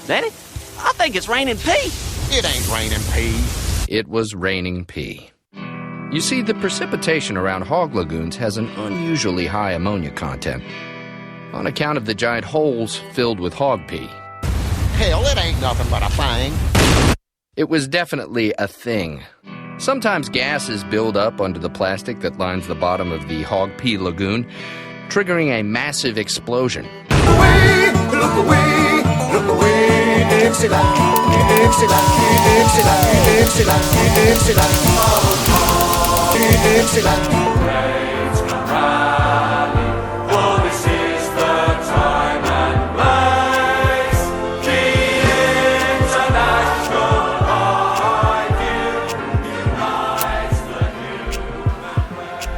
Danny, I think it's raining pee. It ain't raining pee. It was raining pee. You see, the precipitation around hog lagoons has an unusually high ammonia content on account of the giant holes filled with hog pee. Hell, it ain't nothing but a thing. It was definitely a thing. Sometimes gases build up under the plastic that lines the bottom of the hog pee lagoon, triggering a massive explosion. Away, look away, look away, Dixieland, Dixieland, Dixieland, Dixieland, Dixieland, oh, Dixieland. Praise come rally, oh, this is the time and place. The international ideal unites the human race.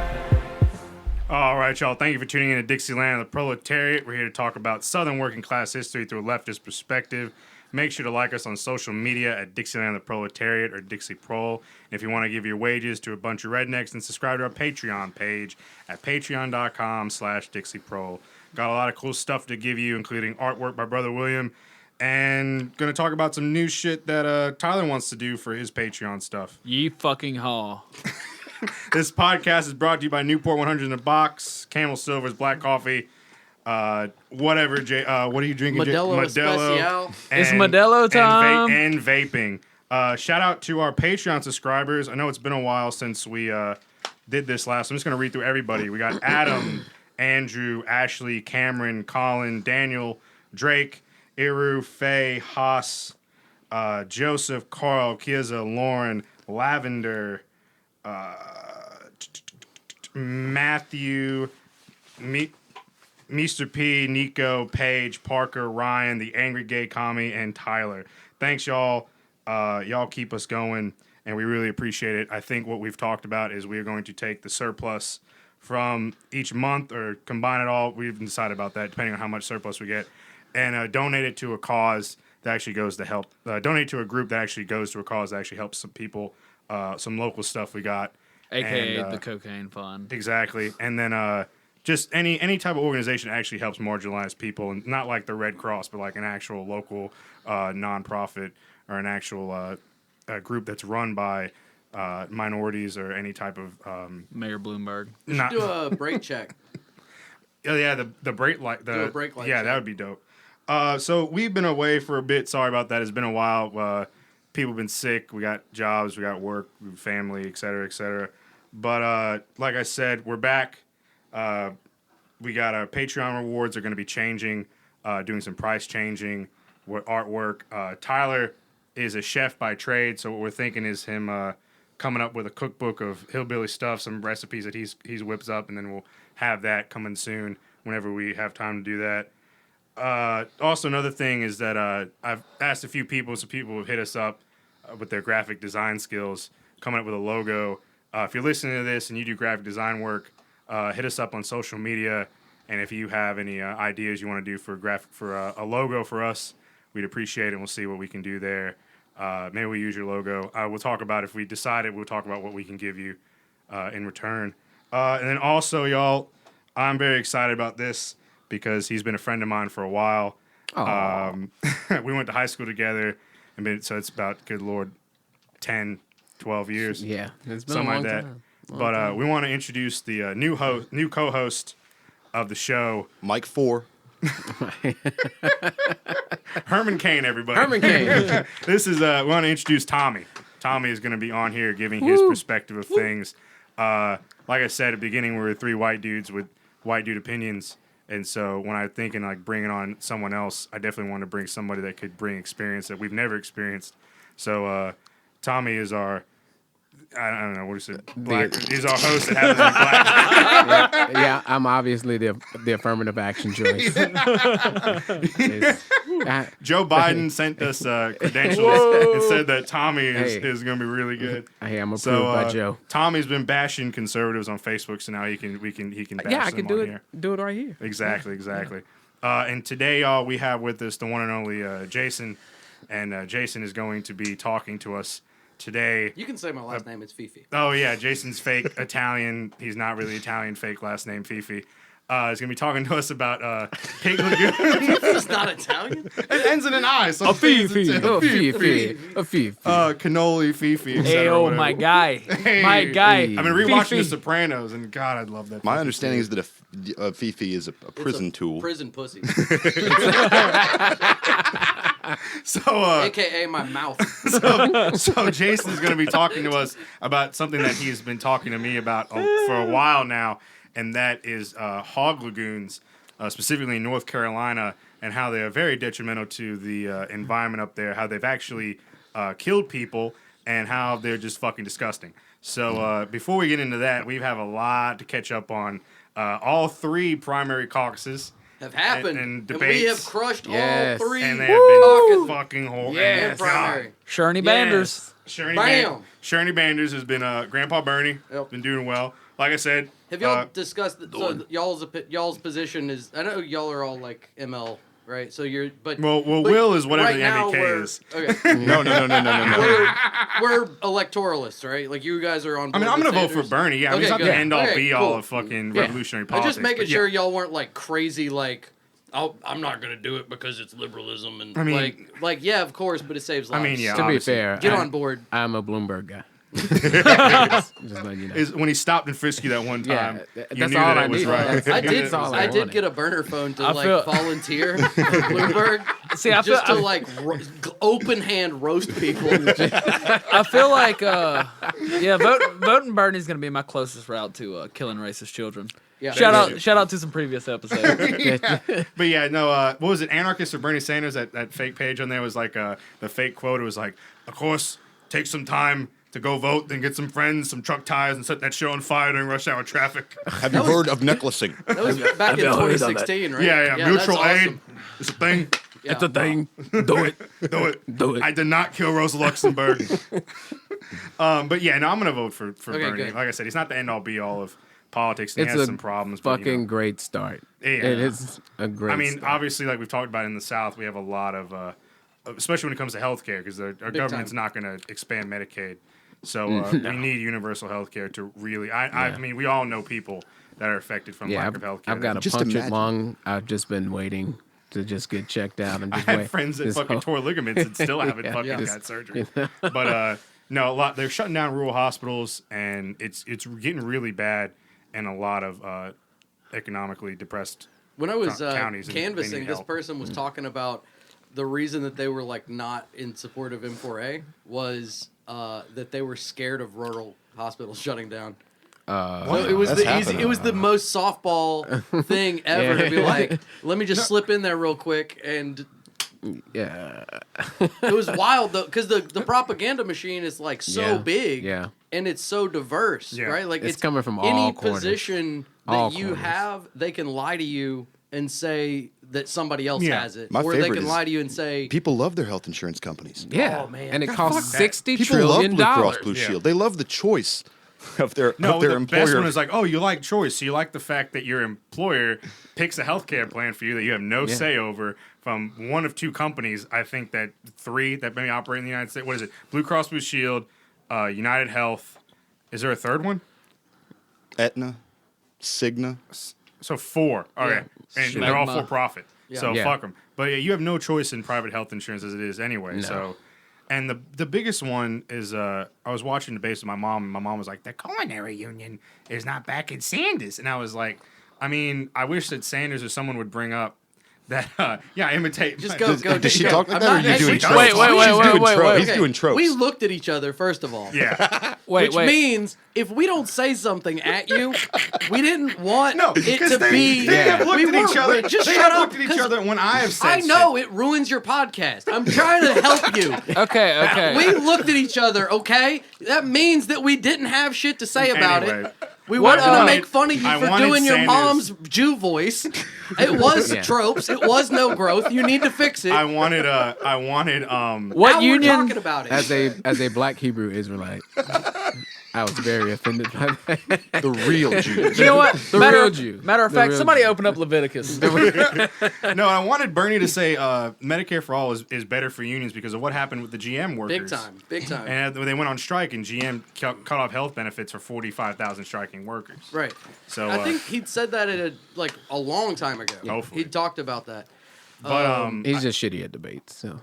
All right, y'all. Thank you for tuning in to Dixieland of the Proletariat. We're here to talk about Southern working class history through a leftist perspective. Make sure to like us on social media at Dixieland of the Proletariat or Dixie Prol. And if you want to give your wages to a bunch of rednecks, then subscribe to our Patreon page at patreon.com/DixieProl. Got a lot of cool stuff to give you, including artwork by Brother William. And going to talk about some new shit that Tyler wants to do for his Patreon stuff. Ye fucking haw. This podcast is brought to you by Newport 100 in a box, Camel Silver's Black Coffee, whatever. What are you drinking? Modelo Especial. It's Modelo time. And vaping. Shout out to our Patreon subscribers. I know it's been a while since we did this last. I'm just going to read through everybody. We got Adam, Andrew, Ashley, Cameron, Colin, Daniel, Drake, Iru, Faye, Haas, Joseph, Carl, Kiza, Lauren, Lavender, Matthew, Mr. P, Nico, Paige, Parker, Ryan, the Angry Gay Commie, and Tyler. Thanks, y'all. Y'all keep us going, and we really appreciate it. I think what we've talked about is we are going to take the surplus from each month or combine it all. We haven't decided about that, depending on how much surplus we get, and donate it to a cause that actually goes to help. Donate to a group that actually goes to a cause that actually helps some people. Some local stuff we got, AKA the Cocaine Fund. Exactly, and then just any type of organization that actually helps marginalized people, and not like the Red Cross, but like an actual local nonprofit or an actual group that's run by minorities or any type of Mayor Bloomberg. Do a break check. Yeah, the break light. Do a break light yeah, check. that would be dope. So we've been away for a bit. Sorry about that. It's been a while. People have been sick. We got jobs. We got work, family, et cetera, et cetera. But like I said, we're back. We got our Patreon rewards are going to be changing, doing some price changing with artwork. Tyler is a chef by trade, so what we're thinking is him coming up with a cookbook of hillbilly stuff, some recipes that he's whips up, and then we'll have that coming soon whenever we have time to do that. Also, another thing is that I've asked a few people, some people have hit us up with their graphic design skills, coming up with a logo. If you're listening to this and you do graphic design work, hit us up on social media. And if you have any ideas you want to do for a logo for us, we'd appreciate it. And we'll see what we can do there. Maybe we use your logo. We'll talk about if we decide it. We'll talk about what we can give you in return. And then also, y'all, I'm very excited about this because he's been a friend of mine for a while. We went to high school together. So it's about, good Lord, 10, 12 years. Yeah, it's been something a long like that. time. But we want to introduce the new co-host of the show, Mike 4. Herman Cain, everybody. Herman Cain. This is we want to introduce Tommy. Tommy is going to be on here giving his perspective of things. Like I said at the beginning, we were three white dudes with white dude opinions. And so when I'm thinking like bringing on someone else, I definitely want to bring somebody that could bring experience that we've never experienced. So Tommy is our, I don't know, what is it? Black. He's our host that happens to be black. Yeah, I'm obviously the affirmative action choice. Joe Biden sent us credentials and said that Tommy is going to be really good. Hey, I'm approved by Joe. Tommy's been bashing conservatives on Facebook, so now he can bash Yeah, I them can do on it. here. Do it right here. Exactly. And today, y'all, we have with us the one and only Jason, and Jason is going to be talking to us today. You can say my last name. It's Fifi. Oh yeah, Jason's fake Italian. He's not really Italian. Fake last name Fifi. is going to be talking to us about Pig Lagoon. It's not Italian. It ends in an I. So A Fifi. A A Fifi. A Fifi. Cannoli, Fifi, etc. Hey, oh, whatever. my guy. Hey. My guy. I've been rewatching Fifi. The Sopranos, and God, I love that. My fucking understanding is series. that a Fifi is a prison tool. Prison pussy. So, AKA my mouth. so Jason's going to be talking to us about something that he's been talking to me about for a while now, and that is hog lagoons, specifically in North Carolina, and how they are very detrimental to the environment up there, how they've actually killed people, and how they're just fucking disgusting. So before we get into that, we have a lot to catch up on. All 3 primary caucuses Have happened. and we debates. have crushed Yes. all 3 and they have been caucuses fucking horrible. Yes. and primary. Sherney Banders. Sherney Bam. Sherney Banders has been Grandpa Bernie. Yep. Been doing well. Like I said, Have y'all discussed so y'all's position is? I know y'all are all like ML, right? So you're but well, but Will is whatever right the now MBK is. Okay, No. we're electoralists, right? Like you guys are on. I mean, board I'm with gonna vote for Sanders. Bernie. Yeah, I mean, Okay, it's not good. the end all Okay, be all cool. of fucking Yeah. revolutionary I'm politics. just making but yeah. sure y'all weren't like crazy, like, oh, I'm not gonna do it because it's liberalism and I mean- like yeah, of course, but it saves lives. I mean, yeah. To be obviously. fair, Get on board. I'm a Bloomberg guy. Just letting you know. Is when he stopped and frisked you that one time. Yeah, you that's knew all that I it was need. right. That's all I I did wanted. get a burner phone to I like feel- volunteer at Bloomberg. See, I feel, Just to like open hand roast people. I feel like, voting Bernie's gonna be my closest route to killing racist children. Yeah. Shout out to some previous episodes. But yeah, no. What was it? Anarchist or Bernie Sanders? That fake page on there was like the fake quote. It was like, of course, take some time to go vote, then get some friends, some truck tires, and set that shit on fire during rush hour traffic. Have you heard of necklacing? That was back in 2016, right? Yeah, mutual that's aid. awesome. It's a thing. Yeah. It's a thing. Do it. Do it. Do it. I did not kill Rosa Luxemburg. But yeah, no, I'm gonna vote for Okay, Bernie. good. Like I said, he's not the end all be all of politics. And It's he has a some problems. But, Fucking you know. great start. Yeah. It is a great I mean, start. obviously, like we've talked about in the South, we have a lot of, especially when it comes to healthcare, because our government's not going to expand Medicaid. So we need universal healthcare to really. I mean, we all know people that are affected from Yeah, lack of healthcare. I've got a Just punctured imagine. lung. I've just been waiting to just get checked out and I just had wait. friends that This fucking whole- tore ligaments and still haven't Yeah, fucking just- got surgery. But no, a lot. They're shutting down rural hospitals, and it's getting really bad in a lot of economically depressed. When I was counties and they canvassing, need this help. person was talking about the reason that they were like not in support of M4A was that they were scared of rural hospitals shutting down. So it was That's the easy. happening. It was the most softball thing ever to be like, let me just slip in there real quick, and Yeah. it was wild though because the propaganda machine is like so Yeah. big, Yeah. and it's so diverse, Yeah. right? Like It's coming from any all corners. position that All you corners. have, they can lie to you and say that somebody else Yeah. has it, My or they favorite can is lie to you and say, People love their health insurance companies. Yeah. Oh, man. And it fuck costs that. $60 People love trillion. Blue Cross Blue Yeah. Shield. They love the choice of their No, of their the employer. best one is like, oh, you like choice. So you like the fact that your employer picks a healthcare plan for you that you have no say over from one of two companies. I think that 3 that maybe operate in the United States. What is it? Blue Cross Blue Shield, United Health. Is there a third one? Aetna, Cigna. So 4. Okay. And Shit. they're all Magma. for profit. Yeah. So Yeah. fuck them. But yeah, you have no choice in private health insurance as it is anyway. No. So, and the biggest one is I was watching debates with my mom, and my mom was like, "The culinary union is not backing Sanders," and I was like, I mean, I wish that Sanders or someone would bring up that imitate. just go. Does she go. talk like I'm that, or not are you doing actually- tropes? Wait, He's doing wait. tropes. He's Okay, doing tropes. We looked at each other first of all. Yeah. Wait, Which means if we don't say something at you, we didn't want it to be. They have looked we at each were- other. Just They shut have up. looked at each 'cause other when I have said I know it ruins your podcast. I'm trying to help you. Okay. We looked at each other, okay? That means that we didn't have shit to say about Anyway. it. We weren't going to make fun of you I for wanted doing your Sanders. mom's Jew voice. It was Yeah. tropes. It was no growth. You need to fix it. I wanted What now union? we're talking about it. As a black Hebrew Israelite, I was very offended by that. The real Jews. You know what? The real Jew. Matter of The fact, real somebody Jew. open up Leviticus. No, I wanted Bernie to say Medicare for all is better for unions because of what happened with the GM workers. Big time. And they went on strike, and GM cut off health benefits for 45,000 striking workers. Right. So I think he'd said that at a long time ago. Hopefully. He'd talked about that. but He's just shitty at debates, so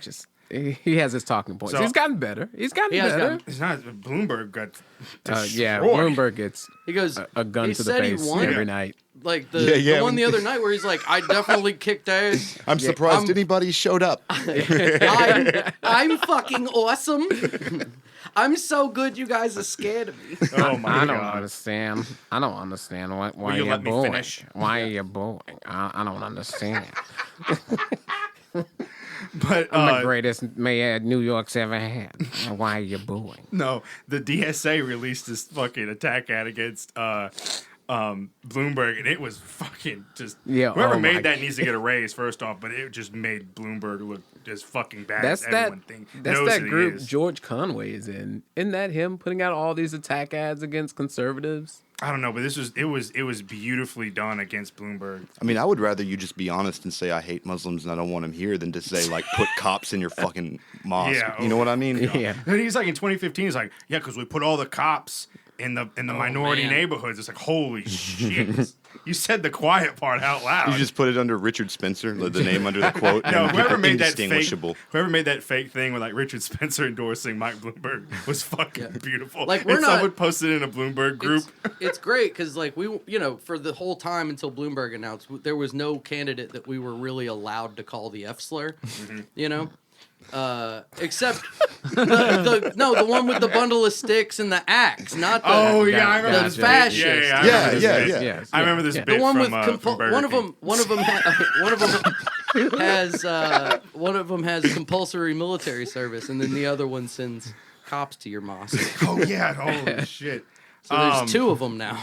just he has his talking points. So- He's gotten better. He's gotten He has better. gotten- it's not Bloomberg got Yeah, destroyed. Bloomberg gets He goes, a gun he to the said he face won. every night. Like the Yeah, one when- the other night where he's like, I definitely kicked ass. I'm surprised I'm- anybody showed up. I'm fucking awesome. I'm so good you guys are scared of me. Oh my I don't god! understand. I don't understand why Will you you're let me booing. finish? Why are you booing? I don't understand. But I'm the greatest mayor New York's ever had. Why are you booing? no, the DSA released this fucking attack ad against Bloomberg, and it was fucking just Yeah, whoever oh my made that needs to get a raise first off, but it just made Bloomberg look as fucking bad That's as that. everyone That's knows that he group is. George Conway is in. Isn't that him putting out all these attack ads against conservatives? I don't know, but it was beautifully done against Bloomberg. I mean, I would rather you just be honest and say I hate Muslims and I don't want them here than to say like put cops in your fucking mosque. Yeah, You know what I mean? Yeah. And he's like in 2015, he's like, yeah, because we put all the cops in the minority man. neighborhoods. It's like, holy shit! You said the quiet part out loud. You just put it under Richard Spencer, the name under the quote. No, and whoever made that indistinguishable. whoever made that fake thing with like Richard Spencer endorsing Mike Bloomberg was fucking beautiful. Like, we're and not- someone posted in a Bloomberg group. It's great because like for the whole time until Bloomberg announced, there was no candidate that we were really allowed to call the F slur. You know. Except the one with the bundle of sticks and the axe, not the Oh yeah, I remember Gotcha. this the bit. fascist. Yeah, I Yeah, remember this yeah, bit. yeah. Yes, I remember this yeah. bit The one from with Burger one of King. them has compulsory military service, and then the other one sends cops to your mosque. Oh yeah, holy shit. So there's two of them now.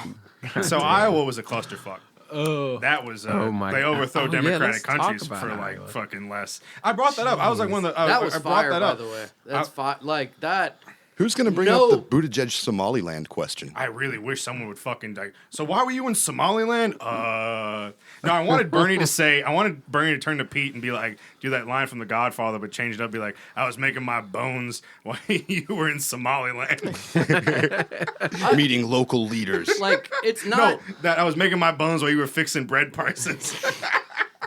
So Iowa was a clusterfuck. Oh, That was Oh my they God. overthrow Oh, yeah, democratic let's talk countries about for like Iowa. fucking less. I brought that up. I was like one of the That was I brought fire, that by up. the way. That's fire. Like that. Who's going to bring No. up the Buttigieg Somaliland question? I really wish someone would fucking like. So why were you in Somaliland? No, I wanted Bernie to turn to Pete and be like, do that line from The Godfather, but change it up. Be like, I was making my bones while you were in Somaliland. Meeting local leaders. Like it's No, not that I was making my bones while you were fixing bread prices.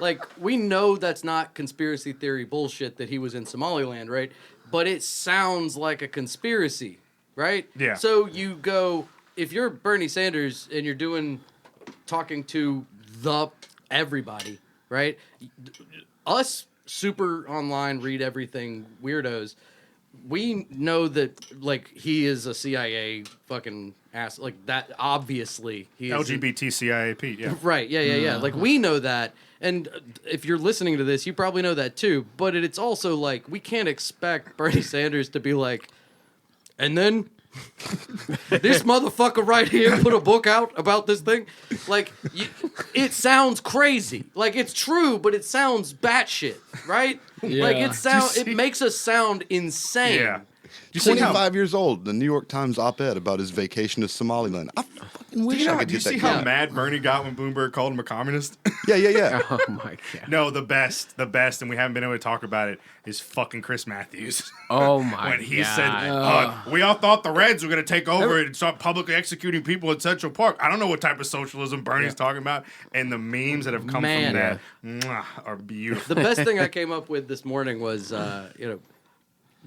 like we know that's not conspiracy theory bullshit that he was in Somaliland, right? But it sounds like a conspiracy, right? Yeah. So you go if you're Bernie Sanders and you're talking to everybody, right? Us super online read everything weirdos. We know that like he is a CIA fucking ass like that. Obviously, he is LGBTCIAP, yeah. Right. Yeah. Like we know that. And if you're listening to this, you probably know that too. But it's also like we can't expect Bernie Sanders to be like, and then this motherfucker right here put a book out about this thing. Like, it sounds crazy. Like it's true, but it sounds batshit, right? Yeah. Like it makes us sound insane. Yeah. You see how 25 years old, the New York Times op-ed about his vacation to Somaliland. I fucking wish I could you get see that. how guy. mad Bernie got when Bloomberg called him a communist? Yeah. Oh my god. No, the best, and we haven't been able to talk about it, is fucking Chris Matthews. Oh my when he god. said, we all thought the Reds were going to take over and start publicly executing people in Central Park. I don't know what type of socialism Bernie's talking about. And the memes that have come Man. from that are beautiful. The best thing I came up with this morning was,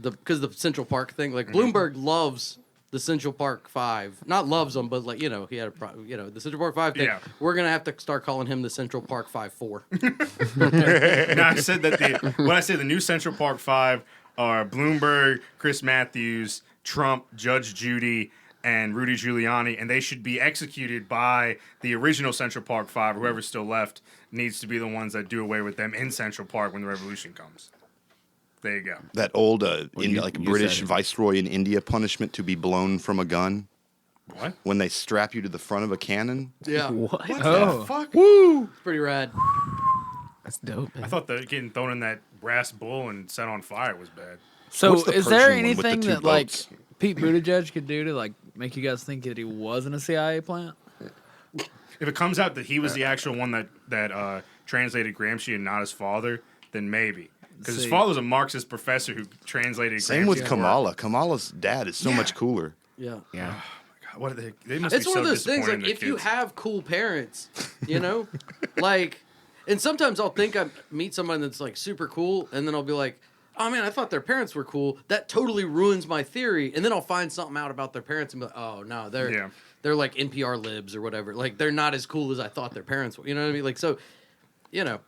because the Central Park thing. Like Bloomberg loves the Central Park Five. Not loves them, but like he had the Central Park Five thing. Yeah. We're gonna have to start calling him the Central Park 5-4. Now, I said that the new Central Park Five are Bloomberg, Chris Matthews, Trump, Judge Judy, and Rudy Giuliani, and they should be executed by the original Central Park Five. Whoever's still left needs to be the ones that do away with them in Central Park when the revolution comes. There you go. That old you British said it. viceroy in India punishment to be blown from a gun What? when they strap you to the front of a cannon. Yeah, What? The fuck? it's pretty rad. That's dope. I thought that getting thrown in that brass bull and set on fire was bad. So What's the is there Persian one with the anything two that like boats? Pete Buttigieg could do to like make you guys think that he wasn't a CIA plant? If it comes out that he was the actual one that translated Gramsci and not his father, then maybe. Because his See. father was a Marxist professor who translated Same Gramsci with for- Kamala. Kamala's dad is so much cooler. Yeah. Yeah. God, what are they must It's be one so of those things, disappointed like, in if their you kids. have cool parents, you know? Like, and sometimes I'll think I meet someone that's, like, super cool, and then I'll be like, oh, man, I thought their parents were cool. That totally ruins my theory. And then I'll find something out about their parents and be like, oh, no, they're like NPR libs or whatever. Like, they're not as cool as I thought their parents were. You know what I mean? Like, so, you know.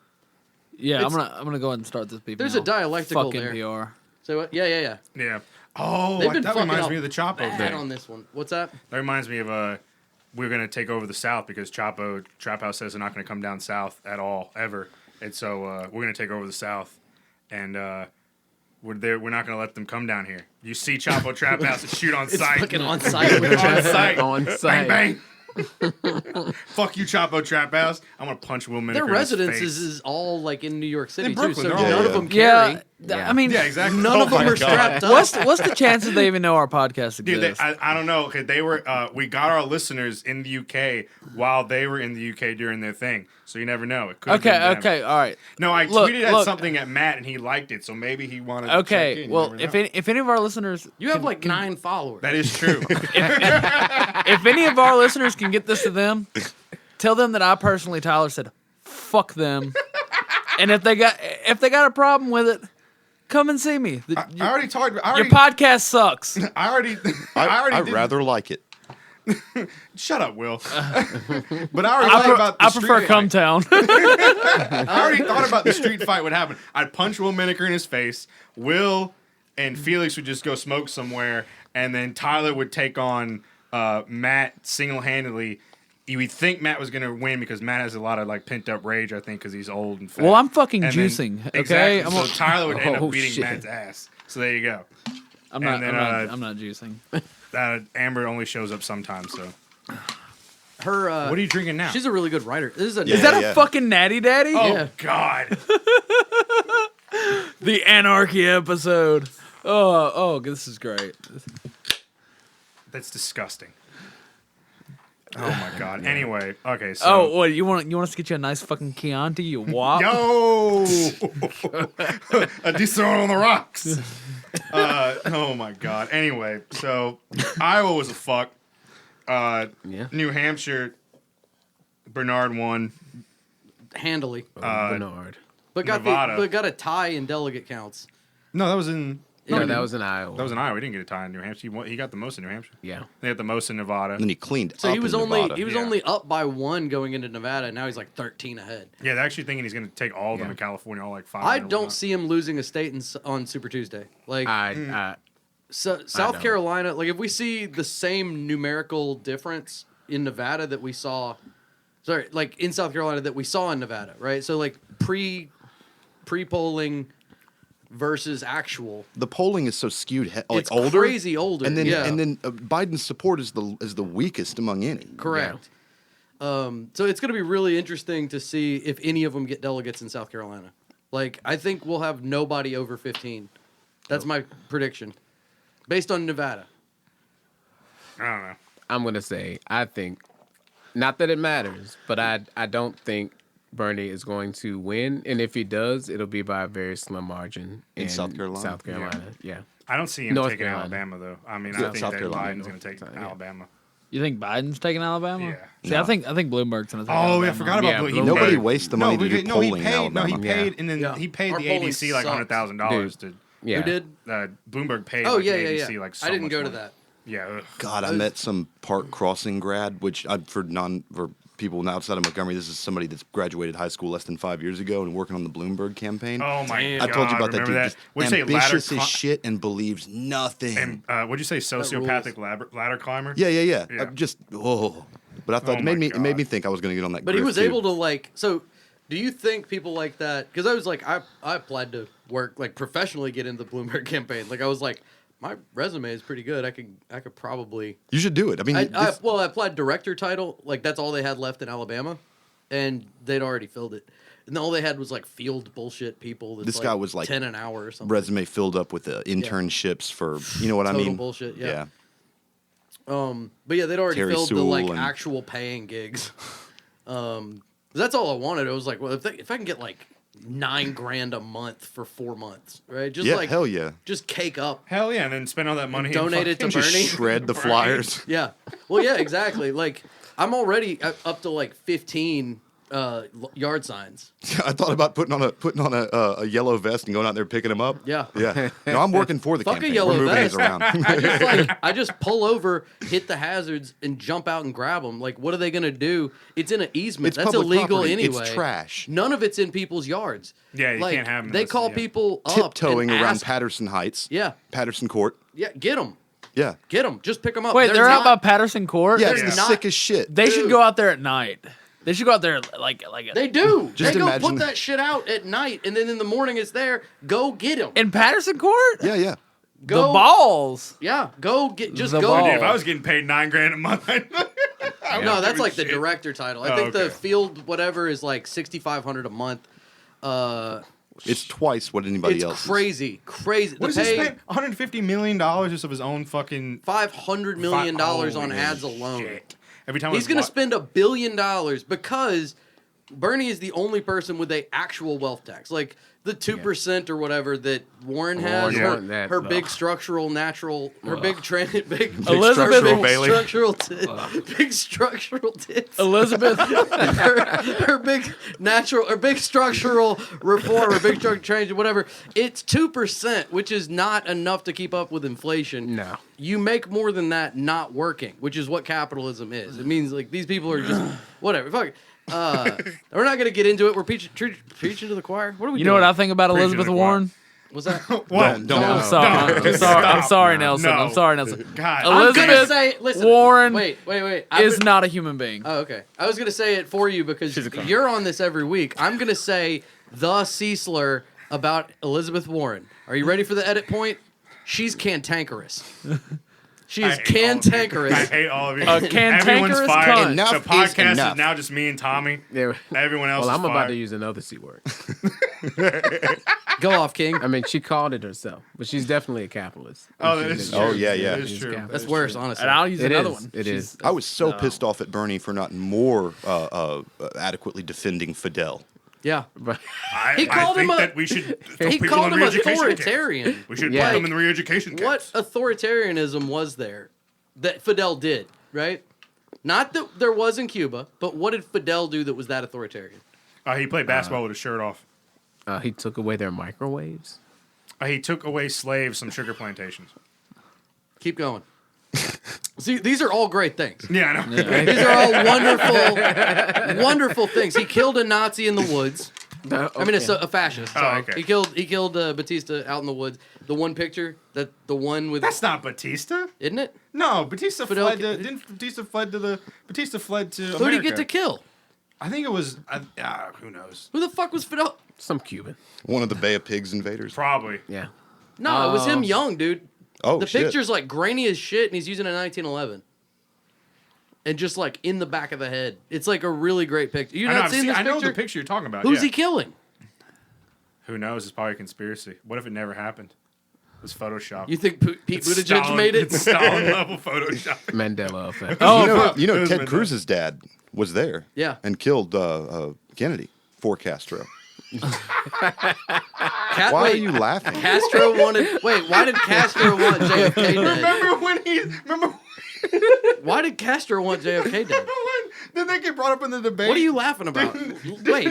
Yeah, I'm It's- gonna go ahead and start this beef. There's now. a dialectical Fuck there. NPR. So, what? Yeah. Yeah. Oh, They've been that fucking reminds up me of the Chapo bad thing. on this one. What's that? That reminds me of we're gonna take over the South because Chapo Trap House says they're not gonna come down South at all ever, and so we're gonna take over the South, and we're not gonna let them come down here. You see Chapo Trap House and shoot on It's sight. fucking on site. on sight. On Bang site. bang. Fuck you, Chapo Trap House. I'm gonna punch Will Minnicker Their in his residences face. is all, like, in New York City, In too. Brooklyn, So they're all none over. of them Yeah, carry. I mean, Yeah, exactly. None of them my are God. strapped up. what's the chances they even know our podcast Dude, exists? I don't know. Okay, they were. We got our listeners in the UK while they were in the UK doing their thing, so you never know. It could. Okay, all right. No, I Look, tweeted at look. something at Matt, and he liked it, so maybe he wanted. to check Okay, in. You well, never know. if any of our listeners, You have, like, 9 followers. That is true. if any of our listeners can get this to them, tell them that I personally, Tyler, said, "Fuck them," and if they got a problem with it, come and see me. I already talked. Your podcast sucks. I already I'd did- rather like it. Shut up, Will. But I already thought about the I prefer street fight. Cumtown. I already thought about the street fight would happen. I'd punch Will Minnicker in his face. Will and Felix would just go smoke somewhere, and then Tyler would take on Matt single-handedly. You would think Matt was going to win because Matt has a lot of like pent-up rage, I think, because he's old and fat. Well, I'm fucking And then- juicing, okay? Exactly. I'm so a- Tyler would end Oh, up beating shit. Matt's ass. So there you go. I'm not. And then, I'm not juicing. Amber only shows up sometimes. So Her, what are you drinking now? she's a really good writer. This is a Is that a fucking natty daddy? Oh Yeah. God! The anarchy episode. Oh, this is great. That's disgusting. Oh my God. Anyway, okay. So Oh, what you want us to get you a nice fucking Chianti? You wop. Yo, a decent one on the rocks. Oh my God. Anyway, so Iowa was a fuck. Yeah. New Hampshire, Bernard won. handily, Bernard. but Nevada. got a tie in delegate counts. No, that was in. No, that was in Iowa. That was in Iowa. He didn't get a tie in New Hampshire. He got the most in New Hampshire. Yeah. They got the most in Nevada. And then he cleaned So up he was in only Nevada. Yeah. only up by 1 going into Nevada. Now he's like 13 ahead. Yeah, they're actually thinking he's going to take all of them Yeah. in California, all like 5. I don't see him losing a state on Super Tuesday. Like South don't. Carolina, like if we see the same numerical difference in Nevada that we saw, like in South Carolina that we saw in Nevada, right? So like pre-polling versus actual. The polling is so skewed, like It's older, crazy older, and then yeah. Biden's support is the weakest among any. Correct. So it's going to be really interesting to see if any of them get delegates in South Carolina. Like, I think we'll have nobody over 15. That's my prediction. Based on Nevada. I don't know. I'm gonna say I think, not that it matters, but I don't think Bernie is going to win, and if he does, it'll be by a very slim margin In South Carolina? South Carolina, yeah. I don't see him North taking Carolina. Alabama, though. I mean, Yeah, I think South that Carolina. Biden's going to take Yeah. Alabama. You think Biden's taking Alabama? Yeah. See, I think Bloomberg's gonna take Oh, Alabama. yeah, I forgot about Yeah, Blue. Nobody paid- wastes the money to do he polling in paid, Alabama. No, he Yeah. paid, and then Yeah. he paid Our the polling ADC like sucks. $100,000 to. Yeah. Who did? Bloomberg paid. Oh, like, yeah, the yeah, ADC yeah. like so I didn't much go to money. that. Yeah. Ugh. God, I met some Park Crossing grad, which for people outside of Montgomery, this is somebody that's graduated high school less than 5 years ago and working on the Bloomberg campaign. Oh my Damn. God! I told you about that remember dude. that? Just What'd you say? ambitious Ladder as shit and believes nothing. And what'd you say? Sociopathic ladder climber. yeah. Yeah. But I thought Oh it made my me God. think I was going to get on that. But he grift, was too. able to like. So, do you think people like that? Because I was like, I applied to work like professionally get into the Bloomberg campaign. Like I was like, my resume is pretty good. I could probably. You should do it. I mean, I applied director title. Like that's all they had left in Alabama, and they'd already filled it. And all they had was like field bullshit people. That's This guy was, like, 10 an hour or something. resume filled up with internships for, you know what I Total mean? bullshit, yeah. But yeah, they'd already Terry filled the Sewell like and- actual paying gigs. That's all I wanted. I was like, well, if I can get like $9,000 a month for 4 months, right? Just Yeah, like hell yeah. just cake up. Hell yeah, and then spend all that money. Donate it to and fucking- Bernie. Shred the flyers. Yeah. Well, yeah, exactly. Like I'm already up to like 15 yard signs. I thought about putting on a yellow vest and going out there picking them up. Yeah. Yeah. No, I'm working for the Fuck a campaign. yellow We're moving vest. these around. I just pull over, hit the hazards, and jump out and grab them. Like, what are they gonna do? It's in an easement. It's That's public illegal property. anyway. It's trash. None of it's in people's yards. Yeah, you like, can't have 'em They unless- call yeah. people up Tiptoeing and around ask, Patterson Heights. Yeah, Patterson Court. yeah. Get them. Yeah. Get them. Just pick them up. Wait, they're out by Patterson Court? Yeah, it's They're the not- sickest shit. They should go out there at night. They should go out there like They do. Just they go imagine- put that shit out at night, and then in the morning it's there. Go get them. in Patterson Court? Yeah, yeah. Go. The balls. Yeah, go get. Just The go. ball. Dude, if I was getting paid $9,000 a month, I No, would that's give a like the shit. director title. I Oh, think the okay. field whatever is like $6,500 a month. It's twice what anybody It's else. crazy. What The does he pay spend? $150 million just of his own fucking $500 million on Holy ads alone. shit. Every time He's going going to spend $1 billion because Bernie is the only person with a actual wealth tax, like the 2% or whatever that Warren has. Warren, Her, that- her ugh. big structural natural, her big big Elizabeth big Bailey. structural big structural tits. Elizabeth. her big natural or big structural reform or big structural change or whatever. It's 2%, which is not enough to keep up with inflation. No. You make more than that not working, which is what capitalism is. It means like these people are just whatever. Fuck it. We're not gonna get into it. We're preaching to the choir. What are we You doing? know what I think about Preaching to Elizabeth the choir. Warren? Was that? What? Don't. I'm sorry. I'm sorry. I'm sorry, Nelson. I'm sorry, Nelson. God. I'm gonna Elizabeth say. Listen, Warren Wait. is not a human being. Oh, okay. I was gonna say it for you because you're on this every week. I'm gonna say the C slur about Elizabeth Warren. Are you ready for the edit point? She's cantankerous. She is I cantankerous. hate all of you. A cantankerous Everyone's fired. cunt. Enough The is podcast is enough. now just me and Tommy. Yeah. Everyone else Well, is I'm about fired. to use another C word. Go off, King. I mean, she called it herself, but she's definitely a capitalist. Oh, that is true. Oh, yeah, yeah. That is She's true. capitalist. That's worse, honestly. And I'll use It another is. one. It is. I was so pissed off at Bernie for not more adequately defending Fidel. Yeah. But I He called think him a- that we should throw He people called in him re-education camps. authoritarian. We should Yeah. put them in the re-education camps. What authoritarianism was there that Fidel did, right? Not that there was in Cuba, but what did Fidel do that was that authoritarian? He played basketball with his shirt off. he took away their microwaves. He took away slaves from sugar plantations. Keep going. See, these are all great things. Yeah, I know. These are all wonderful, wonderful things. He killed a Nazi in the woods. I mean, a fascist. Oh, Sorry. okay. He killed Batista out in the woods. The one picture, the one with, That's not Batista. isn't it? No, Batista Fidel- fled to. Didn't Batista fled to the? Batista fled to America. Who did he get to kill? I think it was. Who knows? Who the fuck was Fidel? Some Cuban. One of the Bay of Pigs invaders. Probably. Yeah. No, it was him young, dude. Oh, The shit. picture's like grainy as shit, and he's using a 1911. And just like in the back of the head. It's like a really great picture. You've I know, not seen this I know picture? the picture you're talking about. Who's yeah. he killing? Who knows? It's probably a conspiracy. What if it never happened? It was Photoshop. You think Pete It's Buttigieg Stalin- made it? It's Stalin level Photoshop. Mandela effect. You know It was Ted Mandela. Cruz's dad was there. Yeah. And killed Kennedy for Castro. Why are Wait, you laughing? Castro wanted. Wait, why did Castro want JFK dead? Remember when he? Remember Why did Castro want JFK dead? when? Did they get brought up in the debate? What are you laughing about? Wait,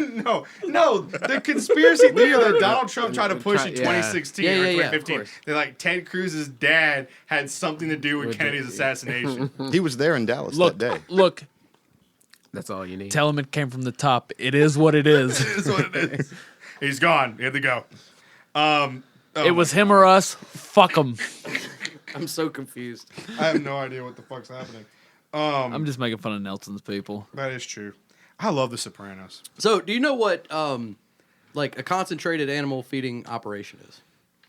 No. The conspiracy theory that Donald Trump tried to push in Yeah. 2016 Yeah, or yeah, yeah, of 2015. course. They're like Ted Cruz's dad had something to do with Kennedy's assassination. He was there in Dallas Look, that day. look. That's all you need. Tell him it came from the top. It is what it is. That's what it is. He's gone. He had to go. It was him or us. Fuck him. I'm so confused. I have no idea what the fuck's happening. I'm just making fun of Nelson's people. That is true. I love The Sopranos. So, do you know what like a concentrated animal feeding operation is?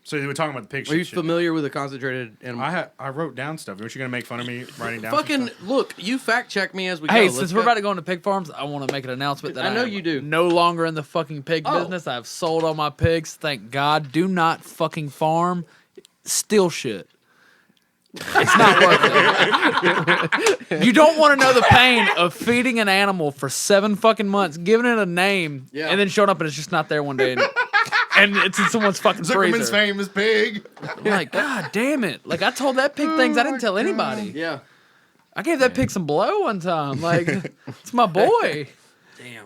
So you were talking about the pig shit. Are you shit. familiar with a concentrated animal? I wrote down stuff. Aren't you gonna make fun of me writing down? some Fucking stuff? look, you fact check me as we go. Hey, Let's since go. we're about to go into pig farms, I want to make an announcement that I know am you do. no longer in the fucking pig Oh. business. I've sold all my pigs. Thank God. Do not fucking farm. Steal shit. It's not worth it. You don't want to know the pain of feeding an animal for 7 fucking months, giving it a name, Yeah. and then showing up and it's just not there one day, and it's in someone's fucking Zuckerman's freezer. famous pig. I'm like, God damn it! Like I told that pig things I didn't tell anybody. Yeah. I gave that pig some blow one time. Like it's my boy. Damn.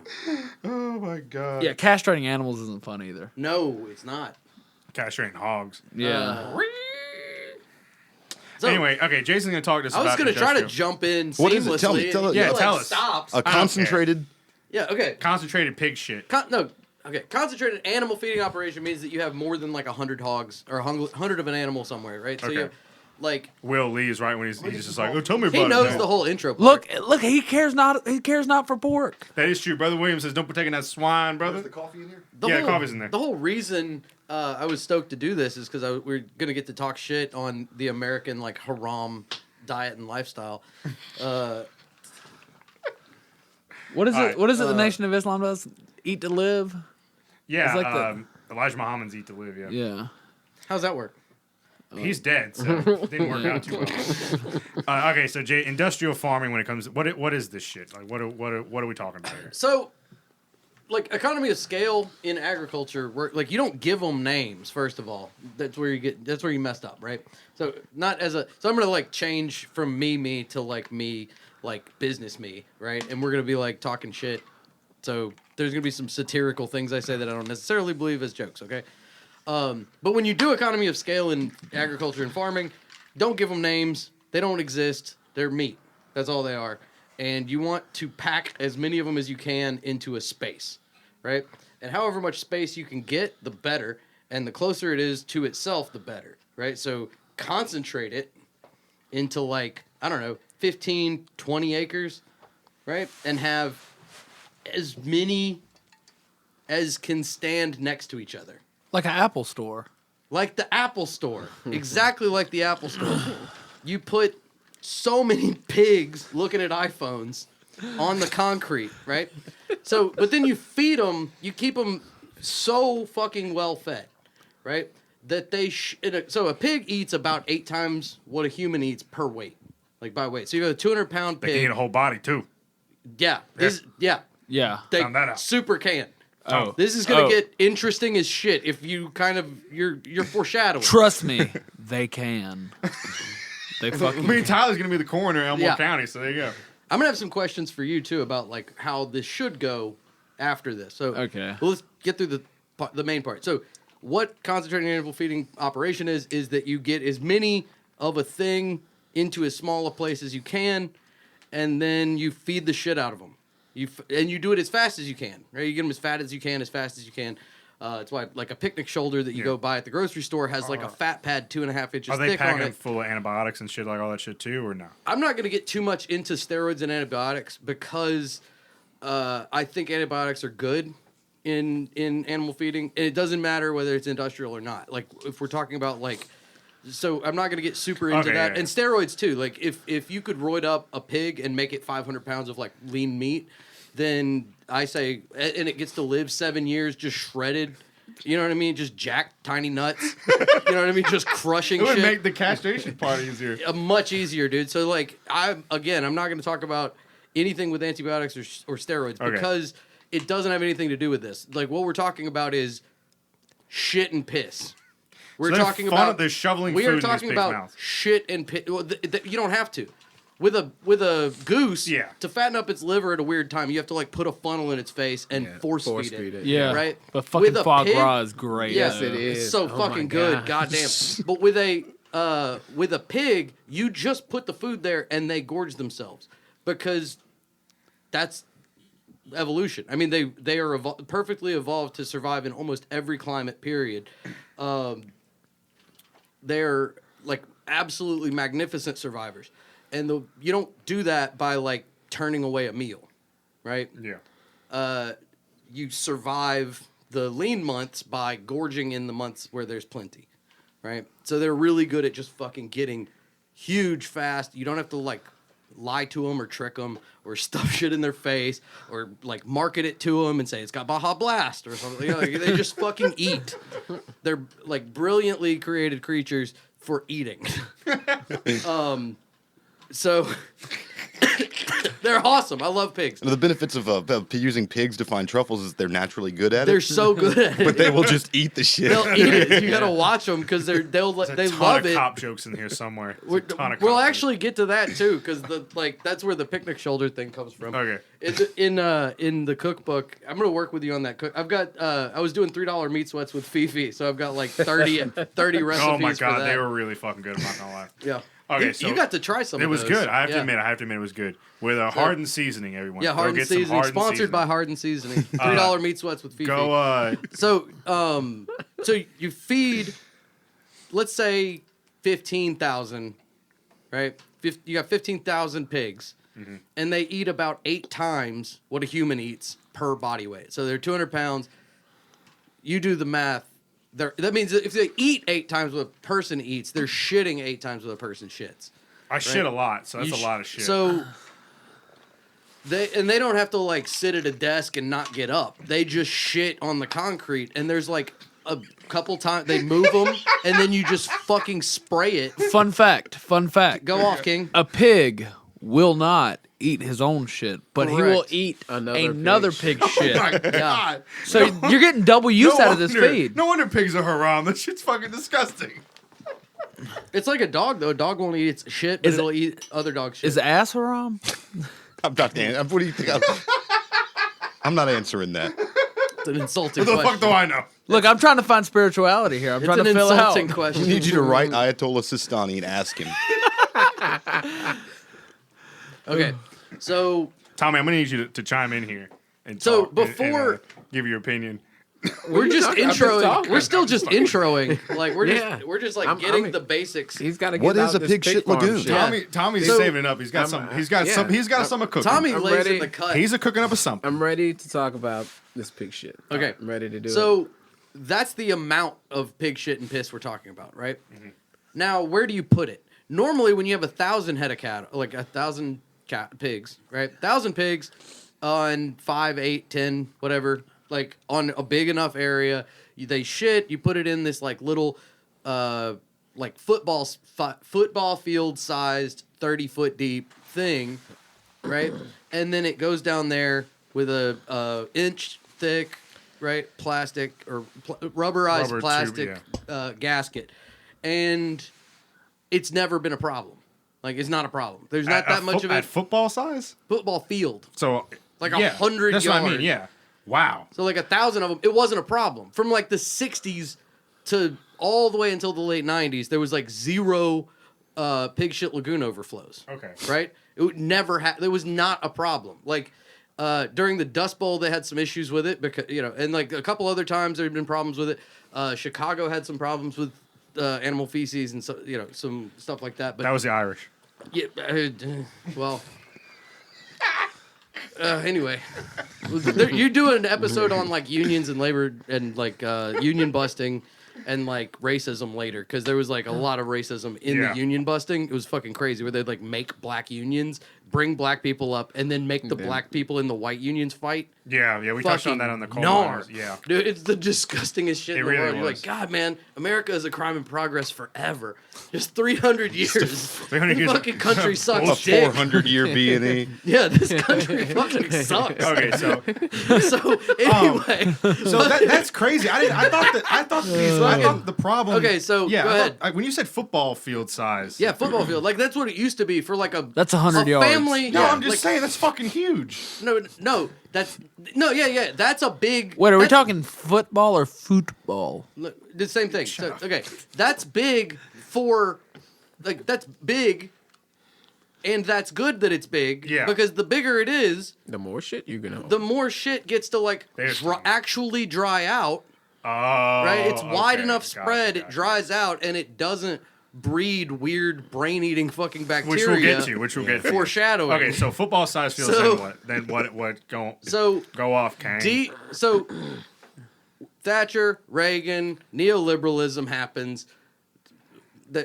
Oh my god. Yeah, castrating animals isn't fun either. No, it's not. Castrating hogs. Yeah. So, Anyway, okay, Jason's gonna talk to us I was about going to try to industrial- jump in seamlessly. What is it? Tell me, tell and it. you, Yeah, like, tell us. Stops. A concentrated. Yeah, okay. concentrated pig shit. Okay. Concentrated animal feeding operation means that you have more than like 100 hogs or 100 of an animal somewhere, right? So Okay. you have, like, Will leaves right when he's just like, oh, tell me about he it. knows man." the whole intro part. Look, he cares not for pork. That is true. Brother Williams says, don't be taking that swine, brother. coffee in here? Yeah, coffee's in there. The whole reason I was stoked to do this is because we're going to get to talk shit on the American, like, haram diet and lifestyle. What is it? Alright, What is it? The Nation of Islam does? Eat to live. Yeah, It's like Elijah Muhammad's eat to live, yeah. Yeah. How's that work? He's dead, so it didn't work out too well. Okay, so Jay, industrial farming when it comes what is this shit? Like what are we talking about here? So, like, economy of scale in agriculture, like, you don't give them names. First of all, that's where you messed up, right? So I'm gonna like change from me to like me, like business me, right? And we're gonna be like talking shit. So there's gonna be some satirical things I say that I don't necessarily believe as jokes, okay? But when you do economy of scale in agriculture and farming, don't give them names. They don't exist. They're meat. That's all they are. And you want to pack as many of them as you can into a space, right? And however much space you can get, the better. And the closer it is to itself, the better, right? So concentrate it into, like, I don't know, 15, 20 acres, right? And have as many as can stand next to each other. Like an Apple store. Like the Apple Store. Exactly like the Apple Store. You put so many pigs looking at iPhones on the concrete, right? So, but then you feed them, you keep them so fucking well fed, right? That they, so a pig eats about 8 times what a human eats per weight, like by weight. So you have a 200-pound They can pig. eat a whole body too. Yeah. Yeah. They Found that out. super can. Oh. This is gonna get interesting as shit if you kind of you're foreshadowing. Trust me, they can. They fucking. I mean, Tyler's gonna be the coroner in Elmore Yeah. County, so there you go. I'm gonna have some questions for you too about like how this should go after this. So Okay. well, let's get through the main part. So what concentrated animal feeding operation is that you get as many of a thing into as small a place as you can, and then you feed the shit out of them. And you do it as fast as you can, right? You get them as fat as you can, as fast as you can. It's why, like, a picnic shoulder that you go buy at the grocery store has like a fat pad 2.5 inches Are they thick on packing it. full of antibiotics and shit like all that shit too, or no? I'm not going to get too much into steroids and antibiotics because I think antibiotics are good in animal feeding, and it doesn't matter whether it's industrial or not. Like, if we're talking about, like, so I'm not going to get super into Okay, that. yeah. And steroids too. Like, if you could roid up a pig and make it 500 pounds of like lean meat, then I say, and it gets to live 7 years just shredded. You know what I mean? Just jacked, tiny nuts. You know what I mean? Just crushing It would shit. make the castration part easier. Much easier, dude. So, like, I'm not going to talk about anything with antibiotics or steroids Okay. because it doesn't have anything to do with this. Like, what we're talking about is shit and piss. We're So they're talking fun- about they're shoveling We food are in these talking pigs' about mouths. shit and piss. Well, you don't have to. With a goose, Yeah. to fatten up its liver at a weird time, you have to like put a funnel in its face and force feed it. Yeah. Right? But fucking With a foie pig- gras is great. Yes, though. it is. It's so Oh my fucking good. gosh. Goddamn. But with a pig, you just put the food there and they gorge themselves because that's evolution. I mean, they are perfectly evolved to survive in almost every climate period. They're like absolutely magnificent survivors, and you don't do that by like turning away a meal, right? Yeah. You survive the lean months by gorging in the months where there's plenty, right? So they're really good at just fucking getting huge fast. You don't have to like lie to them or trick them or stuff shit in their face or like market it to them and say it's got Baja Blast or something. You know, like, they just fucking eat. They're like brilliantly created creatures for eating. So they're awesome. I love pigs. The benefits of using pigs to find truffles is they're naturally good at They're it. so good at it. But they will just eat the shit. They'll eat it. You gotta watch them because they There's a ton love of it. cop jokes in here somewhere. There's a ton of We'll cop actually get to that too, because that's where the picnic shoulder thing comes from. Okay. In the cookbook, I'm gonna work with you on that. I've got I was doing $3 meat sweats with Fifi, so I've got like 30 recipes. Oh my for god, that. they were really fucking good. I'm not gonna lie. Yeah. Okay, you, so you got to try some. It of was those. good. I have to Yeah. admit. It was good with a hardened seasoning. Everyone. Yeah, Go Hardened get some Seasoning. Hardened Sponsored by seasoning. Hardened Seasoning. $3 meat sweats with Fifi. Go. So you feed, let's say 15,000, right? You got 15,000 pigs, and they eat about 8 times what a human eats per body weight. So they're 200 pounds. You do the math. That means that if they eat 8 times what a person eats, they're shitting 8 times what a person shits. I shit a lot, so that's a lot of shit. So they don't have to like sit at a desk and not get up. They just shit on the concrete, and there's like a couple times they move them, and then you just fucking spray it. Fun fact. Go off, King. A pig will not eat his own shit, but he will Correct. eat Another another pig's shit. Yeah. So you're getting double use out of this feed. No wonder pigs are haram. That shit's fucking disgusting. It's like a dog though. A dog won't eat its shit, but Is it- it'll eat other dog shit. Is ass haram? I'm not. What do you think? I'm not answering that. It's an insulting What the question. fuck do I know? Look, I'm trying to find spirituality here. I'm It's trying an to fill it out. insulting question. We need you to write Ayatollah Sistani and ask him. Okay, so Tommy, I'm gonna need you to chime in here and So talk and, before- give your opinion. we're just talking- I'm just introing. talking. We're still just introing. Like Yeah. we're just like I'm- getting I'm- the basics. He's got to get What out is a this pig shit farm lagoon? shit. Yeah. Tommy's So- saving it up. He's got some. He's got some. He's got some cooking. Tommy I'm lays ready. in the cut. He's a cooking up of something. I'm ready to talk about this pig shit. Okay. I'm ready to do it. So that's the amount of pig shit and piss we're talking about, right? Now, where do you put it? Normally, when you have 1,000 head of cattle, like 1,000 pigs, right? 1,000 pigs on 5, 8, 10, whatever, like on a big enough area, they shit. You put it in this like little, like football field sized, 30-foot deep thing, right? And then it goes down there with a inch thick, right, plastic or rubberized Rubber tube, plastic gasket, and it's never been a problem. Like it's not a problem. There's not that much of at it. football size. Football field, So like yeah, 100 That's what I mean. yards. Yeah. Wow. So like 1,000 of them, it wasn't a problem. From like the 60s to all the way until the late 90s, there was like 0 pig shit lagoon overflows. Okay. Right? It would never there was not a problem. Like during the Dust Bowl, they had some issues with it because and like a couple other times there had been problems with it. Chicago had some problems with animal feces and so some stuff like that. But That was the Irish. yeah, well. Anyway, you do an episode on like unions and labor and like union busting and like racism later because there was like a lot of racism in Yeah. the union busting. It was fucking crazy where they'd like make black unions, bring black people up, and then make the black people in the white unions fight. Yeah. We touched on that on the coal Gnar. miners. Yeah. Dude, it's the disgustingest shit It in the really world. You're was. like, God, man, America is a crime in progress forever. Just 300 years. 300 years. Fucking country A sucks dick. 400-year B&E. Yeah, this country fucking sucks. Okay. So So anyway, so that's crazy. I thought the problem. Okay, so yeah, go I ahead. thought- when you said football field size. yeah, football field. Like that's what it used to be for like a That's 100 yards. family. No, yeah, I'm just like, saying that's fucking huge. No, that's yeah. That's a big. Wait, are we that's- talking football or football? Look, the same thing. So, okay, that's big for like that's big, and that's good that it's big. Yeah. Because the bigger it is, the more shit you're gonna. the more shit gets to like There's- actually dry out. Oh. Right? It's wide okay. enough Gotcha, spread, it gotcha. dries out, and it doesn't breed weird brain-eating fucking bacteria. Which we'll get to. Foreshadowing. Okay, so football size fields. So- then what go So go off, Kang. so Thatcher, Reagan, neoliberalism happens.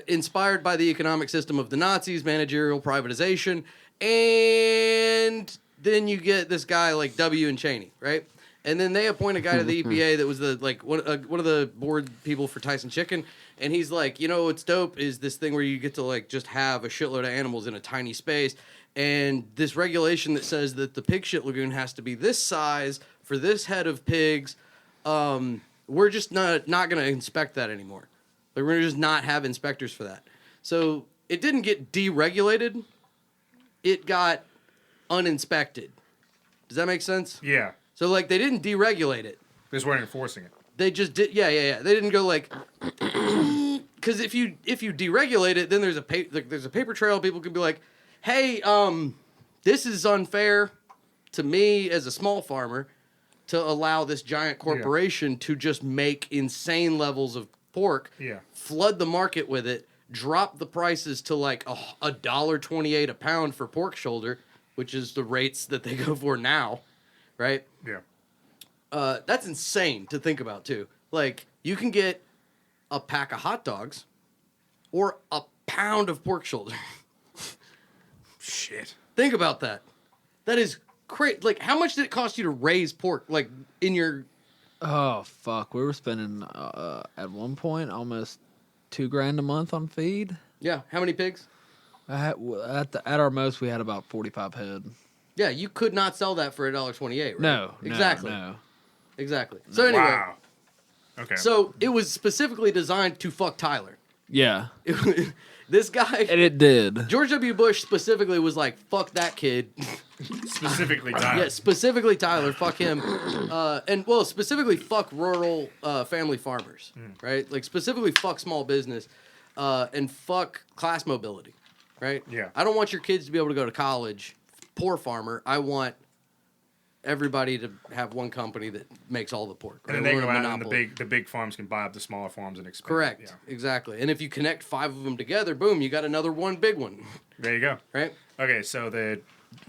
Inspired by the economic system of the Nazis, managerial privatization, and then you get this guy like W. and Cheney, right? And then they appoint a guy to the EPA that was one of the board people for Tyson Chicken, and he's like, what's dope is this thing where you get to like just have a shitload of animals in a tiny space, and this regulation that says that the pig shit lagoon has to be this size for this head of pigs. We're just not going to inspect that anymore. Like, we're going to just not have inspectors for that. So it didn't get deregulated. It got uninspected. Does that make sense? Yeah. So, like, they didn't deregulate it. They just weren't enforcing it. They just did, yeah. They didn't go like, because if you deregulate it, then there's a paper trail. People could be like, hey, this is unfair to me as a small farmer to allow this giant corporation to just make insane levels of pork, flood the market with it, drop the prices to like $1.28 a pound for pork shoulder, which is the rates that they go for now, right? Yeah. That's insane to think about too. Like, you can get a pack of hot dogs or a pound of pork shoulder. Shit. Think about that. That is crazy. Like, how much did it cost you to raise pork? Like, in your... Oh, fuck. We were spending, at one point, almost $2,000 a month on feed. Yeah. How many pigs? At our most, we had about 45 head. Yeah, you could not sell that for $1.28, right? No. Exactly. No. Exactly. So anyway. Wow. Okay. So it was specifically designed to fuck Tyler. Yeah. This guy... And it did. George W. Bush specifically was like, fuck that kid. Specifically Tyler. Yeah, specifically Tyler. Fuck him. Specifically fuck rural family farmers, right? Like, specifically fuck small business and fuck class mobility, right? Yeah. I don't want your kids to be able to go to college, poor farmer. I want everybody to have one company that makes all the pork. Right? And then they We're go a out and monopoly. the big farms can buy up the smaller farms and expand. Correct. Yeah. Exactly. And if you connect 5 of them together, boom, you got another one big one. There you go. Right? Okay, so the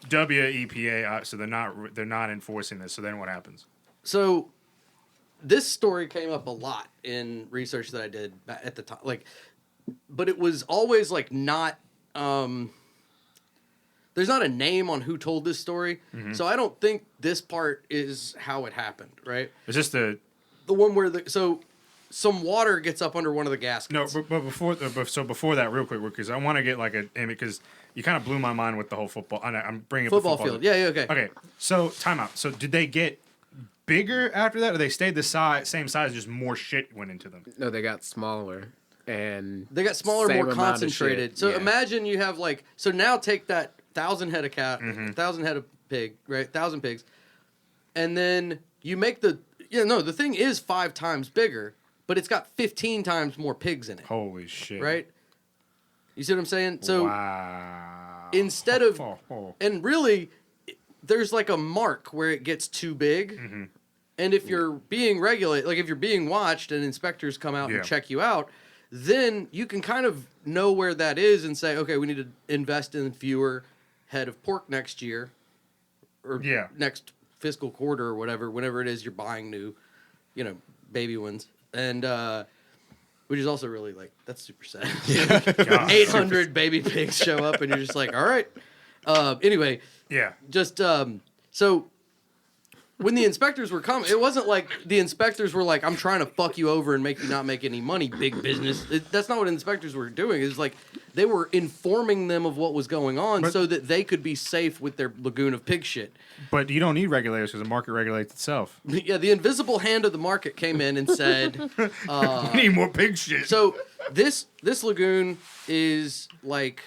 WEPA, so they're not enforcing this. So then what happens? So this story came up a lot in research that I did at the time, like, but it was always like not. There's not a name on who told this story, so I don't think this part is how it happened. Right? It's just the one where some water gets up under one of the gaskets. no, but before that, real quick, because I want to get like an image because you kind of blew my mind with the whole football. I'm bringing up Football the field. Yeah, okay. Okay, so timeout. So did they get bigger after that, or they stayed the same size, just more shit went into them? No, they got smaller. And They got smaller, same more amount of concentrated. shit. So Yeah. imagine you have like, so now take that 1,000 head of cat, 1,000 head of pig, right? 1,000 pigs. And then you make the thing is 5 times bigger, but it's got 15 times more pigs in it. Holy shit! Right? You see what I'm saying? So Wow. instead of, Oh. and really, there's like a mark where it gets too big. And if you're being regulated, like if you're being watched and inspectors come out and check you out, then you can kind of know where that is and say, okay, we need to invest in fewer head of pork next year or next fiscal quarter or whatever, whenever it is you're buying new, baby ones. And, which is also really like, that's super sad. 800 baby pigs show up and you're just like, all right. Anyway. Yeah. Just, so when the inspectors were coming, it wasn't like the inspectors were like, I'm trying to fuck you over and make you not make any money, big business. That's not what inspectors were doing. It was like they were informing them of what was going on so that they could be safe with their lagoon of pig shit. But you don't need regulators because the market regulates itself. Yeah, the invisible hand of the market came in and said, we need more pig shit. So this lagoon is like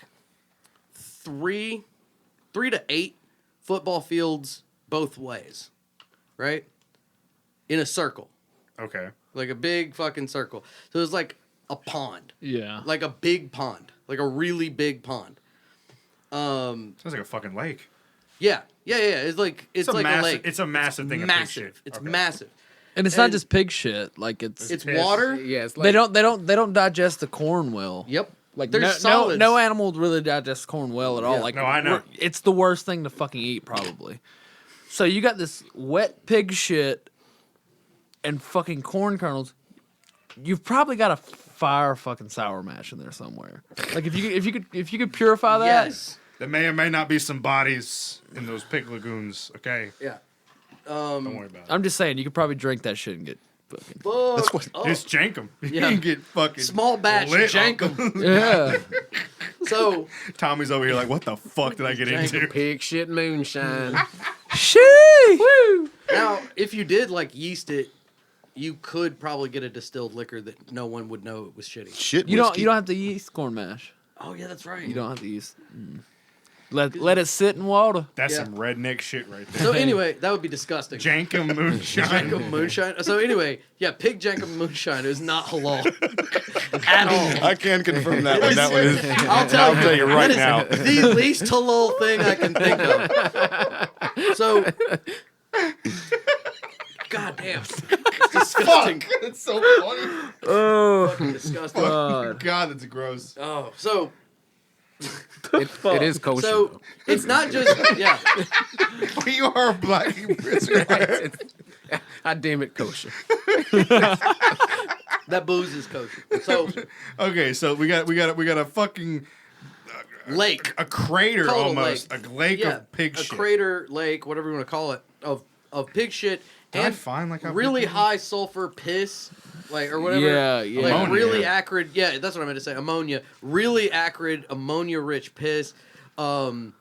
3 to 8 football fields both ways. Right? In a circle. Okay. Like a big fucking circle. So it's like a pond. Yeah. Like a big pond. Like a really big pond. Sounds like a fucking lake. Yeah. It's like a lake. It's a massive thing. Massive. Of pig shit. It's Okay. massive. And it's not just pig shit. Like It's piss. water. Yeah, it's like, they don't digest the corn well. Yep. Like There's solids. no animal would really digest corn well at all. Yeah. Like No, I know. it's the worst thing to fucking eat probably. So you got this wet pig shit and fucking corn kernels. You've probably got a fire fucking sour mash in there somewhere. Like if you could purify that. Yes. There may or may not be some bodies in those pig lagoons. Okay. Yeah. Don't worry about it. I'm just saying, you could probably drink that shit and get fucking. That's what. Just jank them. You Yeah. can get fucking Small batch, lit jank off 'em. Yeah. So Tommy's over here like, what the fuck did I get into? Pig shit moonshine. Sheesh. Woo. now, if you did like yeast it, you could probably get a distilled liquor that no one would know it was shitty. Shit. You don't. whiskey. You don't have to yeast corn mash. Oh yeah, that's right. You don't have to yeast. Let it sit in water. That's Yeah. some redneck shit right there. So anyway, that would be disgusting. Jankum moonshine. Jankum moonshine. So anyway, yeah, pig jankum moonshine is not halal at all. I can confirm that one. That one is. I'll tell you right that is now. the least halal thing I can think of. So, God damn, it's disgusting. It's so funny. Fucking disgusting. God, that's gross. Oh, so It is kosher. so it's not just yeah. You are a black. I deem it kosher. That booze is kosher. So Okay, so we got a fucking lake, a crater Call it a almost, lake. a lake yeah, of pig a shit. crater, lake, whatever you want to call it, of pig shit Did I and find like how really big- high sulfur piss, like or whatever. Yeah, yeah. Like Ammonia. really acrid. Yeah, that's what I meant to say. Ammonia, really acrid, ammonia-rich piss, and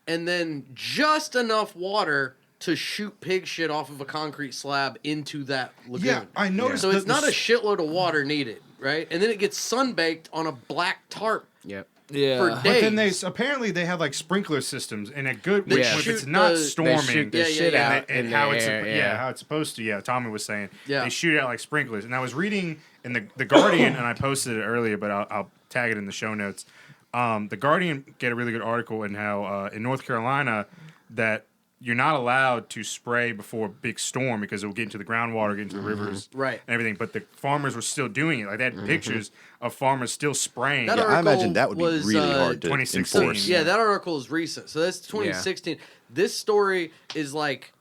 then just enough water to shoot pig shit off of a concrete slab into that lagoon. Yeah, I noticed. So that it's not a the shitload of water needed, right? And then it gets sunbaked on a black tarp Yep. Yeah. for But days. then they apparently they have like sprinkler systems in a good They if shoot it's not the- storming. They shoot the Yeah, shit yeah, out and in how the it's air. how it's supposed to. Yeah, Tommy was saying Yeah. they shoot it out like sprinklers. And I was reading in the Guardian, and I posted it earlier, but I'll tag it in the show notes. The Guardian get a really good article in how in North Carolina that you're not allowed to spray before a big storm because it will get into the groundwater, get into the rivers, Right. and everything. But the farmers were still doing it. Like they had pictures of farmers still spraying. That Yeah, I article imagine that would be was, really hard to 2016. enforce. Yeah, that article is recent. So that's 2016. This story is like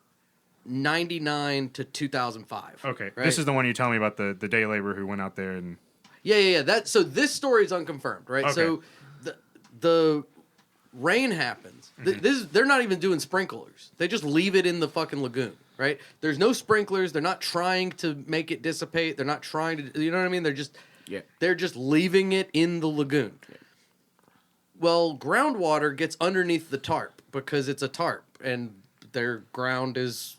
99 to 2005. Okay, right? this is the one you tell me about the day laborer who went out there and. Yeah. That so this story is unconfirmed, right? Okay. So the rain happens. They're not even doing sprinklers. They just leave it in the fucking lagoon, right? There's no sprinklers. They're not trying to make it dissipate. They're not trying to, you know what I mean? They're just leaving it in the lagoon. Well, groundwater gets underneath the tarp because it's a tarp and their ground is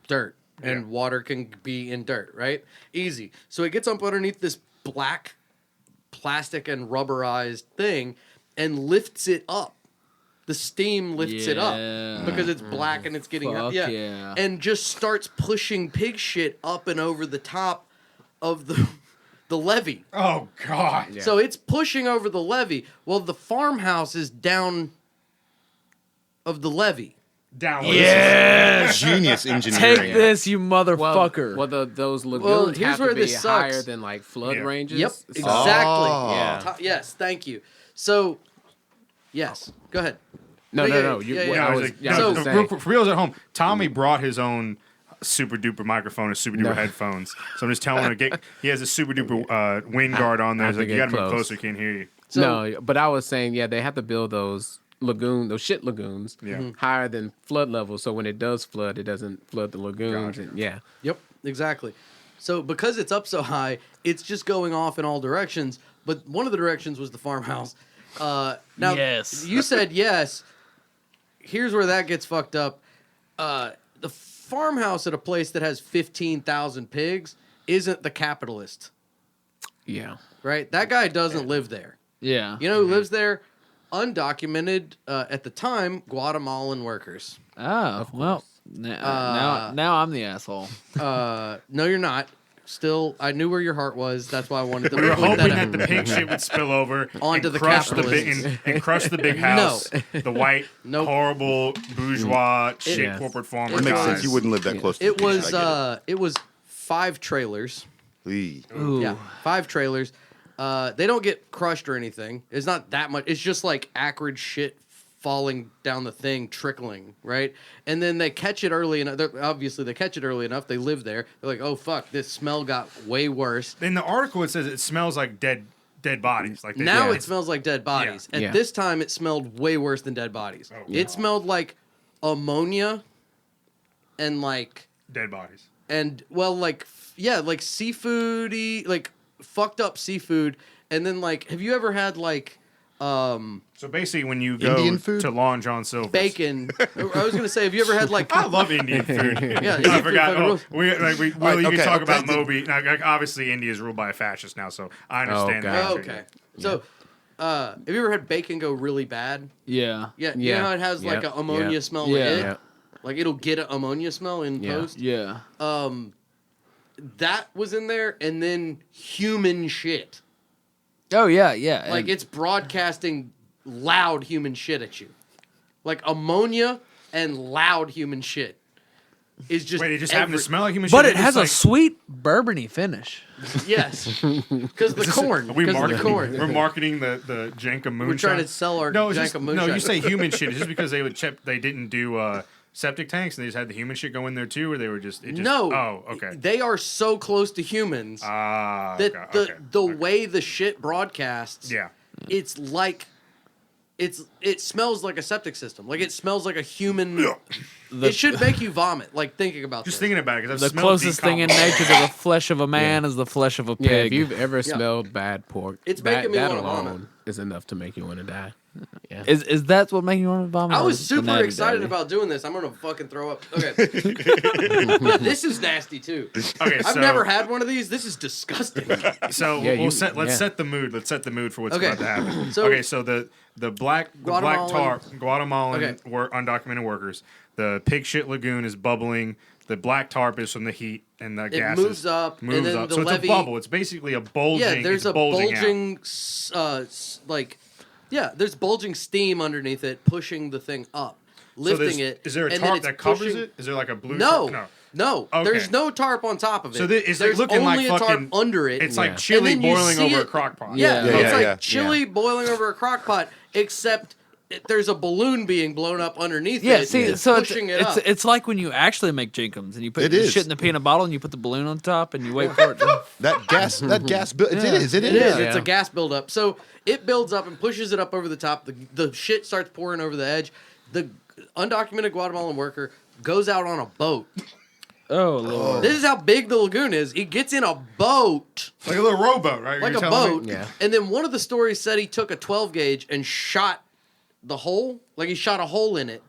dirt and water can be in dirt, right? Easy. So it gets up underneath this black plastic and rubberized thing and lifts it up. The steam lifts it Yeah. up because it's black and it's getting up. Fuck Yeah. yeah. And just starts pushing pig shit up and over the top of the levee. Oh God! So it's pushing over the levee. Well, the farmhouse is down of the levee. Down. Yeah. Genius engineering. Take this, you motherfucker. Well, those lagoons here's have where to be this sucks. higher than like flood Yeah. ranges. Yep, So- exactly. Yeah. Yes, thank you. So, yes, go ahead. No. Yeah, You, yeah, what yeah. I I was, was like, yeah, I no, was for, just saying. for real at home, Tommy brought his own super duper microphone and super duper No. headphones. So I'm just telling him to get. He has a super duper wind guard on there. I He's have like, to you get got to move close. closer. Can't hear you. So- No, but I was saying, yeah, they have to build those shit lagoons, Yeah. higher than flood levels. So when it does flood, it doesn't flood the lagoons. Gotcha. And, yeah, Yep, exactly. So because it's up so high, it's just going off in all directions. But one of the directions was the farmhouse. Now, Yes. you said yes. Here's where that gets fucked up. The farmhouse at a place that has 15,000 pigs isn't the capitalist, yeah. right? That guy doesn't live there. Yeah. You know who lives there? Undocumented, at the time, Guatemalan workers. Oh, well, now I'm the asshole. No, you're not. Still, I knew where your heart was. That's why I wanted to We were point hoping that that out. the pig shit would spill over Onto and the crush the capitalists. and crush the big house. The white, Nope. horrible bourgeois shit Yeah. corporate farmer It It makes guys. sense. You wouldn't live that close to It the beach. was I it was 5 trailers. get it. Ooh. Yeah, 5 trailers. They don't get crushed or anything. It's not that much. It's just like acrid shit falling down the thing, trickling, right? And then they catch it early enough. Obviously, they catch it early enough. They live there. They're like, oh fuck, this smell got way worse. In the article, it says it smells like dead bodies. Like they- Now Yeah. it smells like dead bodies. Yeah. At Yeah. this time, it smelled way worse than dead bodies. Oh, It smelled like ammonia and like Dead bodies. and well, like like seafoody, like fucked up seafood, and then like, have you ever had like So basically, when you go Indian food? to Long John Silver's, bacon? I was gonna say, have you ever had like I love Indian food. Yeah, I Indian food forgot. fucking Oh, rules. Will, you okay, can talk okay. about Moby. Now, like, obviously, India is ruled by a fascist now, so I understand God. that. Oh, okay. So, have you ever had bacon go really bad? Yeah. Yeah. You Yeah. know how it has like Yep. an ammonia Yep. smell Yeah. in it? Yeah. Like it'll get an ammonia smell in Yeah. post. Yeah. That was in there, and then human shit. Oh yeah, yeah. Like and- it's broadcasting loud human shit at you. Like ammonia and loud human shit is just. Wait, it just happened to smell like human shit? but it It's has a like, sweet bourbony finish. Yes, because the corn. Are we Because of the marketing? corn. We're marketing the Janka moonshine. We're trying to sell our no, it's Janka just, moonshine. No, you say human shit. It's just because they didn't do septic tanks and they just had the human shit go in there too, or they were just No. Oh, okay. They are so close to humans Ah, that okay, okay, the okay. way the shit broadcasts. Yeah. It's like it smells like a septic system. Like it smells like a human. It should make you vomit. Like thinking about Just this. thinking about it because The closest thing in nature to the flesh of a man is the flesh of a Yeah, pig. if you've ever smelled bad pork, It's that, making me that wanna alone vomit. is enough to make you want to die. Yeah. Is that what making you want to vomit? I or was is it the super natty excited daddy? about doing this. I'm gonna fucking throw up. Okay. Yeah, this is nasty too. Okay, I've never had one of these. This is disgusting. So Yeah, let's yeah. set the mood. Let's set the mood for what's Okay. about to happen. So- Okay, so the black Guatemalan Okay. undocumented workers. The pig shit lagoon is bubbling. The black tarp is from the heat and the gases. moves up, and then the so levee- it's a bubble. It's basically a bulging. Yeah, there's it's a bulging out. bulging, there's bulging steam underneath it, pushing the thing up, So lifting it. Is there a and then tarp it's that covers pushing- it? Is there like a blue No, tarp? no. Okay. There's no tarp on top of it. So it's there's like looking only like a tarp fucking under it. It's Yeah. like chili And then you boiling see over a it- crock pot. Yeah, Yeah, it's yeah, like yeah. chili boiling over a crock pot, except there's a balloon being blown up underneath Yeah, it. see, that's so it's pushing it up. it's like when you actually make Jinkums and you put It the is. shit in the peanut bottle and you put the balloon on top and you wait for it to. That gas, it is. It is. Yeah. It's a gas buildup. So it builds up and pushes it up over the top. The shit starts pouring over the edge. The undocumented Guatemalan worker goes out on a boat. Oh lord! This is how big the lagoon is. He gets in a boat, Like a little rowboat, right? like You're a telling boat, me? Yeah. and then one of the stories said he took a 12 gauge and shot the hole. Like he shot a hole in it,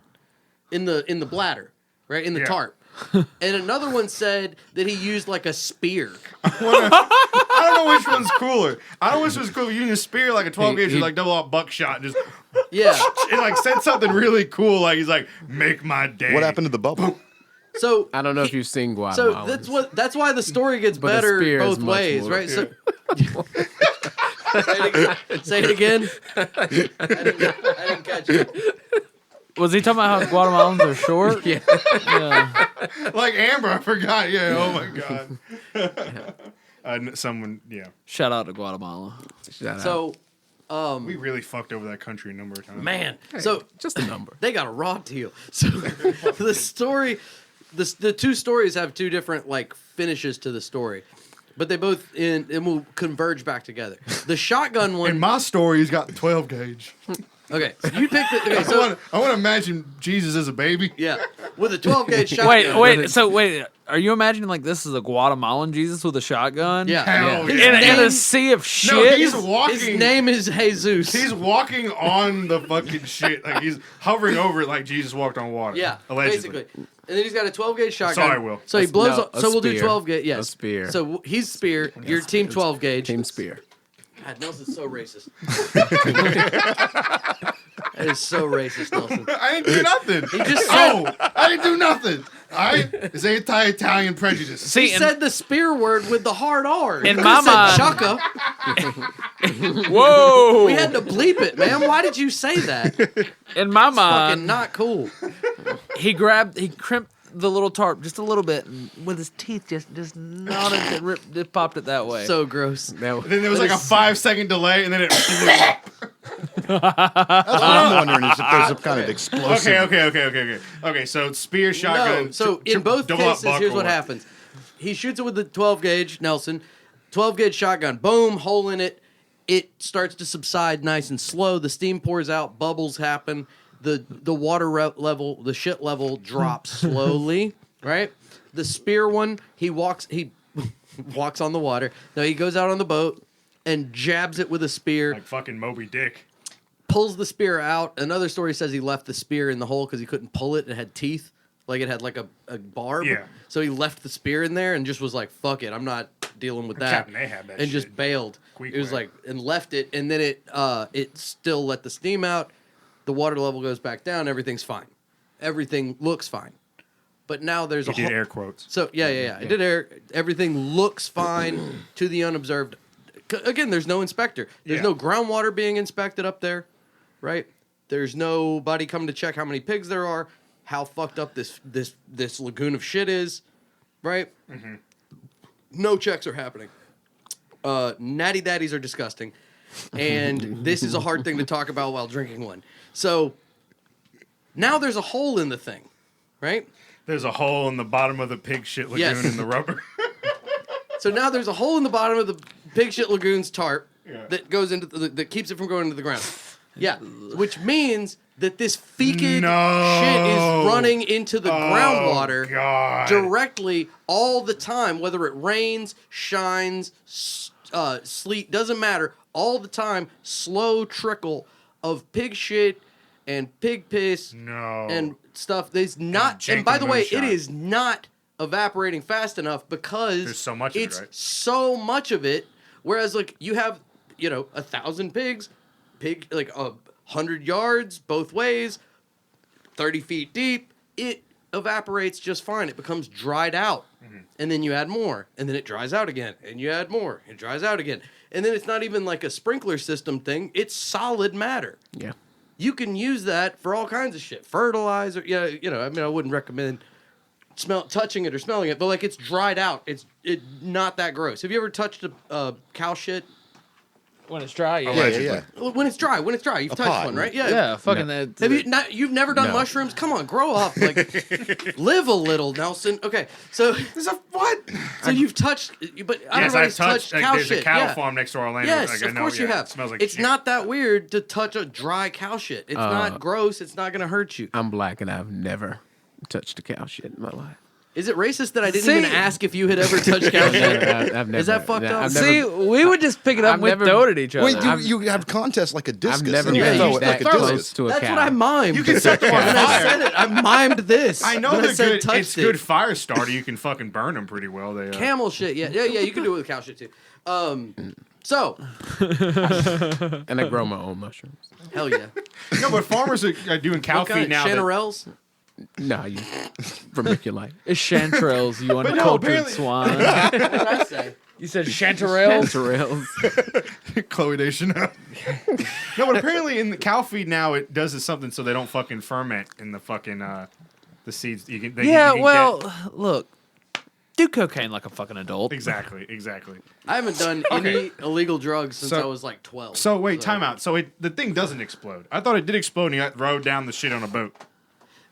in the bladder, right in the Yeah. tarp. And another one said that he used like a spear. I don't know which one's cooler. I don't know which one's cooler. Using a spear like a 12 gauge or like double out buckshot and just Yeah. it like said something really cool. Like he's like, make my day. What happened to the bubble? So I don't know if you've seen So Guatemala. that's why the story gets But a better spear is both much ways, more- right? So say it again. I didn't catch it. Was he talking about how Guatemalans are short? Yeah. Yeah. Like Amber, I forgot. Yeah, oh my god. Someone, yeah. Shout out to Guatemala. Shout out. So We really fucked over that country a number of times. man, so just a number. they got a raw deal. So the story, the two stories have two different like finishes to the story, but they both and will converge back together. The shotgun one. In my story, he's got 12 gauge. Okay, so you picked it. Okay, so I want to imagine Jesus as a baby. yeah, with a 12 gauge shotgun. Wait. Are you imagining like this is a Guatemalan Jesus with a shotgun? Yeah. Hell His yeah. In name- a sea of shit. No, he's walking. His name is Jesus. He's walking on the fucking shit. Like he's hovering over it like Jesus walked on water. Yeah, Allegedly. basically. And then he's got a 12 gauge shotgun. Sorry, Will. So he blows no, up. a So we'll do spear. 12 gauge. Yes. A spear. So he's spear. Your team 12 gauge. Team Spear. God, Nelson's so racist. That is so racist, Nelson. I didn't do nothing. He just said, Oh, I didn't do nothing. All right? It's anti-Italian prejudice. See, he said the spear word with the hard R. In You my said mind- Chukka. whoa! We had to bleep it, man. Why did you say that? In my Fucking mind, not cool. he crimped the little tarp just a little bit and with his teeth just nodded and ripped, just popped it that way. So gross. That, Then there was like a 5-second delay, and then it blew up. That's what I'm wondering is if there's some kind of explosive. Okay. So it's spear, shotgun. No, so tri- in both double up cases, buck here's or what happens. He shoots it with the 12 gauge, Nelson. 12 gauge shotgun. Boom, hole in it. It starts to subside nice and slow. The steam pours out, bubbles happen. The water level, the shit level drops slowly. right? The spear one, he walks on the water. No, he goes out on the boat and jabs it with a spear. Like fucking Moby Dick. Pulls the spear out. Another story says he left the spear in the hole because he couldn't pull it. It had teeth. Like it had like a barb. Yeah. So he left the spear in there and just was like, fuck it. I'm not dealing with that. Captain Ahab that and shit. just bailed. Quick It was way. like, and left it. And then it still let the steam out. The water level goes back down. Everything's fine. Everything looks fine. But now there's He a did whole... air quotes. So, yeah. It did air. Everything looks fine to the unobserved. Again, there's no inspector. There's Yeah. no groundwater being inspected up there, right? There's nobody coming to check how many pigs there are, how fucked up this lagoon of shit is, right? Mm-hmm. No checks are happening. Natty daddies are disgusting, and this is a hard thing to talk about while drinking one. So now there's a hole in the thing, right? There's a hole in the bottom of the pig shit lagoon Yes. in the rubber. So now there's a hole in the bottom of the pig shit lagoon's tarp Yeah. that goes into that keeps it from going into the ground. Yeah, which means that this fecid shit is running into the groundwater God. directly all the time, whether it rains, shines, sleet, doesn't matter. All the time, slow trickle of pig shit and pig piss No. and stuff. There's not, janky and by the way, it moonshine. is not evaporating fast enough because There's so much of it, it's right? so much of it. Whereas, like, you have, 1,000 pigs, like 100 yards both ways, 30 feet deep. It evaporates just fine. It becomes dried out, and then you add more, and then it dries out again, and you add more, it dries out again, and then it's not even like a sprinkler system thing. It's solid matter. Yeah. You can use that for all kinds of shit. Fertilizer, I wouldn't recommend touching it or smelling it, but like it's dried out. It's not that gross. Have you ever touched a cow shit? When it's dry, yeah. Yeah. When it's dry, you've touched pot. one, right? Yeah, fucking that. Have you not? You've never done No. mushrooms? Come on, grow up. Like, live a little, Nelson. Okay, so What? so you've touched, but Yes, everybody's I've touched. Like, cow there's shit. a cattle yeah. farm next to Orlando. Yes, like, I of know, course you yeah, have. It smells like it's shit. not that weird to touch a dry cow shit. It's not gross. It's not gonna hurt you. I'm black and I've never touched a cow shit in my life. Is it racist that I didn't See- even ask if you had ever touched cow shit? I've never, Is that fucked up? I've never, See, we would just pick it up I've and we'd never- throw it at each other. Wait, you have contests like a discus. I've never and you been throw it that like a throw it. discus. to a That's cow. what I mimed. You can set them on When I fire. said it, I mimed this. I know when they're I said good. touched It's it. good fire starter. You can fucking burn them pretty well. They Camel shit, yeah. You can do it with cow shit too. So And I grow my own mushrooms. hell yeah. No, but farmers are doing cow What kind feed of now. that- chanterelles? No, you vermiculite. It's chanterelles, you no, uncultured apparently- swine. What did I say? You said chanterelles? Chanterelles. Chloe Deschanel. No, but apparently in the cow feed now it does something so they don't fucking ferment in the fucking the seeds. You can, Yeah, you can well, look. Do cocaine like a fucking adult. get. Exactly. I haven't done any illegal drugs since So- I was like 12. So wait, time out. So the thing doesn't explode. I thought it did explode and you got rode down the shit on a boat.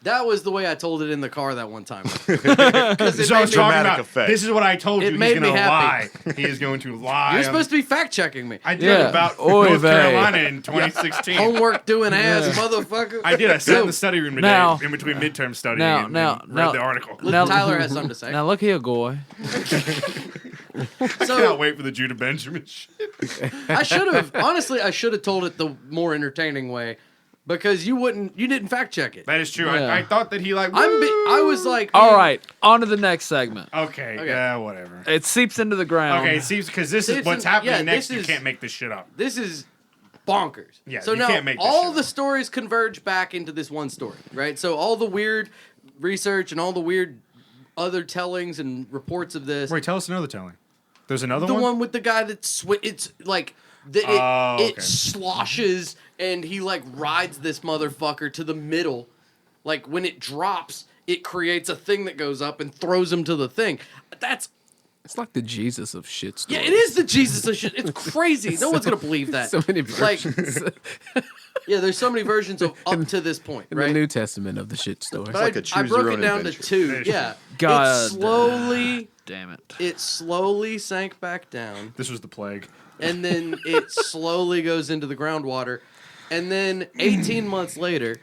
That was the way I told it in the car that one time. This is what I was talking dramatic about. effect. This is what I told It you. He's made going me to lie. happy. He is going to lie. You're supposed to be fact checking me. I did Yeah. about Oy North vey. Carolina in 2016. Homework doing ass, motherfucker. I did. I sat in the study room today Now- in between midterm studying now- and, now- and now- read the article. Look, Now- Tyler has something to say. Now look here, Goy. Cannot So wait for the Judah Benjamin shit. I should have honestly told it the more entertaining way because you didn't fact check it. That is true. Yeah. I thought that he like. I was like, All right, on to the next segment. Okay. Okay. Yeah. Whatever. It seeps into the ground. Okay. It seems because this is It's what's an- happening yeah, next. this You is- can't make this shit up. this is bonkers. Yeah, So you now can't make this all shit the up. stories converge back into this one story, right? So all the weird research and all the weird other tellings and reports of this. Wait. Tell us another telling. There's another The one. one with the guy that's it's like it okay. sloshes and he like rides this motherfucker to the middle. Like when it drops, it creates a thing that goes up and throws him to the thing. That's It's like the Jesus of shit stories. yeah, it is the Jesus of shit. It's crazy. No one's gonna believe that. So many Like versions yeah, there's so many versions of up to this point, in the right? New Testament of the shit stories. But like a I choose broke your it own down adventure. to two. Yeah, God. It Damn it. slowly sank back down. This was the plague. And then it slowly goes into the groundwater. And then 18 months later,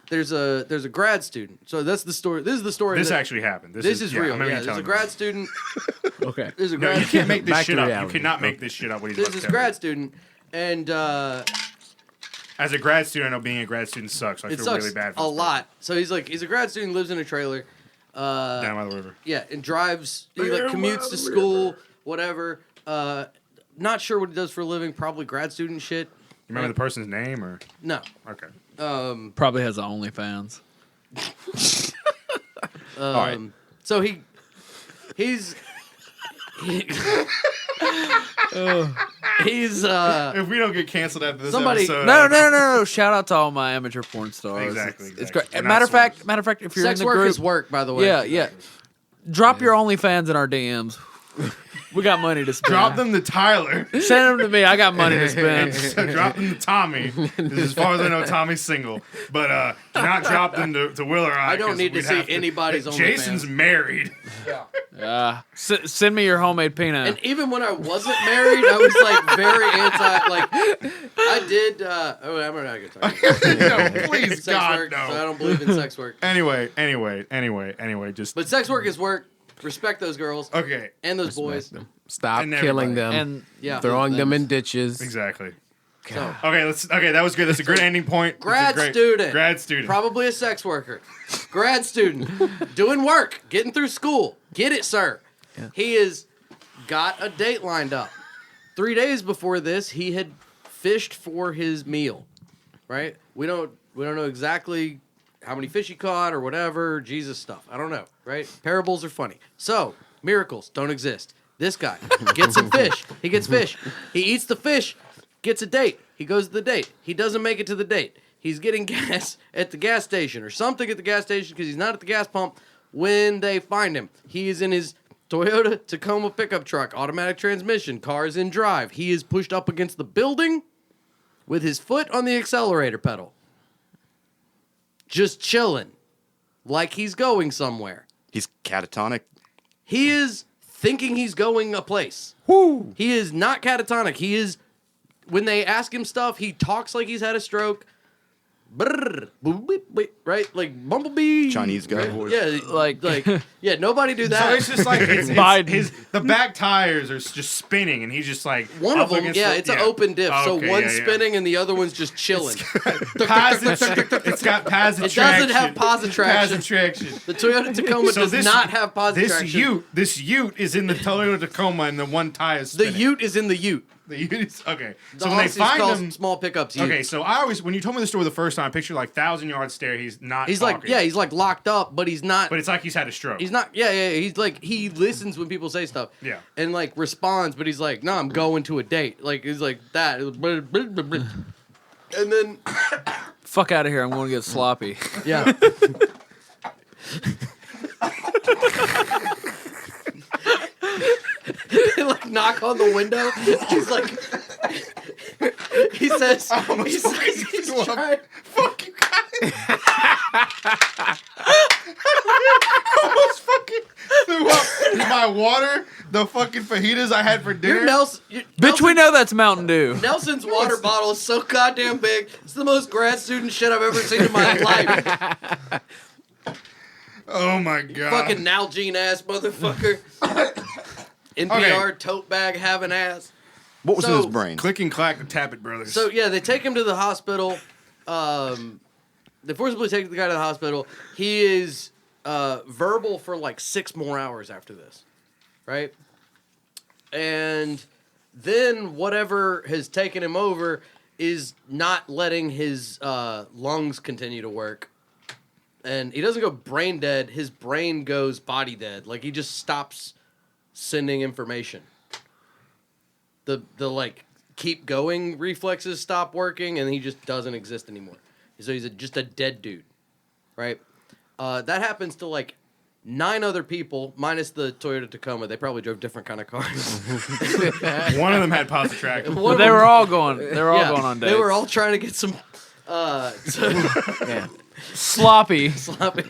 there's a grad student. So that's the story. This is the story. This that- actually happened. This is yeah, I real. remember Yeah, you there's a telling grad me. student. Okay. There's a No, grad. you can't make this Back shit to up. reality. You cannot make this shit up. What he's There's about to this tell grad you. student, and As a grad student, I know being a grad student sucks. I it feel sucks really bad for a this lot. So he's a grad student, lives in a trailer. person. Down by the river. Yeah, and drives. He like commutes to school, whatever. Not sure what he does for a living. Probably grad student shit. You remember the person's name or? No. Okay. Probably has OnlyFans. So he's If we don't get canceled after this Somebody- episode, No. Shout out to all my amateur porn stars. Exactly, It's exactly. great. We're not Matter of fact, if you're sex in the work group, is work, by the way. yeah. Drop your OnlyFans in our DMs. We got money to spend. drop them to Tyler. Send them to me. I got money to spend. So drop them to Tommy. As far as I know, Tommy's single. But do not drop them to Will or I. I don't 'cause need to we'd see have anybody's OnlyFans. Jason's married. Send me your homemade peanut. And even when I wasn't married, I was like very anti. Like I did. I'm not gonna talk about No, please, sex God, work. So I no. don't believe in sex work. Anyway. Just But sex work is work. Respect those girls okay. and those boys. Stop And killing everybody. them. And Yeah. throwing them in ditches. Exactly. So, Okay, that was good. That's a good ending point. That's a grad great- student. Grad student. Probably a sex worker. Grad student. Doing work. Getting through school. Get it, sir. He has got a date lined up. 3 days before this, he had fished for his meal. Right? We don't know exactly how many fish he caught or whatever. Jesus stuff. I don't know. Right? Parables are funny. So, miracles don't exist. This guy gets some fish. He gets fish. He eats the fish. Gets a date. He goes to the date. He doesn't make it to the date. He's getting gas at the gas station or something at the gas station because he's not at the gas pump when they find him. He is in his Toyota Tacoma pickup truck, automatic transmission, cars in drive. He is pushed up against the building with his foot on the accelerator pedal. Just chilling. Like he's going somewhere. He's catatonic. He is thinking he's going a place. Woo! He is not catatonic. He is, when they ask him stuff, he talks like he's had a stroke. Brrr, boop, beep, beep, right? Like Bumblebee. Chinese guy voice. Yeah, Like- yeah, nobody do So that. it's just like Biden. the back tires are just spinning, and he's just like One up of them, against yeah, the- it's an open diff. Oh, So okay, one's yeah, yeah. spinning and the other one's just chilling. It's got positive It doesn't have positive traction. traction. The Toyota Tacoma So does this- not have positive This traction. Ute is in the Toyota Tacoma, and the one tire is The spinning. Ute is in the Ute. The Ute is okay. The So when they Aussies find call him, small pickups Ute. okay. So I always, when you told me the story the first time, I pictured like 1,000-yard stare. He's not. He's talking, like, yeah, he's like locked up, but he's not. But it's like he's had a stroke. He's not. Yeah. He's like he listens when people say stuff. Yeah. And like responds, but he's like, "No, I'm going to a date." Like he's like that. And then fuck out of here. I'm going to get sloppy. yeah. They like knock on the window. He's like, he says he's trying. Fuck you guys. Almost fucking threw up my water. The fucking fajitas I had for dinner. Your Nelson, Bitch, we know that's Mountain Dew. Nelson's water bottle is so goddamn big. It's the most grad student shit I've ever seen in my life. Oh my god. Fucking Nalgene ass motherfucker. NPR tote bag having ass. What was in So- his brain? Click and clack the Tappet brothers. So yeah, they take him to the hospital. They forcibly take the guy to the hospital. He is verbal for like 6 more hours after this, right? And then whatever has taken him over is not letting his lungs continue to work. And he doesn't go brain dead. His brain goes body dead. Like he just stops sending information. The like keep going reflexes stop working, and he just doesn't exist anymore. So he's just a dead dude, right? That happens to like 9 other people, minus the Toyota Tacoma. They probably drove different kind of cars. one of them had positive traction. One of They them- were all going. They were all going on dates. They were all trying to get some sloppy sloppy.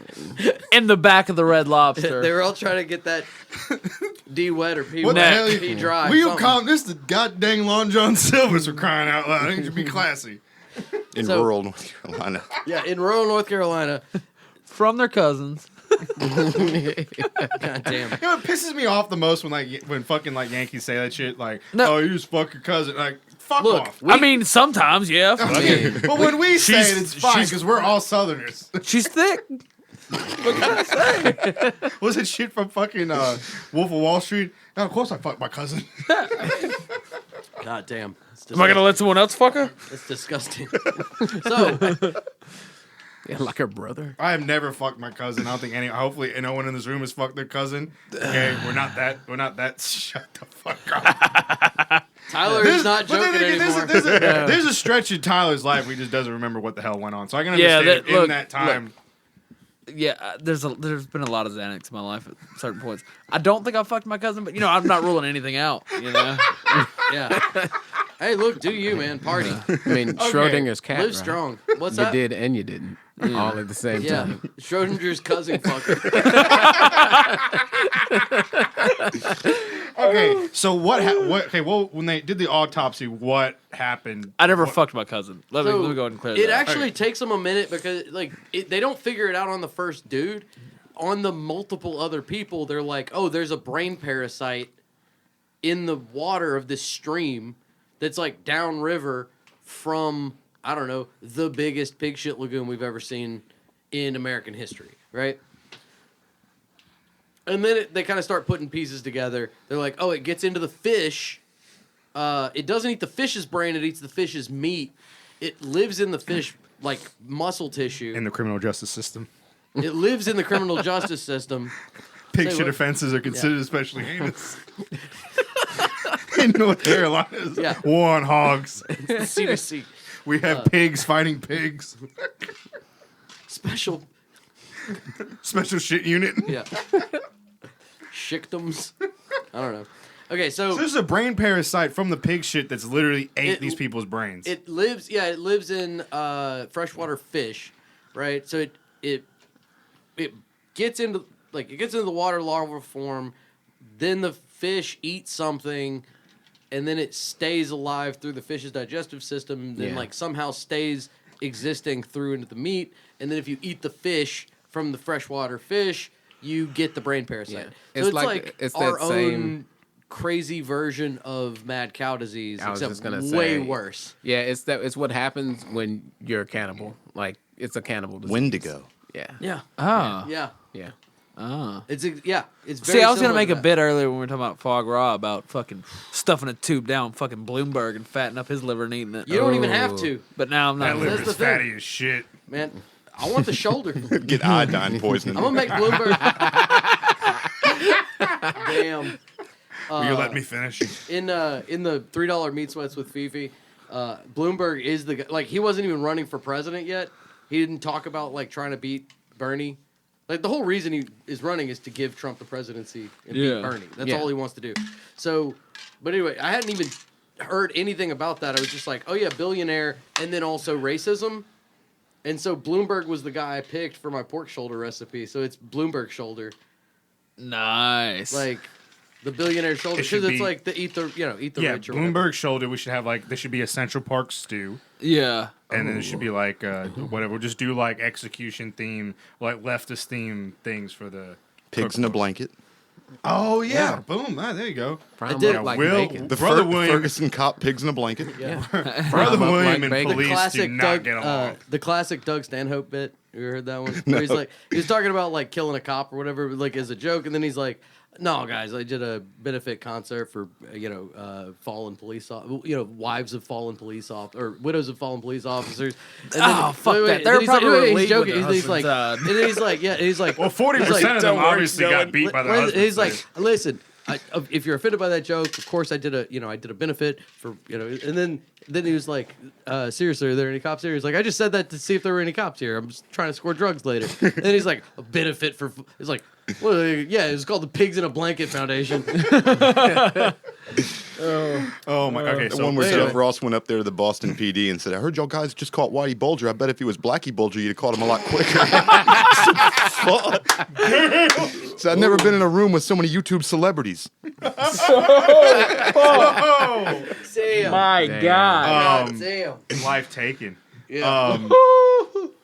in the back of the Red Lobster. They were all trying to get that D wet or P What the wet, hell? P dry. Will you something. calm? This is the goddamn Long John Silver's for crying out loud. I think you should be classy. In So- rural North Carolina. Yeah, in rural North Carolina. From their cousins. God damn. You know what pisses me off the most when fucking like Yankees say that shit like, No. oh, you just fuck your cousin. Like, fuck Look, off. I mean, sometimes, yeah. But when we say She's- it, it's fine because we're all Southerners. She's thick. Was it shit from fucking Wolf of Wall Street? No, of course I fucked my cousin. God damn. It's Am I gonna let someone else fuck her? It's disgusting. So, Yeah, like her brother. I have never fucked my cousin. I don't think any. Hopefully, no one in this room has fucked their cousin. Okay, we're not that. Shut the fuck up. Tyler is not But then joking again, anymore. there's a stretch in Tyler's life where he just doesn't remember what the hell went on. So I can Yeah, understand that- look, in that time. Yeah, there's been a lot of Xanax in my life at certain points. I don't think I fucked my cousin, but I'm not ruling anything out. Yeah. Hey, look, do you, man. Party. I mean, Schrodinger's cat. Live right? strong. What's You that? did and you didn't. All at the same Yeah. time. Schrodinger's cousin fucker. Okay, so what? When they did the autopsy, what happened? I never fucked my cousin. Let me go ahead and clear that. It actually takes them a minute because, like, they don't figure it out on the first dude. On the multiple other people, they're like, oh, there's a brain parasite in the water of this stream that's, like, downriver from, I don't know, the biggest pig shit lagoon we've ever seen in American history, right? And then they kind of start putting pieces together. They're like, oh, it gets into the fish. It doesn't eat the fish's brain. It eats the fish's meat. It lives in the fish like muscle tissue. In the criminal justice system, It lives in the criminal justice system. pig Say shit what? offenses are considered especially heinous. In North Carolina's Yeah. war on hogs. CDC. We have pigs fighting pigs. Special. Special shit unit. Yeah. Shicktums. I don't know. Okay, so So this is a brain parasite from the pig shit that's literally ate It- these people's brains. it lives. Yeah, it lives in freshwater fish, right? So it gets into the water larval form. Then the fish eats something, and then it stays alive through the fish's digestive system. Then Yeah. somehow stays existing through into the meat. And then if you eat the fish from the freshwater fish, you get the brain parasite. Yeah. So It's it's like- like it's that our same- own crazy version of mad cow disease, I was except just gonna way say- worse. Yeah, it's what happens when you're a cannibal. Like, it's a cannibal disease. Wendigo. Yeah. Yeah, Oh. yeah. Yeah. It's It's very See, I was gonna similar make to a that. bit earlier when we were talking about Fog Raw about fucking stuffing a tube down fucking Bloomberg and fattening up his liver and eating it. You don't even have to, But now I'm that not. liver's the thing. fatty as shit. man. I want the shoulder. Get iodine poisoning. I'm gonna make Bloomberg. Damn. Will you let me finish? In the $3 meat sweats with Fifi, Bloomberg is the guy. Like, he wasn't even running for president yet. He didn't talk about like trying to beat Bernie. Like, the whole reason he is running is to give Trump the presidency and Yeah. beat Bernie. That's Yeah. all he wants to do. So, but anyway, I hadn't even heard anything about that. I was just like, oh yeah, billionaire, and then also racism. And so Bloomberg was the guy I picked for my pork shoulder recipe. So it's Bloomberg shoulder, Nice. like the billionaire shoulder, It should because it's be- like the eat the Yeah, rich or whatever. Bloomberg shoulder. We should have like there should be a Central Park stew, yeah. and then it should be like whatever. We'll just do like execution theme, like leftist theme things for the Pigs in a blanket. Oh yeah, boom! Ah, there you go. Fry 'em did- up like Will- bacon. The Brother William- Ferguson cop pigs in a blanket. Yeah. Brother 'em up William like and bacon. police do Classic not Doug, get along. the classic Doug Stanhope bit. You ever heard that one? Where he's like, he was talking about like killing a cop or whatever, like as a joke, and then he's like, "No, guys, I did a benefit concert for fallen police, wives of fallen police officers or widows of fallen police officers." And Oh, fuck that. They're then he's like, probably wait, he's relieved joking. when their He's like, husbands and then he's like, yeah, he's like, Well, 40% he's like, of them "Don't worry, obviously got Dylan." beat by the husband. He's like, listen, if you're offended by that joke, of course I did a benefit for and then he was like, seriously, are there any cops here? He's like, I just said that to see if there were any cops here. I'm just trying to score drugs later. And then he's like, a benefit for. He's like, well, yeah, it's called the Pigs in a Blanket Foundation. oh my. Okay, The so one where wait a Jeff minute. Ross went up there to the Boston PD and said, "I heard y'all guys just caught Whitey Bulger. I bet if he was Blackie Bulger, you'd have caught him a lot quicker." Fuck. So I've never been in a room with so many YouTube celebrities. Damn. My Damn. God. um, Damn. life taken. Yeah.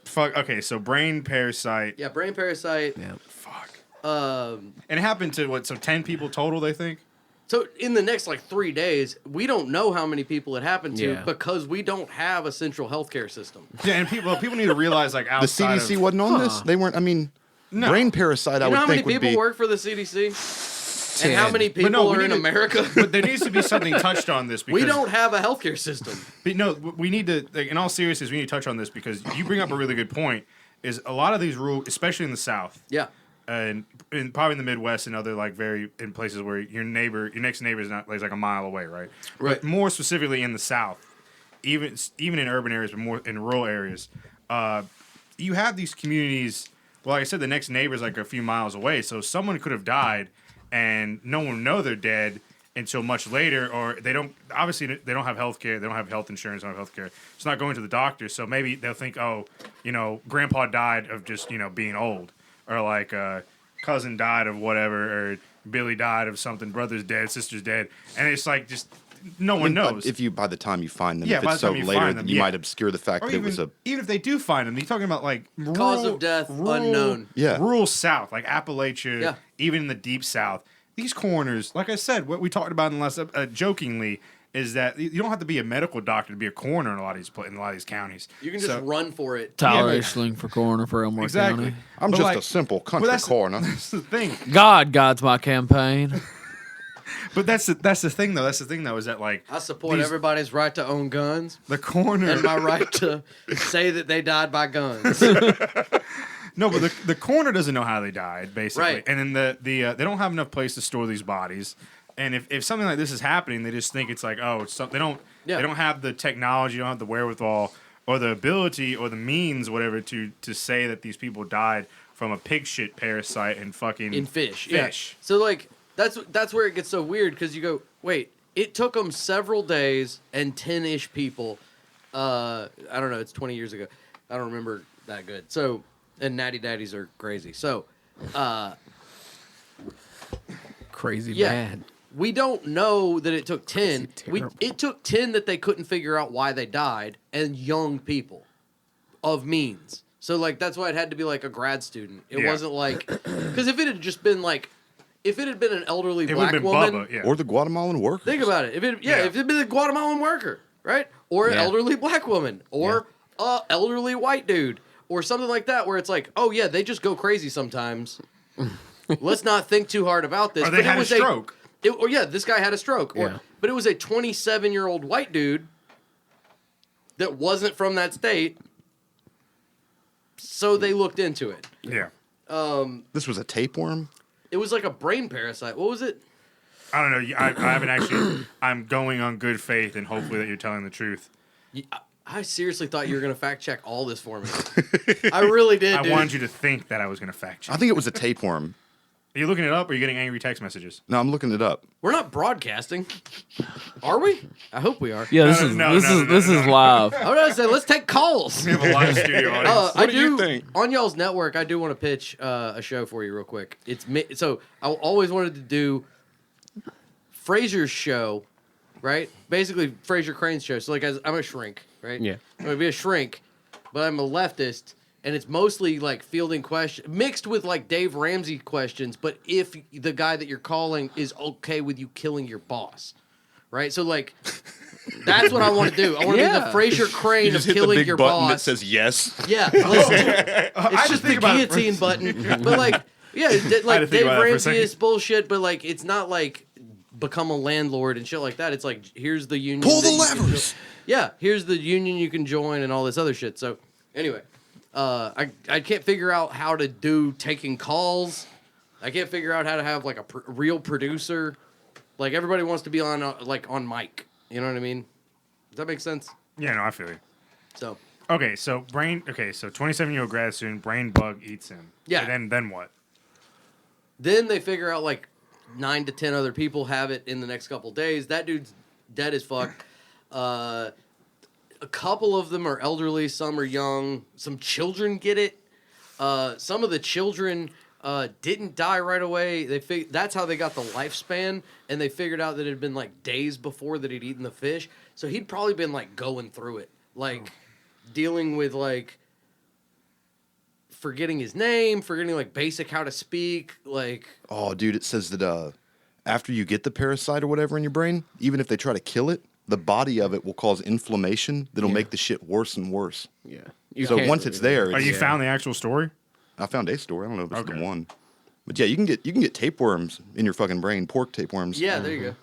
Fuck. Okay, so brain parasite. Yeah, brain parasite. Yeah. Fuck. Um, And it happened to what? So 10 people total, they think. so in the next like 3 days, we don't know how many people it happened to Yeah. because we don't have a central healthcare system. Yeah, and people need to realize like The outside CDC of, wasn't on this. They weren't. I mean, No. brain parasite. I You know would how many think would people be. work for the CDC? And how many But no, people we are in need to- America? But there needs to be something touched on this. Because, We don't have a healthcare system. But no, we need to. Like, in all seriousness, we need to touch on this because you bring up a really good point. Is a lot of these rules, especially in the South, Yeah. and probably in the Midwest and other like in places where your next neighbor is not like a mile away, right? Right. But more specifically in the South, even in urban areas, but more in rural areas, you have these communities. Well, like I said, the next neighbor is like a few miles away, so someone could have died, and no one will know they're dead until much later, or they don't. Obviously, they don't have health care. They don't have health insurance. They don't have health care. It's not going to the doctor, so maybe they'll think, oh, Grandpa died of just being old, or like cousin died of whatever, or Billy died of something. Brother's dead, sister's dead, and it's like just no one knows. If you by the time you find them, Yeah, if by it's the so time you later, find them, you yeah. might obscure the fact Or that it was a. even if they do find them, you're talking about like Cause of death unknown. Yeah. rural South, like Appalachia, Yeah. even in the deep South. These coroners, like I said, what we talked about in the last jokingly, is that you don't have to be a medical doctor to be a coroner in a lot of these counties. You can just run for it. Tyler Yeah. Eastling for coroner for Elmore Exactly. County. I'm But, just like- a simple but country that's coroner. That's the thing. God's my campaign. But that's the thing though. That's the thing though is that like I support these- everybody's right to own guns the coroner. and my right to say that they died by guns. No, but the coroner doesn't know how they died, basically. Right. And then they don't have enough place to store these bodies. And if something like this is happening, they just think it's like, oh, it's something. They don't have the technology, don't have the wherewithal, or the ability, or the means, whatever, to say that these people died from a pig shit parasite and fucking In fish. Fish. Yeah. So like that's where it gets so weird because you go, wait, it took them several days and 10-ish people. I don't know, it's 20 years ago. I don't remember that good. So and natty daddies are crazy. So Crazy yeah. bad. We don't know that it took 10. terrible. It took 10 that they couldn't figure out why they died, and young people of means. So, like, that's why it had to be, like, a grad student. It Yeah. wasn't like... Because if it had just been, like... If it had been an elderly It would black have been woman... Bubba, yeah. Or the Guatemalan workers. Think about it. If it Yeah. had been a Guatemalan worker, right? Or an Yeah. elderly black woman. Or a elderly white dude. Or something like that, where it's like, oh, yeah, they just go crazy sometimes. Let's not think too hard about this. Or they But it had a was stroke. this guy had a stroke. Yeah. But it was a 27-year-old white dude that wasn't from that state, so they looked into it. Yeah. This was a tapeworm. It was like a brain parasite. What was it? I don't know. I haven't actually. I'm going on good faith and hopefully that you're telling the truth. I seriously thought you were going to fact check all this for me. I really did, I dude. wanted you to think that I was going to fact check. I think it was a tapeworm. Are you looking it up or are you getting angry text messages? No, I'm looking it up. We're not broadcasting. Are we? I hope we are. Yeah, No, this is live. I was going to say, let's take calls. We have a live studio audience. I do you think? On y'all's network, I do want to pitch a show for you real quick. So I always wanted to do Fraser's show, right? Basically, Fraser Crane's show. So like, I'm a shrink, right? Yeah. I'm gonna be a shrink, but I'm a leftist, and it's mostly like fielding questions mixed with like Dave Ramsey questions. But if the guy that you're calling is okay with you killing your boss, right? So like. That's what I want to do. I want to be the Fraser Crane You of just hit the killing big your button boss. that says yes. Yeah, listen, it's just just think the about it guillotine button. But like, yeah, like think Dave about that for a Ramsey second. is bullshit. But like, it's not like become a landlord and shit like that. It's like here's the union. Pull that the you can levers. jo- Yeah, here's the union you can join and all this other shit. So anyway, I can't figure out how to do taking calls. I can't figure out how to have like a real producer. Like everybody wants to be on on mic. You know what I mean? Does that make sense? Yeah, no, I feel you. So Okay, so 27-year-old grad student, brain bug eats him. Yeah. And then what? then they figure out like 9 to 10 other people have it in the next couple days. That dude's dead as fuck. A couple of them are elderly, some are young. Some children get it. Some of the children didn't die right away. That's how they got the lifespan, and they figured out that it had been like days before that he'd eaten the fish. So he'd probably been like going through it. Like dealing with like forgetting his name, forgetting like basic how to speak, like Oh, dude, it says that after you get the parasite or whatever in your brain, even if they try to kill it, the body of it will cause inflammation that'll make the shit worse and worse. Yeah. So once it's there, Oh, it's, you found the actual story? I found a story. I don't know if it's Okay. the one, but yeah, you can get tapeworms in your fucking brain, pork tapeworms. yeah, there you go.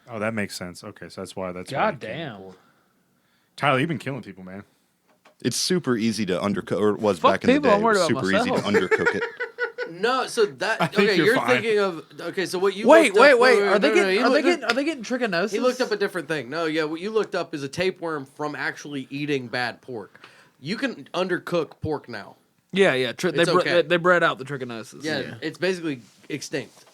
Oh, that makes sense. Okay, so that's why. God damn. Tyler, you've been killing people, man. It's super easy to undercook, or it was Fuck back in the people, day. I'm It worried was about super easy to myself. undercook it. No, so that think okay, you're you're fine. thinking of okay, so what you Wait, looked up, wait. Are no, they no, getting? he Are they looked- getting? Are they getting trichinosis? He looked up a different thing. No, yeah, what you looked up is a tapeworm from actually eating bad pork. You can undercook pork now. Yeah, yeah. They It's okay. they bred out the trichinosis. Yeah, it's basically extinct.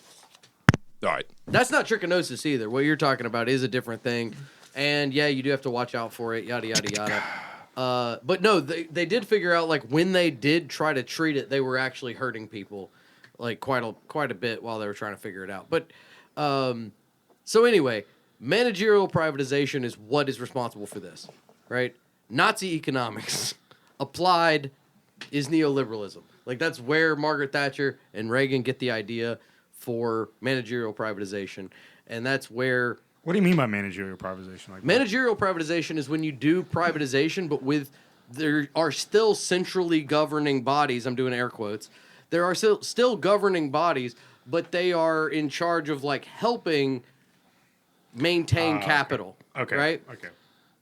All right. That's not trichinosis either. What you're talking about is a different thing. And yeah, you do have to watch out for it, yada, yada, yada. But no, they did figure out, like, when they did try to treat it, they were actually hurting people, like, quite a bit while they were trying to figure it out. But, so anyway, managerial privatization is what is responsible for this, right? Nazi economics applied is neoliberalism. Like, that's where Margaret Thatcher and Reagan get the idea for managerial privatization. And that's where What do you mean by managerial privatization? Like managerial privatization is when you do privatization, but with there are still centrally governing bodies. I'm doing air quotes. There are still governing bodies, but they are in charge of like helping maintain capital. Okay. Right? Okay.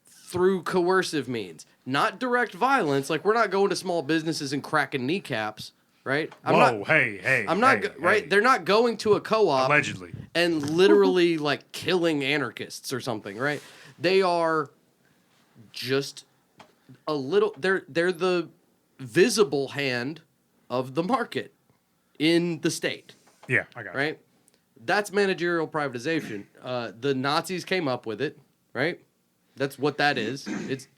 Through coercive means, not direct violence. Like we're not going to small businesses and cracking kneecaps. Right? Hey. I'm not right. Hey. They're not going to a co-op Allegedly. and literally like killing anarchists or something, right? They are just a little. They're the visible hand of the market in the state, Yeah, I got it. right? That's managerial privatization. The Nazis came up with it, right? That's what that is. It's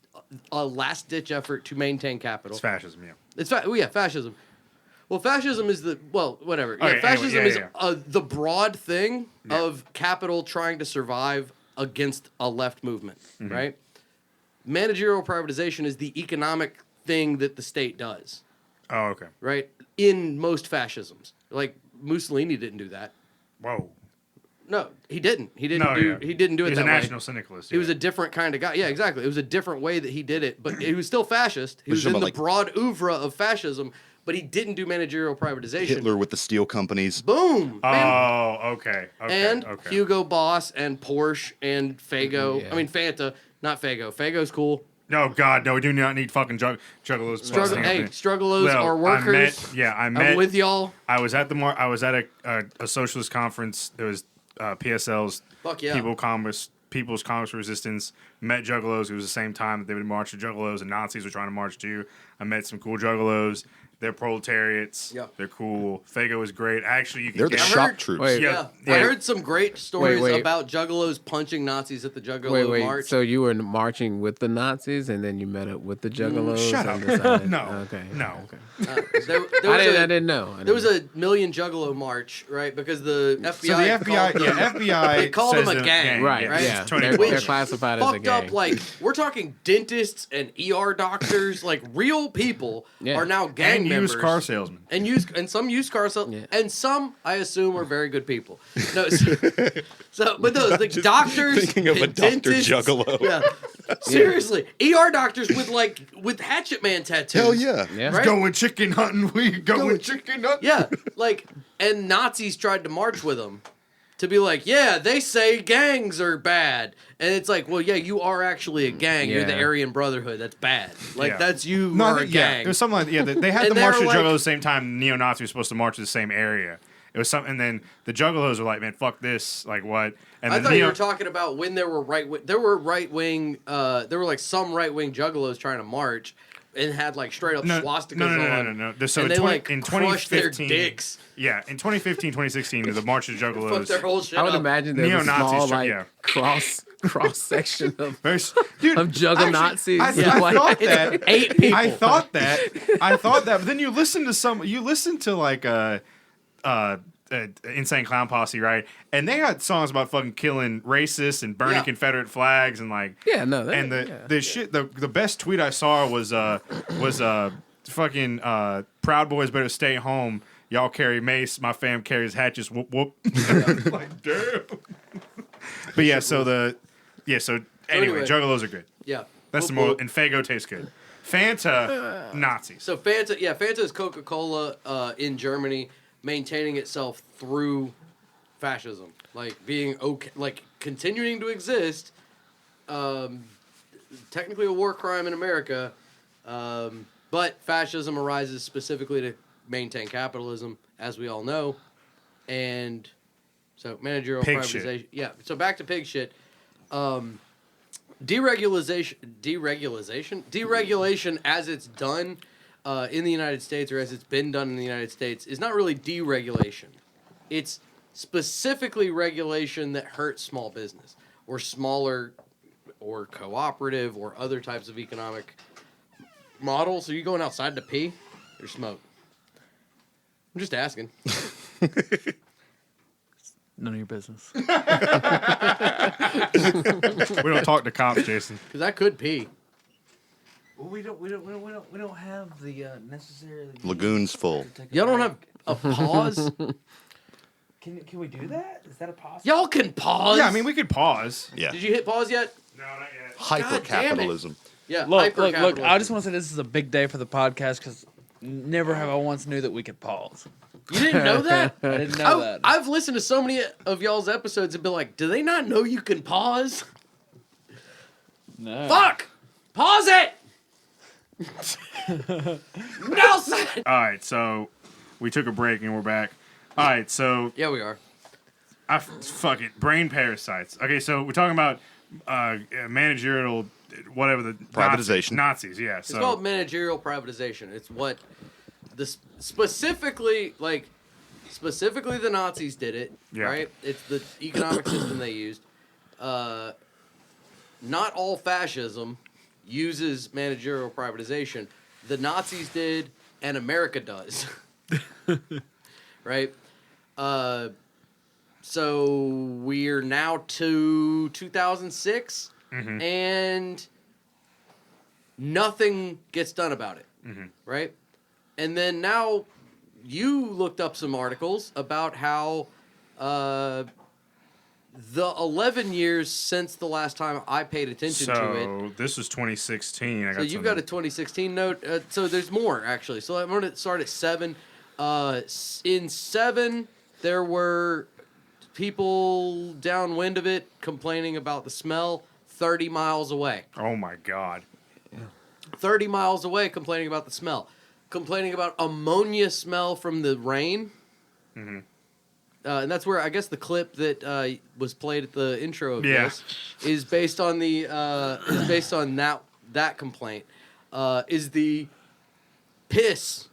a last ditch effort to maintain capital. It's fascism, yeah. It's fascism. Well, fascism is whatever. Okay, Yeah, fascism anyway, is yeah. the broad thing of capital trying to survive against a left movement, Mm-hmm. right? Managerial privatization is the economic thing that the state does, Oh, okay. right? In most fascisms, like Mussolini didn't do that. Whoa. No, he didn't. He didn't No, do. yeah. He didn't do it He's that a way. national syndicalist. He was a different kind of guy. Yeah, exactly. It was a different way that he did it, but he was still fascist. He Was was you in talking the about, broad oeuvre of fascism, but he didn't do managerial privatization. Hitler with the steel companies. Boom. Man. Oh, okay. And okay. Hugo Boss and Porsche and Fago. Yeah. I mean Fanta, not Fago. Fago's cool. No, God, no, we do not need fucking juggalos. Struggalos are workers. I met. I'm with y'all. I was at I was at a socialist conference. There was PSL's Fuck yeah. People's Congress Resistance. Met juggalos. It was the same time that they would march to juggalos, and Nazis were trying to march too. I met some cool juggalos. They're proletariats. Yep. They're cool. Fago was great. Actually, you can They're the get shock heard- troops. Wait. Yeah. I heard some great stories about juggalos punching Nazis at the Juggalo Wait. March. So you were marching with the Nazis, and then you met up with the Juggalos. Shut and up. decided- No. Okay. No. Okay. There I was didn't know. There was a million Juggalo March, right? Because the FBI. So the FBI, called them- FBI They called says them a they're gang, Right. right? Yeah. It's 20 They're Which classified as a fucked gang. up, like we're talking dentists and ER doctors, like real people Yeah. are now gang and members. used car salesmen. And some used car sales, Yeah. and some I assume are very good people. No, but those like doctors, thinking of a and Dr. dentists, Juggalo. Yeah, seriously, ER doctors with Hatchet Man tattoos. Hell yeah. Yeah. Right? Going chicken hunting. We going chicken hunting. Yeah, like, and Nazis tried to march with them to be like, yeah, they say gangs are bad. And it's like, well, yeah, you are actually a gang. You're the Yeah. Aryan Brotherhood. That's bad. Like, Yeah. that's you No, are I a think, yeah, gang. it was something like they had And the march they to were Juggalos like- at the same time. Neo-Nazis were supposed to march to the same area. It was something, and then the Juggalos were like, "Man, fuck this! Like what?" And I the thought you were talking about when there were there were like some right wing juggalos trying to march and had like straight up swastikas on. No. So And in they like in crushed their 2015, dicks. yeah, in 2015, 2016, the March of Fuck Juggalos. their whole shit I would up. imagine there's a Neo-Nazis small try- like yeah. cross section of Dude, juggle Nazis. I Like- thought that. 8 people. I thought that. But then you listen to like Insane Clown Posse, right? And they got songs about fucking killing racists and burning Yeah. Confederate flags and like Yeah, no. That, and yeah. the best tweet I saw was fucking Proud Boys better stay home. Y'all carry mace, my fam carries hatchets. Whoop whoop. Like damn. But yeah, so anyway, anyway. Juggalos are good. Yeah. That's the Whoop, more whoop. and Fago tastes good. Fanta Nazis. So Fanta is Coca-Cola in Germany maintaining itself through fascism, like being okay, like continuing to exist. Technically a war crime in America, but fascism arises specifically to maintain capitalism, as we all know, and so managerial Pig privatization. shit. Yeah. So back to pig shit. Deregulation as it's done in the United States, or as it's been done in the United States, is not really deregulation. It's specifically regulation that hurts small business or smaller or cooperative or other types of economic models. Are you going outside to pee or smoke? I'm just asking. None of your business. We don't talk to cops, Jason. Because I could pee. Well, we don't have the necessary. Lagoon's full. Y'all don't have a pause? Can we do that? Is that a possible? Y'all can pause. Yeah, I mean we could pause. Yeah. Did you hit pause yet? No, not yet. Hyper capitalism. Yeah. Look! I hyper-capitalism. just want to say this is a big day for the podcast because never have I once knew that we could pause. You didn't know that? I didn't know that. I've listened to so many of y'all's episodes and been like, do they not know you can pause? No. Fuck! Pause it! Nelson! All right, so we took a break and we're back. All right, so Yeah, we are. fuck it, brain parasites. Okay, so we're talking about managerial, whatever the Privatization. Nazis, yeah. It's So called managerial privatization. It's what specifically the Nazis did it, Yeah. right? It's the economic system they used. Not all fascism uses managerial privatization. The Nazis did, and America does. Right? So we're now to 2006, and nothing gets done about it, right? And then now you looked up some articles about how the 11 years since the last time I paid attention to it. So this was 2016. I So got you've got a 2016 note. So there's more, actually. So I'm going to start at 7. In 7, there were people downwind of it complaining about the smell 30 miles away. Oh my god. 30 miles away complaining about the smell. Complaining about ammonia smell from the rain. And that's where I guess the clip that was played at the intro of this is based on the that complaint. Is the piss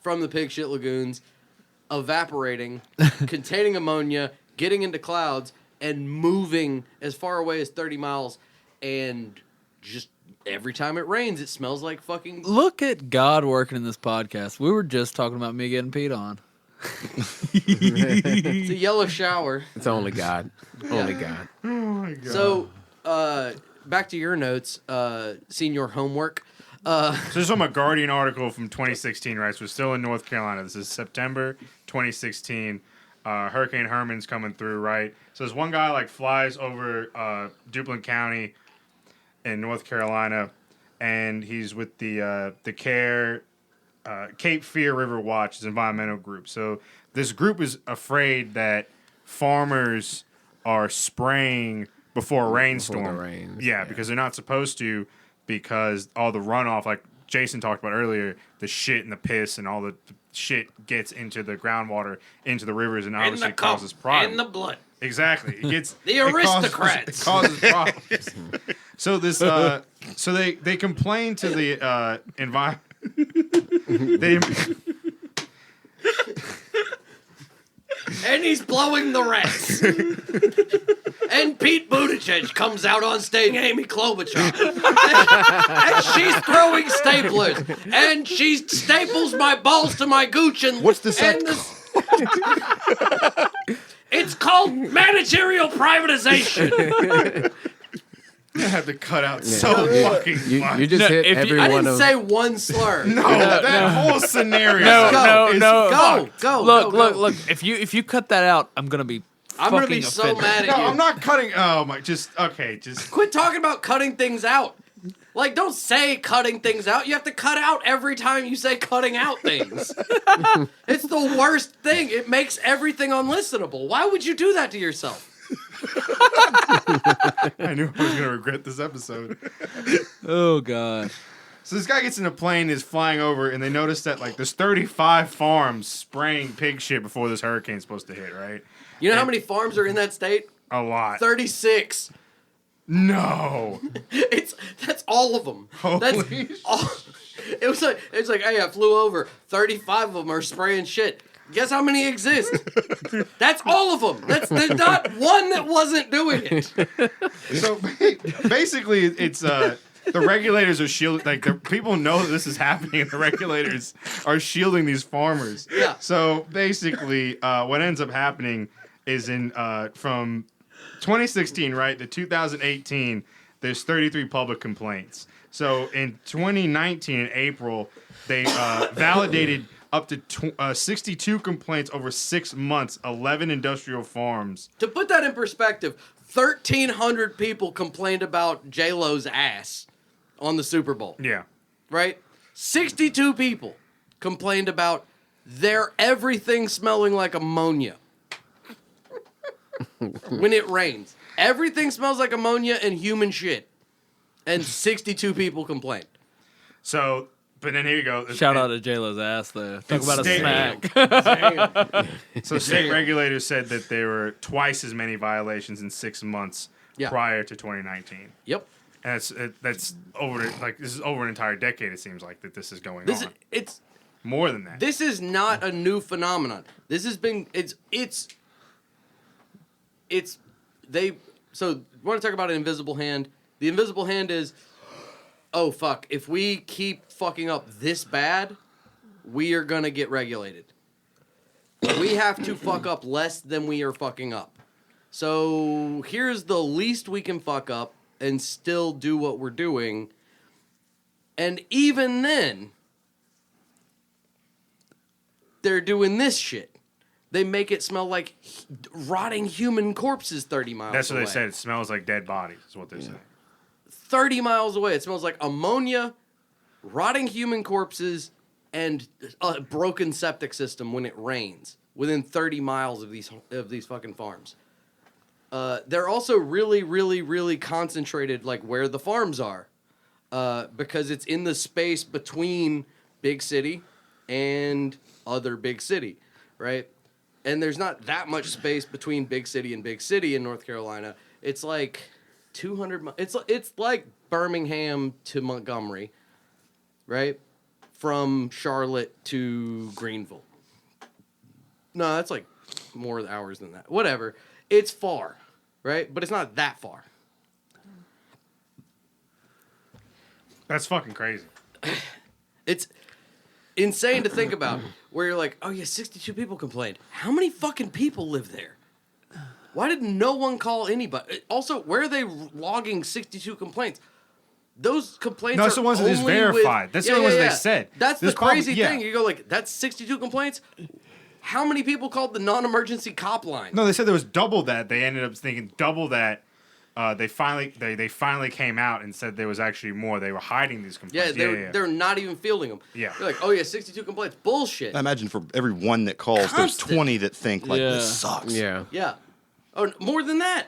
from the pig shit lagoons evaporating, containing ammonia, getting into clouds, and moving as far away as 30 miles, and just every time it rains, it smells like fucking. Look at God working in this podcast. We were just talking about me getting peed on. It's a yellow shower. It's only God. Only God. So, back to your notes, senior homework. So this is from a Guardian article from 2016, right? So we're still in North Carolina. This is September 2016. Hurricane Herman's coming through, right? So this one guy like flies over Duplin County in North Carolina, and he's with the Cape Fear River Watch, is an environmental group. So this group is afraid that farmers are spraying before a rainstorm. the rains, yeah, because they're not supposed to, because all the runoff, like Jason talked about earlier, the shit and the piss and all the shit gets into the groundwater, into the rivers, and obviously causes problems. In the blood. Exactly. It gets The aristocrats. It causes problems. So this so they complain to the environment. And he's blowing the rest. And Pete Buttigieg comes out on stage, Amy Klobuchar. And she's throwing staplers. And she staples my balls to my gooch. And What's this and act It's called managerial privatization. I have to cut out so fucking much. You just hit if you- every I one didn't of. say one slur. No, that whole scenario. No, is no. fucked. Go. Look. If you cut that out, I'm gonna be. I'm gonna be fucking so offended. mad at No, you. I'm not cutting. Oh my, just Quit talking about cutting things out. Like, don't say cutting things out. You have to cut out every time you say cutting out things. It's the worst thing. It makes everything unlistenable. Why would you do that to yourself? I knew I was gonna regret this episode. Oh god. So this guy gets in a plane, is flying over, and they notice that like there's 35 farms spraying pig shit before this hurricane's supposed to hit. Right? You know how many farms are in that state? A lot. 36. No. That's all of them. That's Holy all. It's like, hey, I flew over. 35 of them are spraying shit. Guess how many exist? That's all of them. There's not one that wasn't doing it. So basically, it's the regulators are shielding. Like the people know that this is happening, and the regulators are shielding these farmers. Yeah. So basically, what ends up happening is from 2016, right, to 2018, there's 33 public complaints. So in 2019, in April, they validated up to 62 complaints over 6 months, 11 industrial farms. To put that in perspective, 1,300 people complained about J-Lo's ass on the Super Bowl. Yeah. Right? 62 people complained about their everything smelling like ammonia when it rains. Everything smells like ammonia and human shit. And 62 people complained. So, but then here you go. Shout out to J-Lo's ass though. Talk about a State- smack. Damn. So state regulators said that there were twice as many violations in 6 months prior to 2019. Yep. And that's over this is over an entire decade. It seems like that this is going on. It's More than that. This is not a new phenomenon. This has been so want to talk about an invisible hand? The invisible hand is, oh fuck, if we keep fucking up this bad, we are gonna get regulated. We have to fuck up less than we are fucking up. So here's the least we can fuck up and still do what we're doing. And even then, they're doing this shit. They make it smell like rotting human corpses 30 miles away. That's what they said. It smells like dead bodies, is what they say. 30 miles away, it smells like ammonia, rotting human corpses, and a broken septic system when it rains within 30 miles of these fucking farms. They're also really, really, really concentrated, like where the farms are, because it's in the space between big city and other big city, right? And there's not that much space between big city and big city in North Carolina. It's like 200. It's like Birmingham to Montgomery, right? From Charlotte to Greenville. No, that's like more hours than that. Whatever. It's far, right? But it's not that far. That's fucking crazy. It's insane to think about. Where you're like, oh yeah, 62 people complained. How many fucking people live there? Why did no one call anybody? Also, where are they logging 62 complaints? Those complaints No, that's are the ones that is only verified. with- That's the only ones they said. That's There's the crazy probably- thing. You go like, that's 62 complaints? How many people called the non-emergency cop line? No, they said there was double that. They ended up thinking double that. They finally came out and said there was actually more. They were hiding these Yeah, complaints. they're not even fielding them. Yeah. They're like, oh yeah, 62 complaints. Bullshit. I imagine for every one that calls, there's Constant. 20 that think like Yeah. this sucks. Yeah. Yeah. Oh, more than that.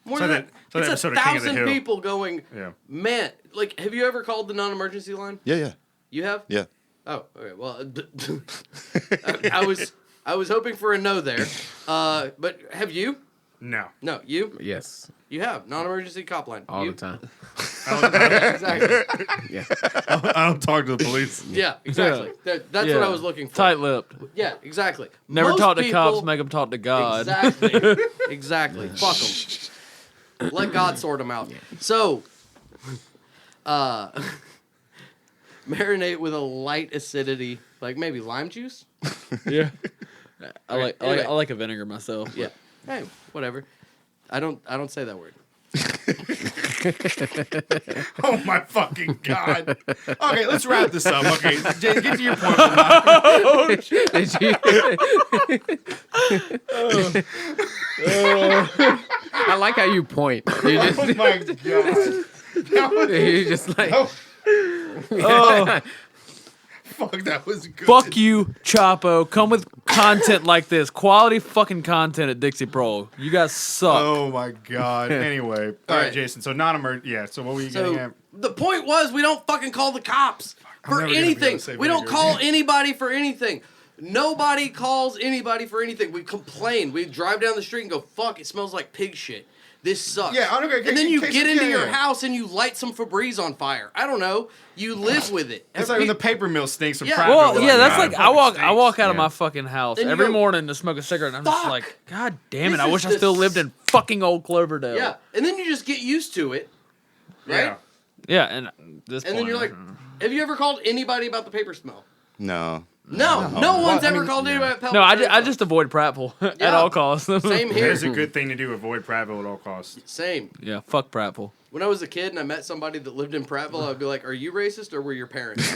More So than that- that. so that It's episode of King of the 1,000 Hill. people going, Yeah. man, like, have you ever called the non-emergency line? Yeah. You have? Yeah. Oh, okay. Well, I was hoping for a no there. But have you? No. No, you? Yes. You have non-emergency cop line. All You? the time. Exactly. Yeah. I don't talk to the police. Yeah, exactly. That's Yeah. what I was looking for. Tight-lipped. Yeah, exactly. Never Most talk to people- cops, make them talk to God. Exactly. Exactly. Fuck them. Let God sort them out. So, marinate with a light acidity, like maybe lime juice. Yeah. I Anyway. like a vinegar myself. Yeah. Hey, whatever. I don't say that word. Oh my fucking god. Okay, let's wrap this up. Okay, Jay, get to your point. Did you? I like how you point. You just, Oh my god. you just like. Fuck, that was good. Fuck you, Chapo. Come with content like this. Quality fucking content at Dixie Pro. You guys suck. Oh my god. Anyway, all right, right. Jason. So non-emergent. Yeah. So what were you getting So at? the point was, we don't fucking call the cops I'm for never gonna be able to anything. say We don't vinegar call again. anybody for anything. Nobody calls anybody for anything. We complain. We drive down the street and go, "Fuck! It smells like pig shit. This sucks." Yeah, I don't know. And then you Case- get into yeah, your yeah. house and you light some Febreze on fire. I don't know. You live with it. It's like when the paper mill stinks from Yeah. Prattville. Well, yeah, that's God, like it I walk fucking out stinks. of my fucking house And you every go, morning to smoke a cigarette, and I'm just "Fuck. like, God damn it! This I is wish I the still lived in fucking old Cloverdale. Yeah, and then you just get used to it, right? Yeah. yeah, and this. And then you're like, "Have you ever called anybody about the paper smell?" No. No one's ever called anybody about no, paper I just avoid Prattville at Yeah. all costs. Same here. There's a good thing to do. Avoid Prattville at all costs. Same. Yeah, fuck Prattville. When I was a kid and I met somebody that lived in Prattville, I'd be like, "Are you racist or were your parents?"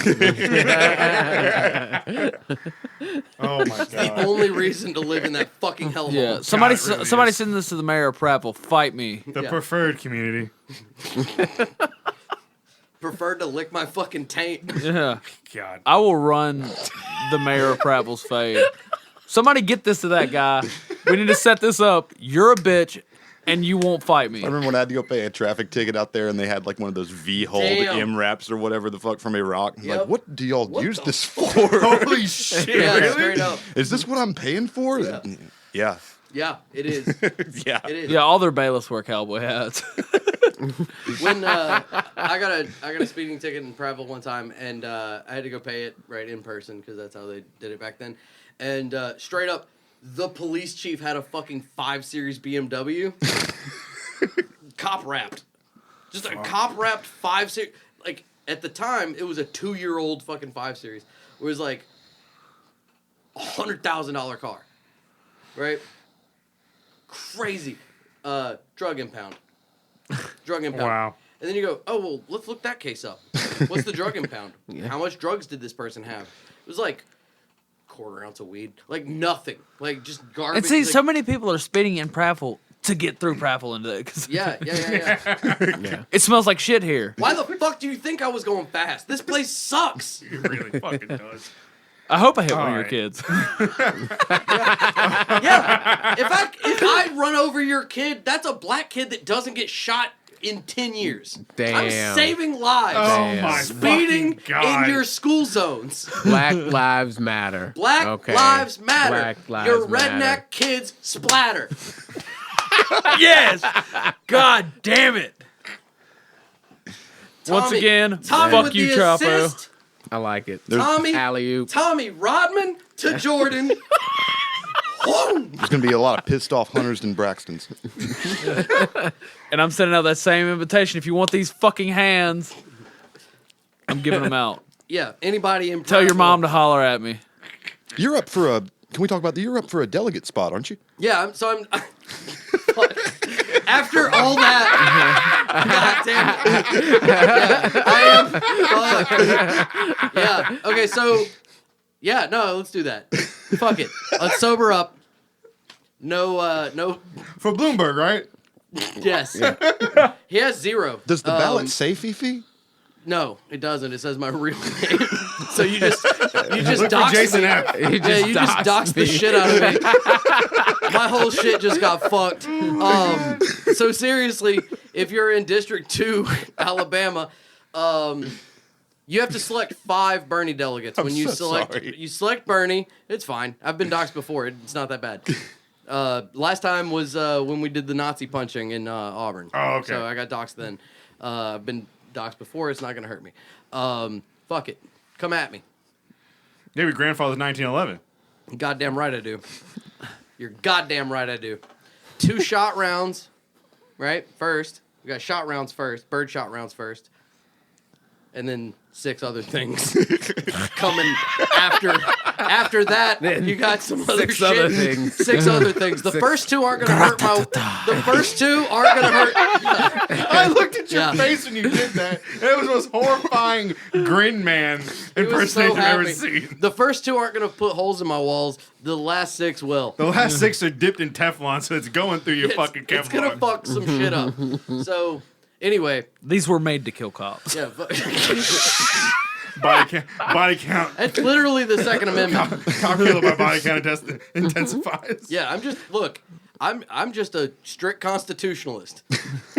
Oh my god. Only reason to live in that fucking hellhole. Yeah, somebody it really somebody is. send this to the mayor of Prattville. Fight me. The Yeah. preferred community. Preferred to lick my fucking taint. Yeah, God. I will run the mayor of Prattville's fade. Somebody get this to that guy. We need to set this up. You're a bitch, and you won't fight me. I remember when I had to go pay a traffic ticket out there and they had like one of those V-hold Damn. M-Raps or whatever the fuck from Iraq. I'm Yep. like, what do y'all use the this for? Holy shit. Yeah, really? straight up. Is this what I'm paying for? Yeah. Yeah. Yeah, it is. Yeah. It is. Yeah, all their bailiffs wear cowboy hats. When I got a speeding ticket in Prattville one time, and I had to go pay it right in person because that's how they did it back then. And straight up, the police chief had a fucking 5 Series BMW, cop wrapped, just a cop wrapped 5 Series. Like at the time, it was a 2-year-old fucking 5 Series. It was like $100,000 car, right? Crazy, drug impound. Drug impound. Wow. And then you go, oh, well, let's look that case up. What's the drug impound? How much drugs did this person have? It was like 1/4 ounce of weed. Like nothing. Like just garbage. And see, like, so many people are speeding in Prattville to get through Prattville into it. 'Cause Yeah. it smells like shit here. Why the fuck do you think I was going fast? This place sucks. It really fucking does. I hope I hit one of your Alright. kids. Yeah. If I run over your kid, that's a black kid that doesn't get shot in 10 years. Damn. I'm saving lives. Oh my Speeding fucking God. in your school zones. Black Lives Matter. Black Okay. lives matter. Black lives Your redneck matter. kids splatter. Yes! God damn it! Once Tommy- again, Tommy fuck with you, the Chapo. assist. I like it. Tommy, Alley-oop. Tommy Rodman to Jordan. Whoa. There's going to be a lot of pissed off Hunters and Braxtons. And I'm sending out that same invitation. If you want these fucking hands, I'm giving them out. Yeah, anybody in Tell your Prattville- mom to holler at me. You're up for a. Can we talk about you're up for a delegate spot, aren't you? Yeah, I'm after all that. God damn it. Yeah, I am. Fuck. Yeah. Okay, so yeah, no, let's do that. Fuck it. Let's sober up. No. For Bloomberg, right? Yes. He has 0. Does the ballot say Fifi? No, it doesn't. It says my real name. So you just Look for doxed Jason me. F. You Yeah, you just doxed the shit out of me. My whole shit just got fucked. So seriously, if you're in District 2, Alabama, you have to select 5 Bernie delegates. When you select Bernie, it's fine. I've been doxed before. It's not that bad. Last time was when we did the Nazi punching in Auburn. Oh, okay. So I got doxed then. I've been doxed before. It's not gonna hurt me. Fuck it. Come at me. Yeah, we grandfather's 1911. Goddamn right I do. You're goddamn right I do. 2 shot rounds, right? First. We got shot rounds first, bird shot rounds first. And then 6 other things coming after After that, you got some other Six shit. other things. 6 other things. The first 2 aren't gonna hurt my. The first 2 aren't gonna hurt. I looked at your Yeah. face when you did that. And it was the most horrifying grin man It was so impersonation I've ever happy. seen. The first 2 aren't gonna put holes in my walls. The last 6 will. The last 6 are dipped in Teflon, so it's going through your fucking Kevlar. It's gonna fuck some shit up. So anyway, These were made to kill cops. yeah. Body count. That's literally the Second Amendment. Cop killer by body count intensifies. Yeah, I'm just a strict constitutionalist.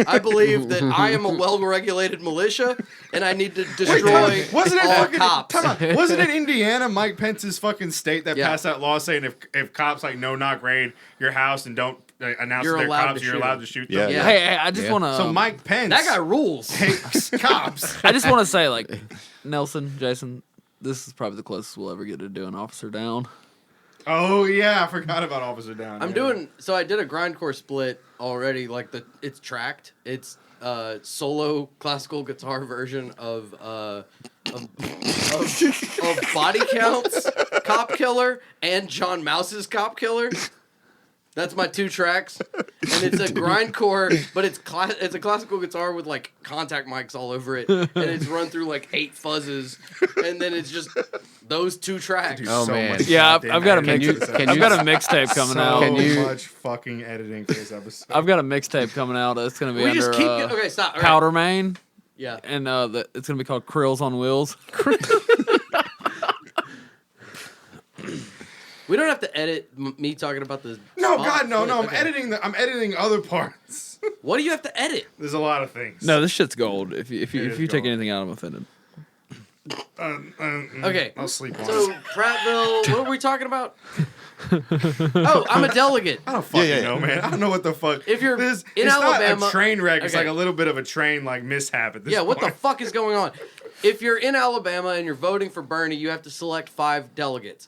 I believe that I am a well-regulated militia, and I need to destroy Wasn't it all fucking cops. Time out. Wasn't it Indiana, Mike Pence's fucking state that Yeah. passed that law saying if cops like no knock raid your house and don't announce You're that they're allowed cops, to you're shoot allowed them. to shoot Yeah, them. yeah. Hey, I just Yeah. want to. So Mike Pence That guy rules. hates cops. I just want to say, like, Nelson, Jason, this is probably the closest we'll ever get to doing Officer Down. Oh yeah, I forgot about Officer Down. I'm doing so. I did a grindcore split already. Like it's tracked. It's solo classical guitar version of Body Counts, Cop Killer, and John Mouse's Cop Killer. That's my 2 tracks, and it's a grindcore, but it's a classical guitar with like contact mics all over it, and it's run through like 8 fuzzes, and then it's just those 2 tracks. Oh, man. much Yeah, goddamn I've got a editing mix. for this can I've you- got a mixtape coming so out. Can you- much fucking editing for this episode. I've got a mixtape coming out. It's gonna be We under just keep okay. Stop. All right. Powder Main, Yeah. and it's gonna be called Krills on Wheels. We don't have to edit me talking about the. No, oh, God, no. I'm okay. I'm editing other parts. What do you have to edit? There's a lot of things. No, this shit's gold. If you is take gold. anything out, I'm offended. Okay. I'll sleep on So it. Prattville, what were we talking about? Oh, I'm a delegate. I don't fucking Yeah. know, man. I don't know what the fuck. If you're this, in it's Alabama- not a train wreck. It's Okay. like a little bit of a train like mishap at this Yeah, what the point. fuck is going on? If you're in Alabama and you're voting for Bernie, you have to select 5 delegates.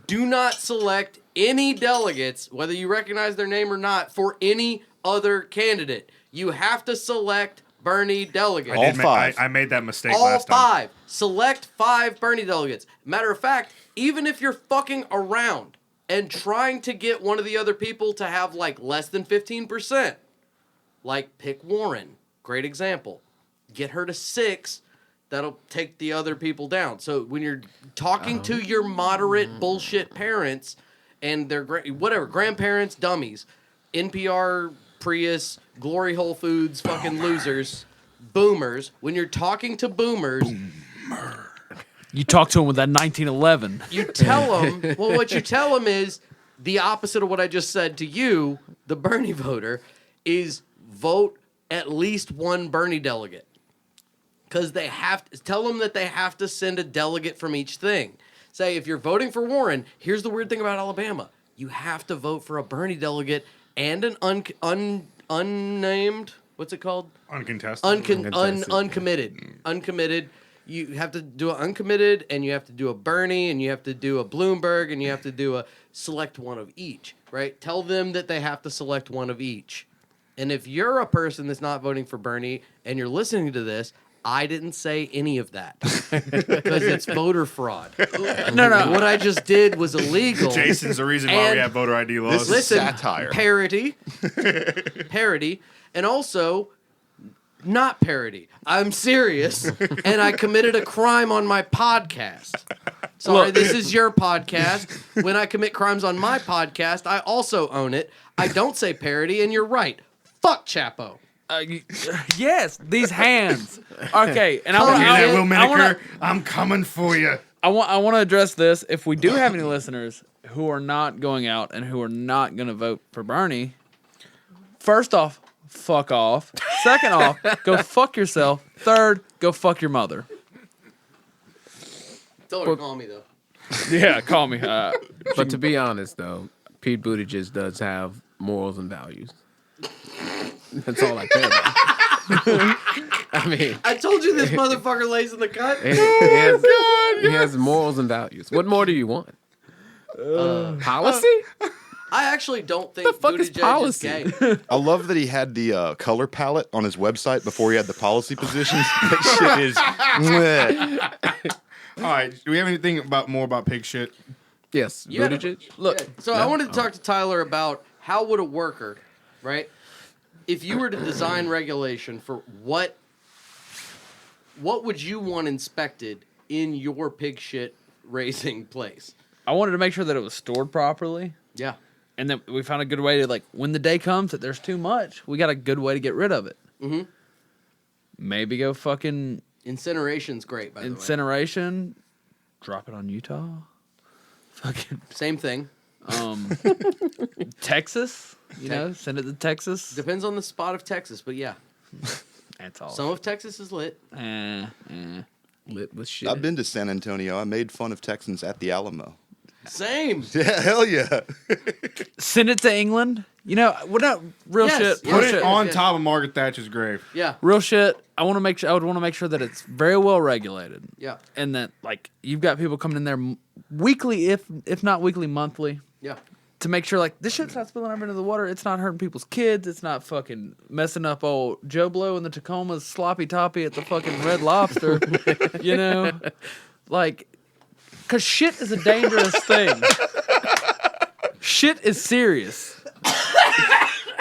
Do not select any delegates, whether you recognize their name or not, for any other candidate. You have to select Bernie delegates. All 5. I made that mistake All last time. 5. Select 5 Bernie delegates. Matter of fact, even if you're fucking around and trying to get one of the other people to have like less than 15%, like pick Warren, great example. Get her to 6, that'll take the other people down. So when you're talking to your moderate bullshit parents and their grandparents, dummies, NPR, Prius, Glory Whole Foods, fucking losers, boomers, when you're talking to boomers, You talk to him with that 1911. you tell them, well, what you tell them is the opposite of what I just said to you, the Bernie voter, is vote at least 1 Bernie delegate. Because they have to tell them that they have to send a delegate from each thing. Say, if you're voting for Warren, here's the weird thing about Alabama. You have to vote for a Bernie delegate and an unnamed, what's it called? Uncontested. Uncommitted. Uncommitted. You have to do an uncommitted, and you have to do a Bernie, and you have to do a Bloomberg, and you have to do a select one of each, right? Tell them that they have to select one of each. And if you're a person that's not voting for Bernie and you're listening to this, I didn't say any of that because it's voter fraud. No. What I just did was illegal. Jason's the reason why And we have voter ID laws. This is Listen, satire. parody, and also not parody. I'm serious, and I committed a crime on my podcast. Sorry, this is your podcast. When I commit crimes on my podcast, I also own it. I don't say parody, and you're right. Fuck Chapo. Yes, these hands. Okay, and Hear that, Will I wanna, Miniker? I'm coming for you. I want to address this. If we do have any listeners who are not going out and who are not going to vote for Bernie, first off, fuck off. Second off, go fuck yourself. Third, go fuck your mother. Tell her to call me, though. Yeah, call me. But to be honest, though, Pete Buttigieg does have morals and values. That's all I care about. I mean, I told you this motherfucker lays in the cut. he has morals and values. What more do you want? Policy? I actually don't think The fuck is Buttigieg policy? is gay. I love that he had the color palette on his website before he had the policy positions. That shit is. Meh. All right. Do we have anything more about pig shit? Yes, You had a- Buttigieg. Look, Yeah. So I wanted to talk to Tyler about how would a worker, right? If you were to design regulation for what would you want inspected in your pig shit raising place? I wanted to make sure that it was stored properly, Yeah. and then we found a good way to, like, when the day comes that there's too much, we got a good way to get rid of it. Mhm. Maybe go fucking Incineration's great, by the way. incineration, drop it on Utah. Fucking Same thing. Texas, send it to Texas. Depends on the spot of Texas, but yeah. That's all. Some of Texas is lit. Lit with shit. I've been to San Antonio. I made fun of Texans at the Alamo. Same. Yeah, hell yeah. Send it to England. We're not real Yes, shit. yes. Real Put it shit. on yeah. top of Margaret Thatcher's grave. Yeah. Real shit. I would want to make sure that it's very well regulated. Yeah. And that, like, you've got people coming in there weekly, if not weekly, monthly, Yeah. to make sure, like, this shit's not spilling over into the water. It's not hurting people's kids. It's not fucking messing up old Joe Blow in the Tacoma's sloppy toppy at the fucking Red Lobster. Like, because shit is a dangerous thing. Shit is serious.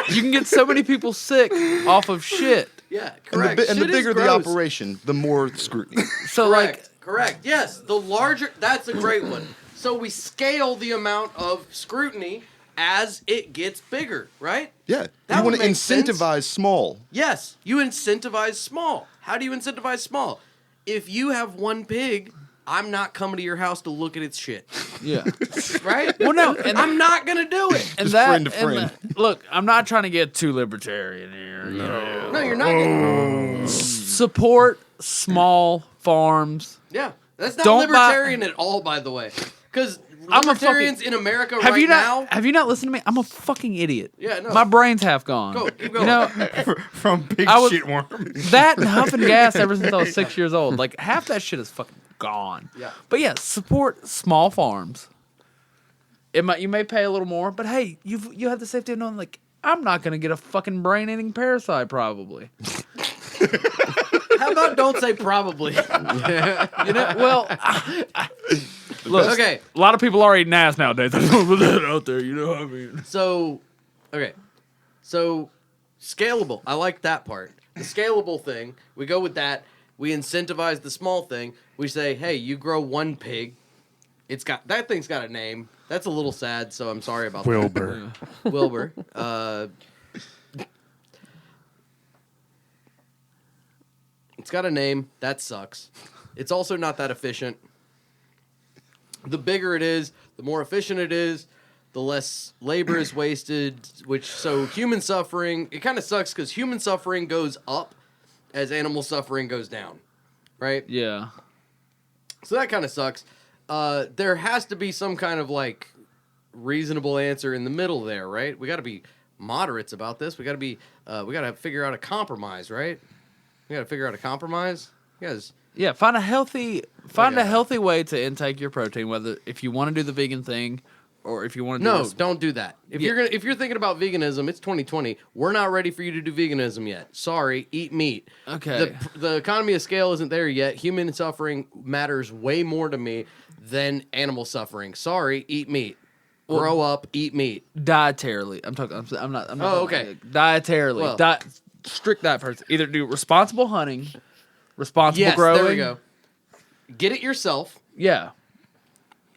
You can get so many people sick off of shit. Yeah. And Correct. the Shit is bigger the gross. operation, the more scrutiny. So, Correct. Correct. Yes. The larger. That's a great one. So we scale the amount of scrutiny as it gets bigger, right? Yeah. That you want would to make sense. incentivize small. Yes. You incentivize small. How do you incentivize small? If you have one pig, I'm not coming to your house to look at its shit. yeah. Right? Well, no, and I'm not gonna do it. And Just that, friend to and friend. look, I'm not trying to get too libertarian here. No, you're not. Gonna, Support small farms. yeah, that's not Don't buy- libertarian at all, by the way. Because I'm a libertarians in America Have right you now. not? Have you not listened to me? I'm a fucking idiot. Yeah, no. My brain's half gone. Go, keep going. From big I was- shit worms. That and huffing gas ever since I was 6 years old. Like, half that shit is fucking gone. Yeah. But yeah, support small farms. You may pay a little more, but hey, you have the safety of knowing, like, I'm not gonna get a fucking brain-eating parasite probably. How about don't say probably? Well, look, Okay. a lot of people are eating ass nowadays. I don't put that out there. You know what I mean? So, okay. So, scalable. I like that part. The scalable thing, we go with that. We incentivize the small thing. We say, hey, you grow one pig. That thing's got a name. That's a little sad, so I'm sorry about Wilbur. that. Wilbur. It's got a name. That sucks. It's also not that efficient. The bigger it is, the more efficient it is, the less labor is wasted, so human suffering, it kind of sucks because human suffering goes up as animal suffering goes down, right? Yeah. So that kind of sucks. There has to be some kind of, like, reasonable answer in the middle there, right? We got to be moderates about this. We got to figure out a compromise, right? We got to figure out a compromise. You guys, Yeah, find a healthy way to intake your protein. Whether if you want to do the vegan thing, or if you want to do no, this. don't do that. If Yeah. if you're thinking about veganism, it's 2020. We're not ready for you to do veganism yet. Sorry, eat meat. Okay. The economy of scale isn't there yet. Human suffering matters way more to me than animal suffering. Sorry, eat meat. Grow up, eat meat. Dietarily, I'm talking. I'm not. Oh, talking okay. like dietarily, Well- strict diet first. Either do responsible hunting, responsible Yes, growing. there we go. Get it yourself. Yeah.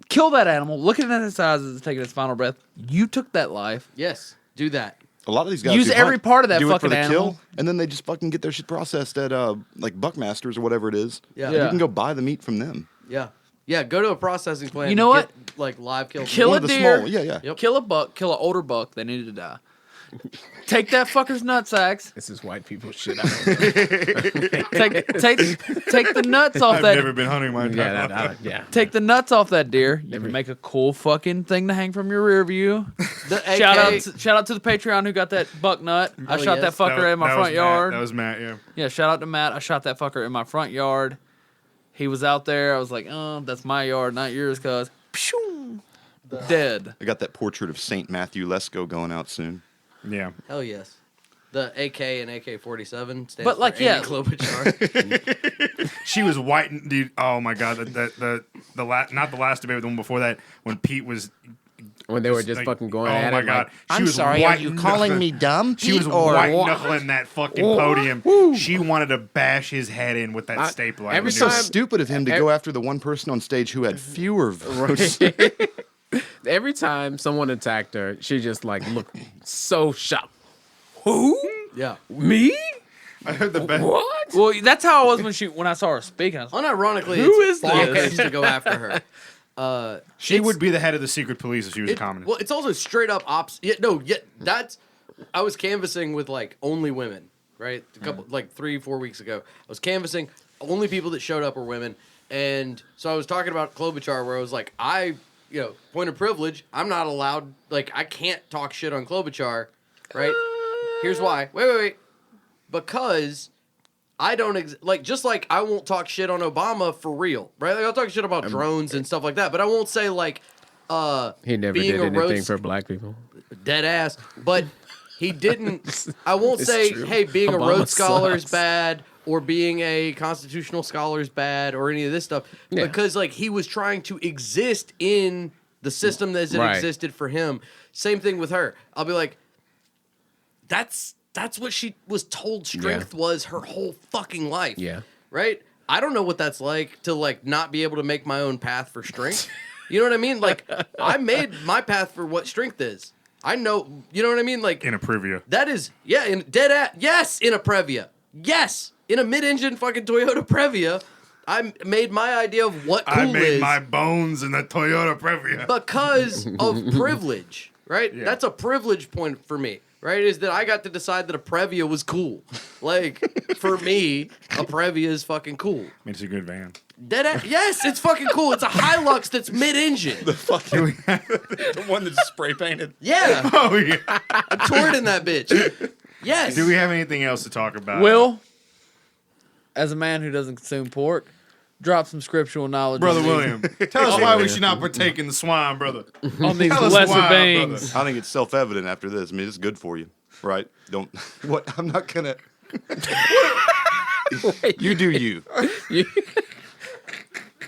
Kill that animal. Look at it in its eyes as it's taking its final breath. You took that life. Yes, do that. A lot of these guys Use who every hunt part of that do it for fucking the animal. kill, and then they just fucking get their shit processed at like Buckmasters or whatever it is. Yeah. And Yeah. you can go buy the meat from them. Yeah. Yeah, go to a processing plant. You know and what? get, like, live kill. Kill One a of the deer. small, yeah. Yep. Kill a buck. Kill an older buck. They needed to die. Take that fucker's nutsacks. This is white people shit. Take the nuts off I've that. never been hunting my entire life. Yeah. Take the nuts off that deer. You can make a cool fucking thing to hang from your rear view. The Shout out to the Patreon who got that buck nut. I shot yes. that fucker in my That was front Matt. yard. That was Matt, yeah. Yeah, shout out to Matt. I shot that fucker in my front yard. He was out there. I was like, oh, that's my yard, not yours, cuz. Dead. I got that portrait of Saint Matthew Lesko going out soon. Yeah. Hell yes. The AK and AK-47 stands But, like, for yeah. Amy Klobuchar. She was white, dude. Oh my god, not the last debate, but the one before that, when Pete was. When they were just like, fucking going oh at my it. god, Like, she I'm was sorry, are white you calling me dumb, She was Pete, or white what? knuckling that fucking podium. She wanted to bash his head in with that stapler. every It's so time- stupid of him to go after the one person on stage who had fewer votes. every time someone attacked her, she just like looked so shocked. Who? Yeah. Me? I heard the best. What? Well, that's how I was when I saw her speaking. I was like, Unironically, Who it's is this? bonkers to go after her. She would be the head of the secret police if she was a communist. Well, it's also straight up that's. I was canvassing with like only women, right? A couple, like 3-4 weeks ago. I was canvassing. Only people that showed up were women, and so I was talking about Klobuchar, where I was like, point of privilege. I'm not allowed. Like, I can't talk shit on Klobuchar, right? Here's why. Wait. Because I don't just like I won't talk shit on Obama for real, right? Like, I'll talk shit about drones and stuff like that, but I won't say like He never being did a anything road- for black people. dead ass. But he didn't. I won't It's say, true. hey, being a Obama Rhodes Scholar is sucks. bad or being a constitutional scholar is bad or any of this stuff Yeah. because like he was trying to exist in the system as it Right. existed for him. Same thing with her. I'll be like, that's what she was told strength was her whole fucking life. Yeah. Right? I don't know what that's like to like not be able to make my own path for strength. You know what I mean? Like I made my path for what strength is. I know, you know what I mean? Like in a preview. that is, yeah, in yes, in a Previa. Yes, in a mid-engine fucking Toyota Previa. I made my idea of what cool I made is my bones in the Toyota Previa. because of privilege, right? Yeah. That's a privilege point for me, right? Is that I got to decide that a Previa was cool. Like, for me, a Previa is fucking cool. I mean, it's a good van. Yes, it's fucking cool. It's a Hilux that's mid-engine. The one that's spray painted. Yeah, Oh yeah. I toured in that bitch. Yes. Do we have anything else to talk about? Will, as a man who doesn't consume pork, drop some scriptural knowledge Brother on these- William, tell us why we should not partake in the swine, brother. on these Tell us lesser why, beings. I think it's self-evident after this. I mean, it's good for you, right? Don't. What? I'm not gonna. You do you.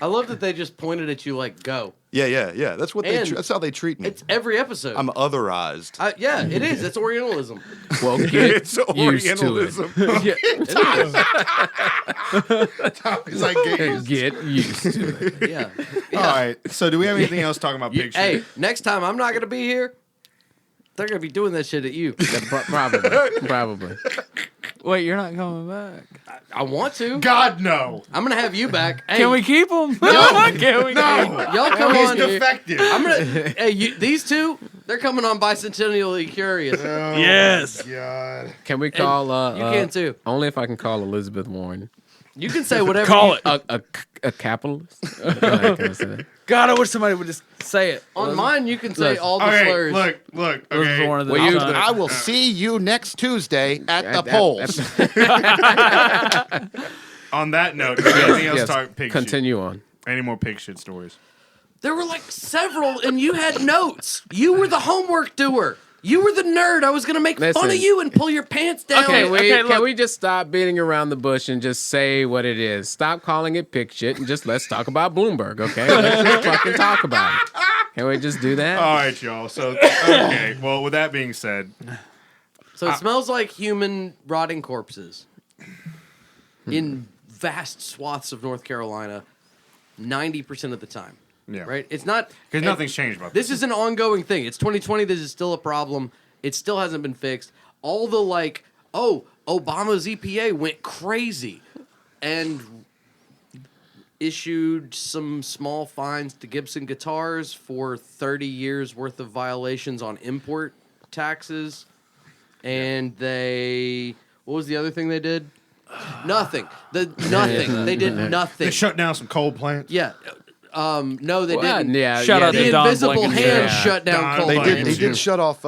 I love that they just pointed at you like, go. Yeah. That's what And that's how they treat me. It's every episode. I'm otherized. Yeah, it is. It's Orientalism. Well, get It's used to it. Orientalism. It It's like gays. Get used to it. is. Yeah. All right. So, do we have anything else talking about pig shit? Hey, next time I'm not going to be here, they're going to be doing that shit at you. Probably. Wait, you're not coming back? I want to. God no. I'm going to have you back. Hey, Can we keep them? Can we? No. y'all come He's on. defective. I'm going to. Hey, these two, they're coming on Bicentennially Curious. Yes. God. Can we call? you can too. Only if I can call Elizabeth Warren You can say whatever. Call it. a capitalist. Can I say that? God, I wish somebody would just say it. On mine, you can say Look. all the Okay, slurs. look. Elizabeth Okay. Warren of the Well, you- Sun. I will see you next Tuesday at the polls. On that note, do we have anything else Yes, talk pig continue on. shit? Any more pig shit stories? There were like several, and you had notes. You were the homework doer. You were the nerd. I was going to make fun of Listen. you and pull your pants down. Can look. we just stop beating around the bush and just say what it is? Stop calling it pig shit and just let's talk about Bloomberg, okay? Let's just fucking talk about it. Can we just do that? All right, y'all. So, okay. Well, with that being said, So it smells like human rotting corpses in vast swaths of North Carolina 90% of the time. yeah. Right? It's not... Because and nothing's changed about This is an ongoing thing. It's 2020. This is still a problem. It still hasn't been fixed. All the like, oh, Obama's EPA went crazy and issued some small fines to Gibson Guitars for 30 years worth of violations on import taxes. And they, what was the other thing they did? Nothing. Nothing. They did nothing. They shut down some coal plants. Yeah. No, they Well, didn't. yeah, Shout yeah, out to The Don invisible Blankenship. hand Yeah. shut down Don coal They plants did shut off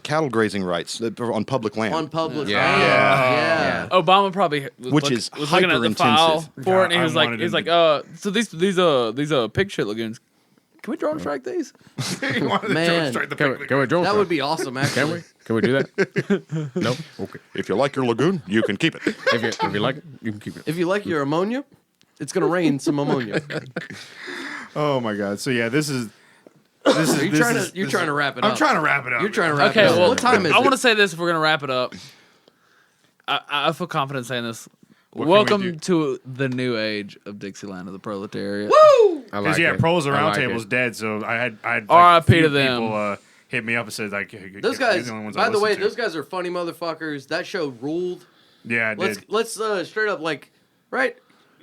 cattle grazing rights on public land. on public Yeah. land. Yeah. Yeah. Obama probably Which is was looking at the file hyper-intensive. for it, and he I was like, wanted he's him like, so these pig shit lagoons. Can Can we drone strike these? You wanted to Man. strike the Can picnic. we drone That strike? would be awesome, Can actually. we? Can we do that? No. Okay. If you like your lagoon, you can keep it. If you like it, you can keep it. If you like your ammonia, it's gonna rain some ammonia. Oh my god. So yeah, this is. You're trying to wrap it up. I'm trying to wrap it up. You're trying to wrap Okay, it up. well, What time is I it? want to say this if we're gonna wrap it up. I feel confident saying this. What can we Welcome do? to the new age of Dixieland of the proletariat. Woo! I Because like yeah, it. Pros I Around like Table's it. dead, so I had R.I.P. few to them. People hit me up and said like, hey, Those these are guys, the only ones I by the way, listen to. those guys are funny motherfuckers. That show ruled. Yeah, I did. Let's straight up like, right?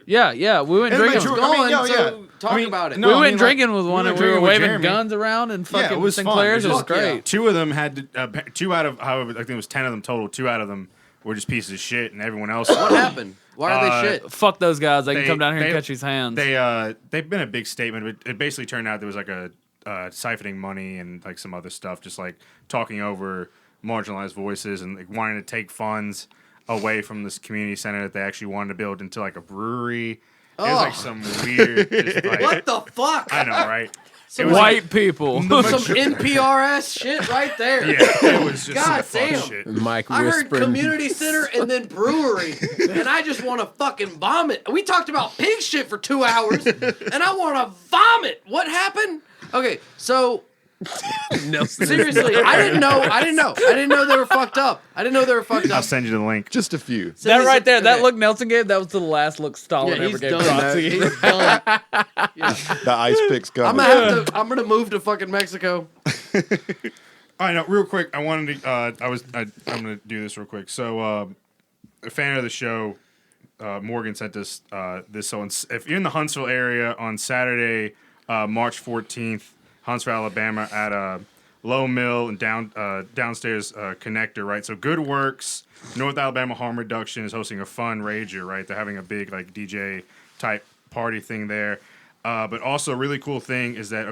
Yeah, we went drinking. It's going, so talk about it. We went drinking with one, went and we were drinking with waving Jeremy. guns around and Yeah, fucking it was fun. Sinclair's. It was Fuck yeah. great. Two of them had to, two out of however I think it was 10 of them total. Two out of them were just pieces of shit, and everyone else. What happened? Why are they shit? Fuck those guys. They can They- come down here and they- catch these hands. They've been a big statement, but it basically turned out there was like a siphoning money and like some other stuff, just like talking over marginalized voices and like wanting to take funds away from this community center that they actually wanted to build into like a brewery. It was like some weird. Just, like, What the fuck? I know, right? Some It was White people. Some NPRS shit right there. Yeah, it was just God some fuck damn. shit. Mike I heard whispering. community center and then brewery, and I just want to fucking vomit. We talked about pig shit for 2 hours, and I want to vomit. What happened? Okay, so seriously, I didn't know they were fucked up. I'll send you the link. Just a few. That right there, that Okay. look Nelson gave, that was the last look Stalin Yeah, ever he's gave done. Trotsky. He's done. The ice pick's coming. I'm gonna move to fucking Mexico. All right, now, real quick, I wanted to. I'm gonna do this real quick. So, a fan of the show, Morgan sent us this. So, if you're in the Huntsville area on Saturday, March 14th, Huntsville, Alabama, at Low Mill and downstairs connector, right? So, Good Works, North Alabama Harm Reduction is hosting a fun rager, right? They're having a big like DJ type party thing there. But also, a really cool thing is that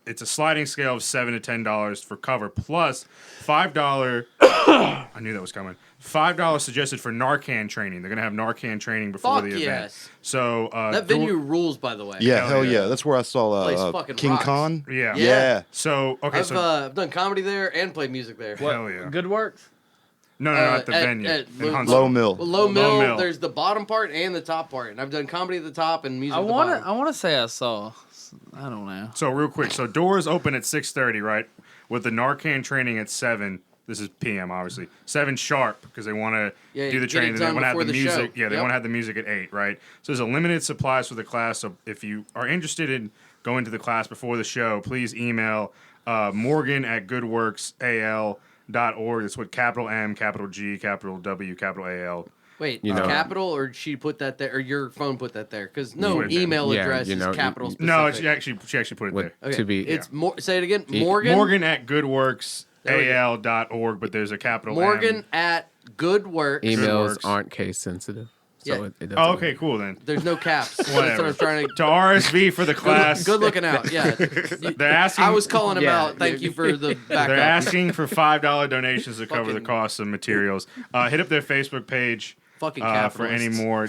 it's a sliding scale of $7 to $10 for cover, plus $5. I knew that was coming. $5 suggested for Narcan training. They're gonna have Narcan training before Fuck the event. yes. So That venue rules, by the way. Yeah, Hell hell yeah. yeah. That's where I saw Place fucking King rocks. Khan. Yeah. Yeah. So okay, I've so done comedy there and played music there. hell yeah. Good works. No, at the venue. at in Low- Huntsville. Low Mill. Well, Low Mill, Mill. there's the bottom part and the top part, and I've done comedy at the top and music I at the want bottom. to say I saw. I don't know. So real quick, so doors open at 6:30, right? With the Narcan training at 7. This is PM, obviously. 7 sharp because they want to Yeah, do the get it training. They done want to have the before the show. music. Yeah, they Yep. want to have the music at 8, right? So there's a limited supplies for the class. So if you are interested in going to the class before the show, please email Morgan at goodworksal.org. It's with capital M, capital G, capital W, capital AL. Wait, You know- capital, or she put that there, or your phone put that there? Because no put it there. email Yeah, address you know, is capital you- specific. No, she actually put it What- there. Okay, to be- it's say it again. Morgan. Morgan at goodworksal.org, but there's a capital Morgan M. at Good Works. Emails Works. aren't case sensitive, so Yeah. it doesn't. Oh, okay, cool then. There's no caps. That's Whatever. what I'm trying To RSV for the class. Good looking out. Yeah. They're asking. I was calling him Yeah. out. Thank you for the backup. They're asking for $5 donations to cover the Fucking- cost of materials. Hit up their Facebook page Fucking for any capitalists. more.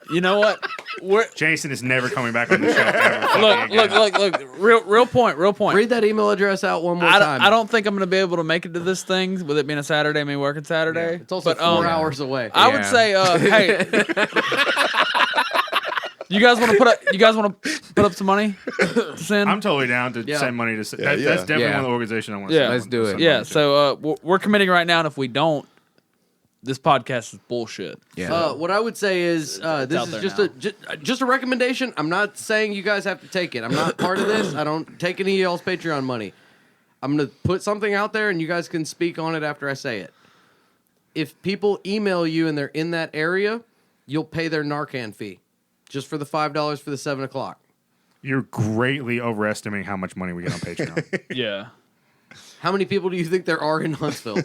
You know what? We're, Jason is never coming back on the show. Ever fucking look. again. Real point. Read that email address out one more time. I don't think I'm going to be able to make it to this thing with it being a Saturday, me working Saturday. It's also but, 4 hours away. I would Yeah. say, hey, you guys want to put up some money to send? I'm totally down to Yeah. send money to. Yeah, yeah. That's definitely Yeah. one of the organizations I want to. Yeah. send Let's do it. send yeah. money to. So we're committing right now, and if we don't, this podcast is bullshit. Yeah. What I would say is this out is there just now. just a recommendation. I'm not saying you guys have to take it. I'm not part of this. I don't take any of y'all's Patreon money. I'm gonna put something out there, and you guys can speak on it after I say it. If people email you and they're in that area, you'll pay their Narcan fee, just for the $5 for the 7 o'clock. You're greatly overestimating how much money we get on Patreon. Yeah. How many people do you think there are in Huntsville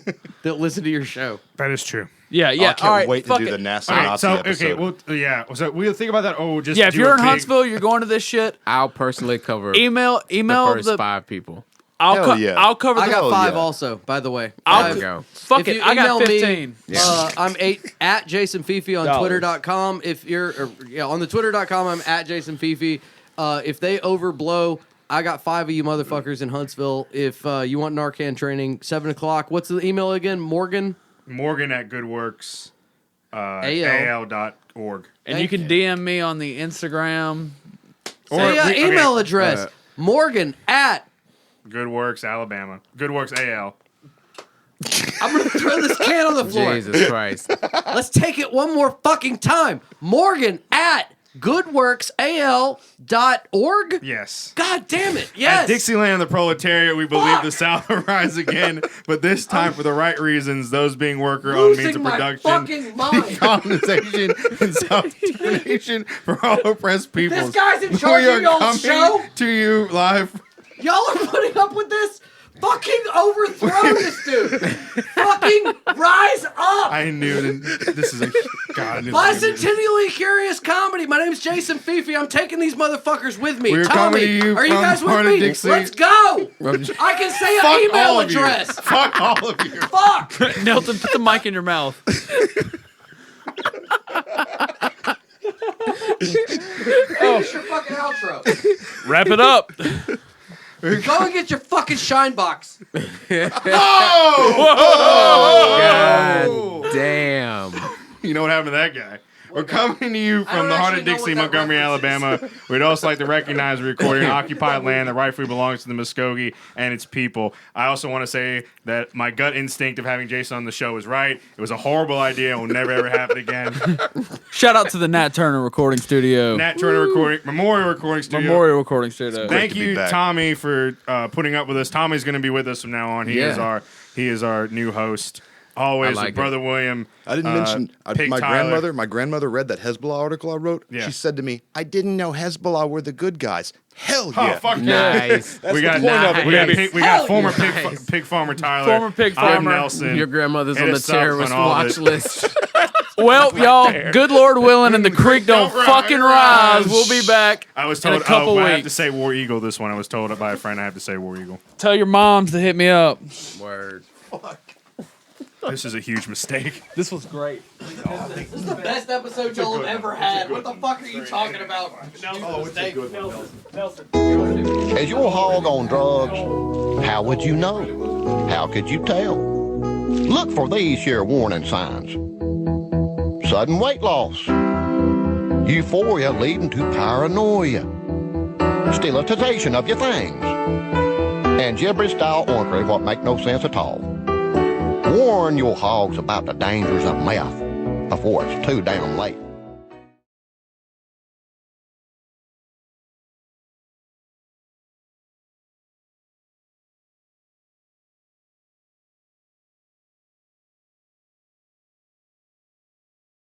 that listen to your show? That is true. Yeah. Oh, I can't All right, wait to fuck do it. the NASA All right, Nazi so episode. okay, well, yeah. So we'll think about that. Oh, just Yeah, if do you're a in big- Huntsville, you're going to this shit. I'll personally cover Email the first the. 5 people. Hell yeah. I'll cover the. I got Hell 5 yeah. also, by the way. I'll There you go. Fuck If it. you I got email me, 15. I'm at Jason Fifi on Dollars. Twitter.com. If you're on the Twitter.com, I'm at Jason Fifi. If they overblow, I got 5 of you motherfuckers in Huntsville. If you want Narcan training, 7 o'clock. What's the email again? Morgan at goodworks al.org. And you can DM me on the Instagram. Or email address. Morgan at Goodworks Alabama. Goodworks AL. I'm going to throw this can on the floor. Jesus Christ. Let's take it one more fucking time. Morgan at goodworksal.org. Yes. God damn it. Yes. At Dixieland of the Proletariat, we believe the South will rise again, but this time for the right reasons, those being worker-owned means of production, fucking mind. colonization, and self-determination for all oppressed peoples. This guy's in charge We are of y'all's coming show? to you live. Y'all are putting up with this? Fucking overthrow this dude. Fucking rise up. I knew that this is a... God, I knew Bicentennially Curious Comedy. My name's Jason Fifi. I'm taking these motherfuckers with me. We're Tommy, coming to you are you from guys with Heart of me? Dixie. Let's go. I can say Fuck an email all of you. address. Fuck all of you. Fuck. Nelson, put the mic in your mouth. Finish your fucking outro. Wrap it up. Go and get your fucking shine box. God damn. You know what happened to that guy? We're coming to you I from don't the heart actually of know Dixie, what that Montgomery, reference Alabama. We'd also like to recognize the recording occupied land that rightfully belongs to the Muskogee and its people. I also want to say that my gut instinct of having Jason on the show was right. It was a horrible idea. It will never, ever happen again. Shout out to the Nat Turner Recording Studio. Nat Turner Memorial Recording Studio. Memorial Recording Studio. Thank to be you, back. Tommy, for putting up with us. Tommy's going to be with us from now on. He is our new host. Always I like with Brother William. I didn't mention Pig my Tyler. grandmother read that Hezbollah article I wrote. Yeah. She said to me, "I didn't know Hezbollah were the good guys." Hell Oh, yeah! fuck yeah. Nice. We got, the point of it, baby. we got Hell former yeah. pig farmer Tyler. Former pig I'm farmer. Nelson. Your grandmother's Hit on the us up terrorist on all watch the- list. Well, y'all, good Lord willing, and the creek don't Don't fucking rise. rise. We'll be back I was in told a couple I have weeks. to say War Eagle this one. I was told by a friend I have to say War Eagle. Tell your moms to hit me up. Word. This is a huge mistake. This was great. This is the best episode y'all have ever had. What the fuck are you talking about? Is your hog on drugs? How would you know? How could you tell? Look for these here warning signs. Sudden weight loss. Euphoria leading to paranoia. Stigmatization of your things. And gibberish-style ornery what make no sense at all. Warn your hogs about the dangers of meth before it's too damn late.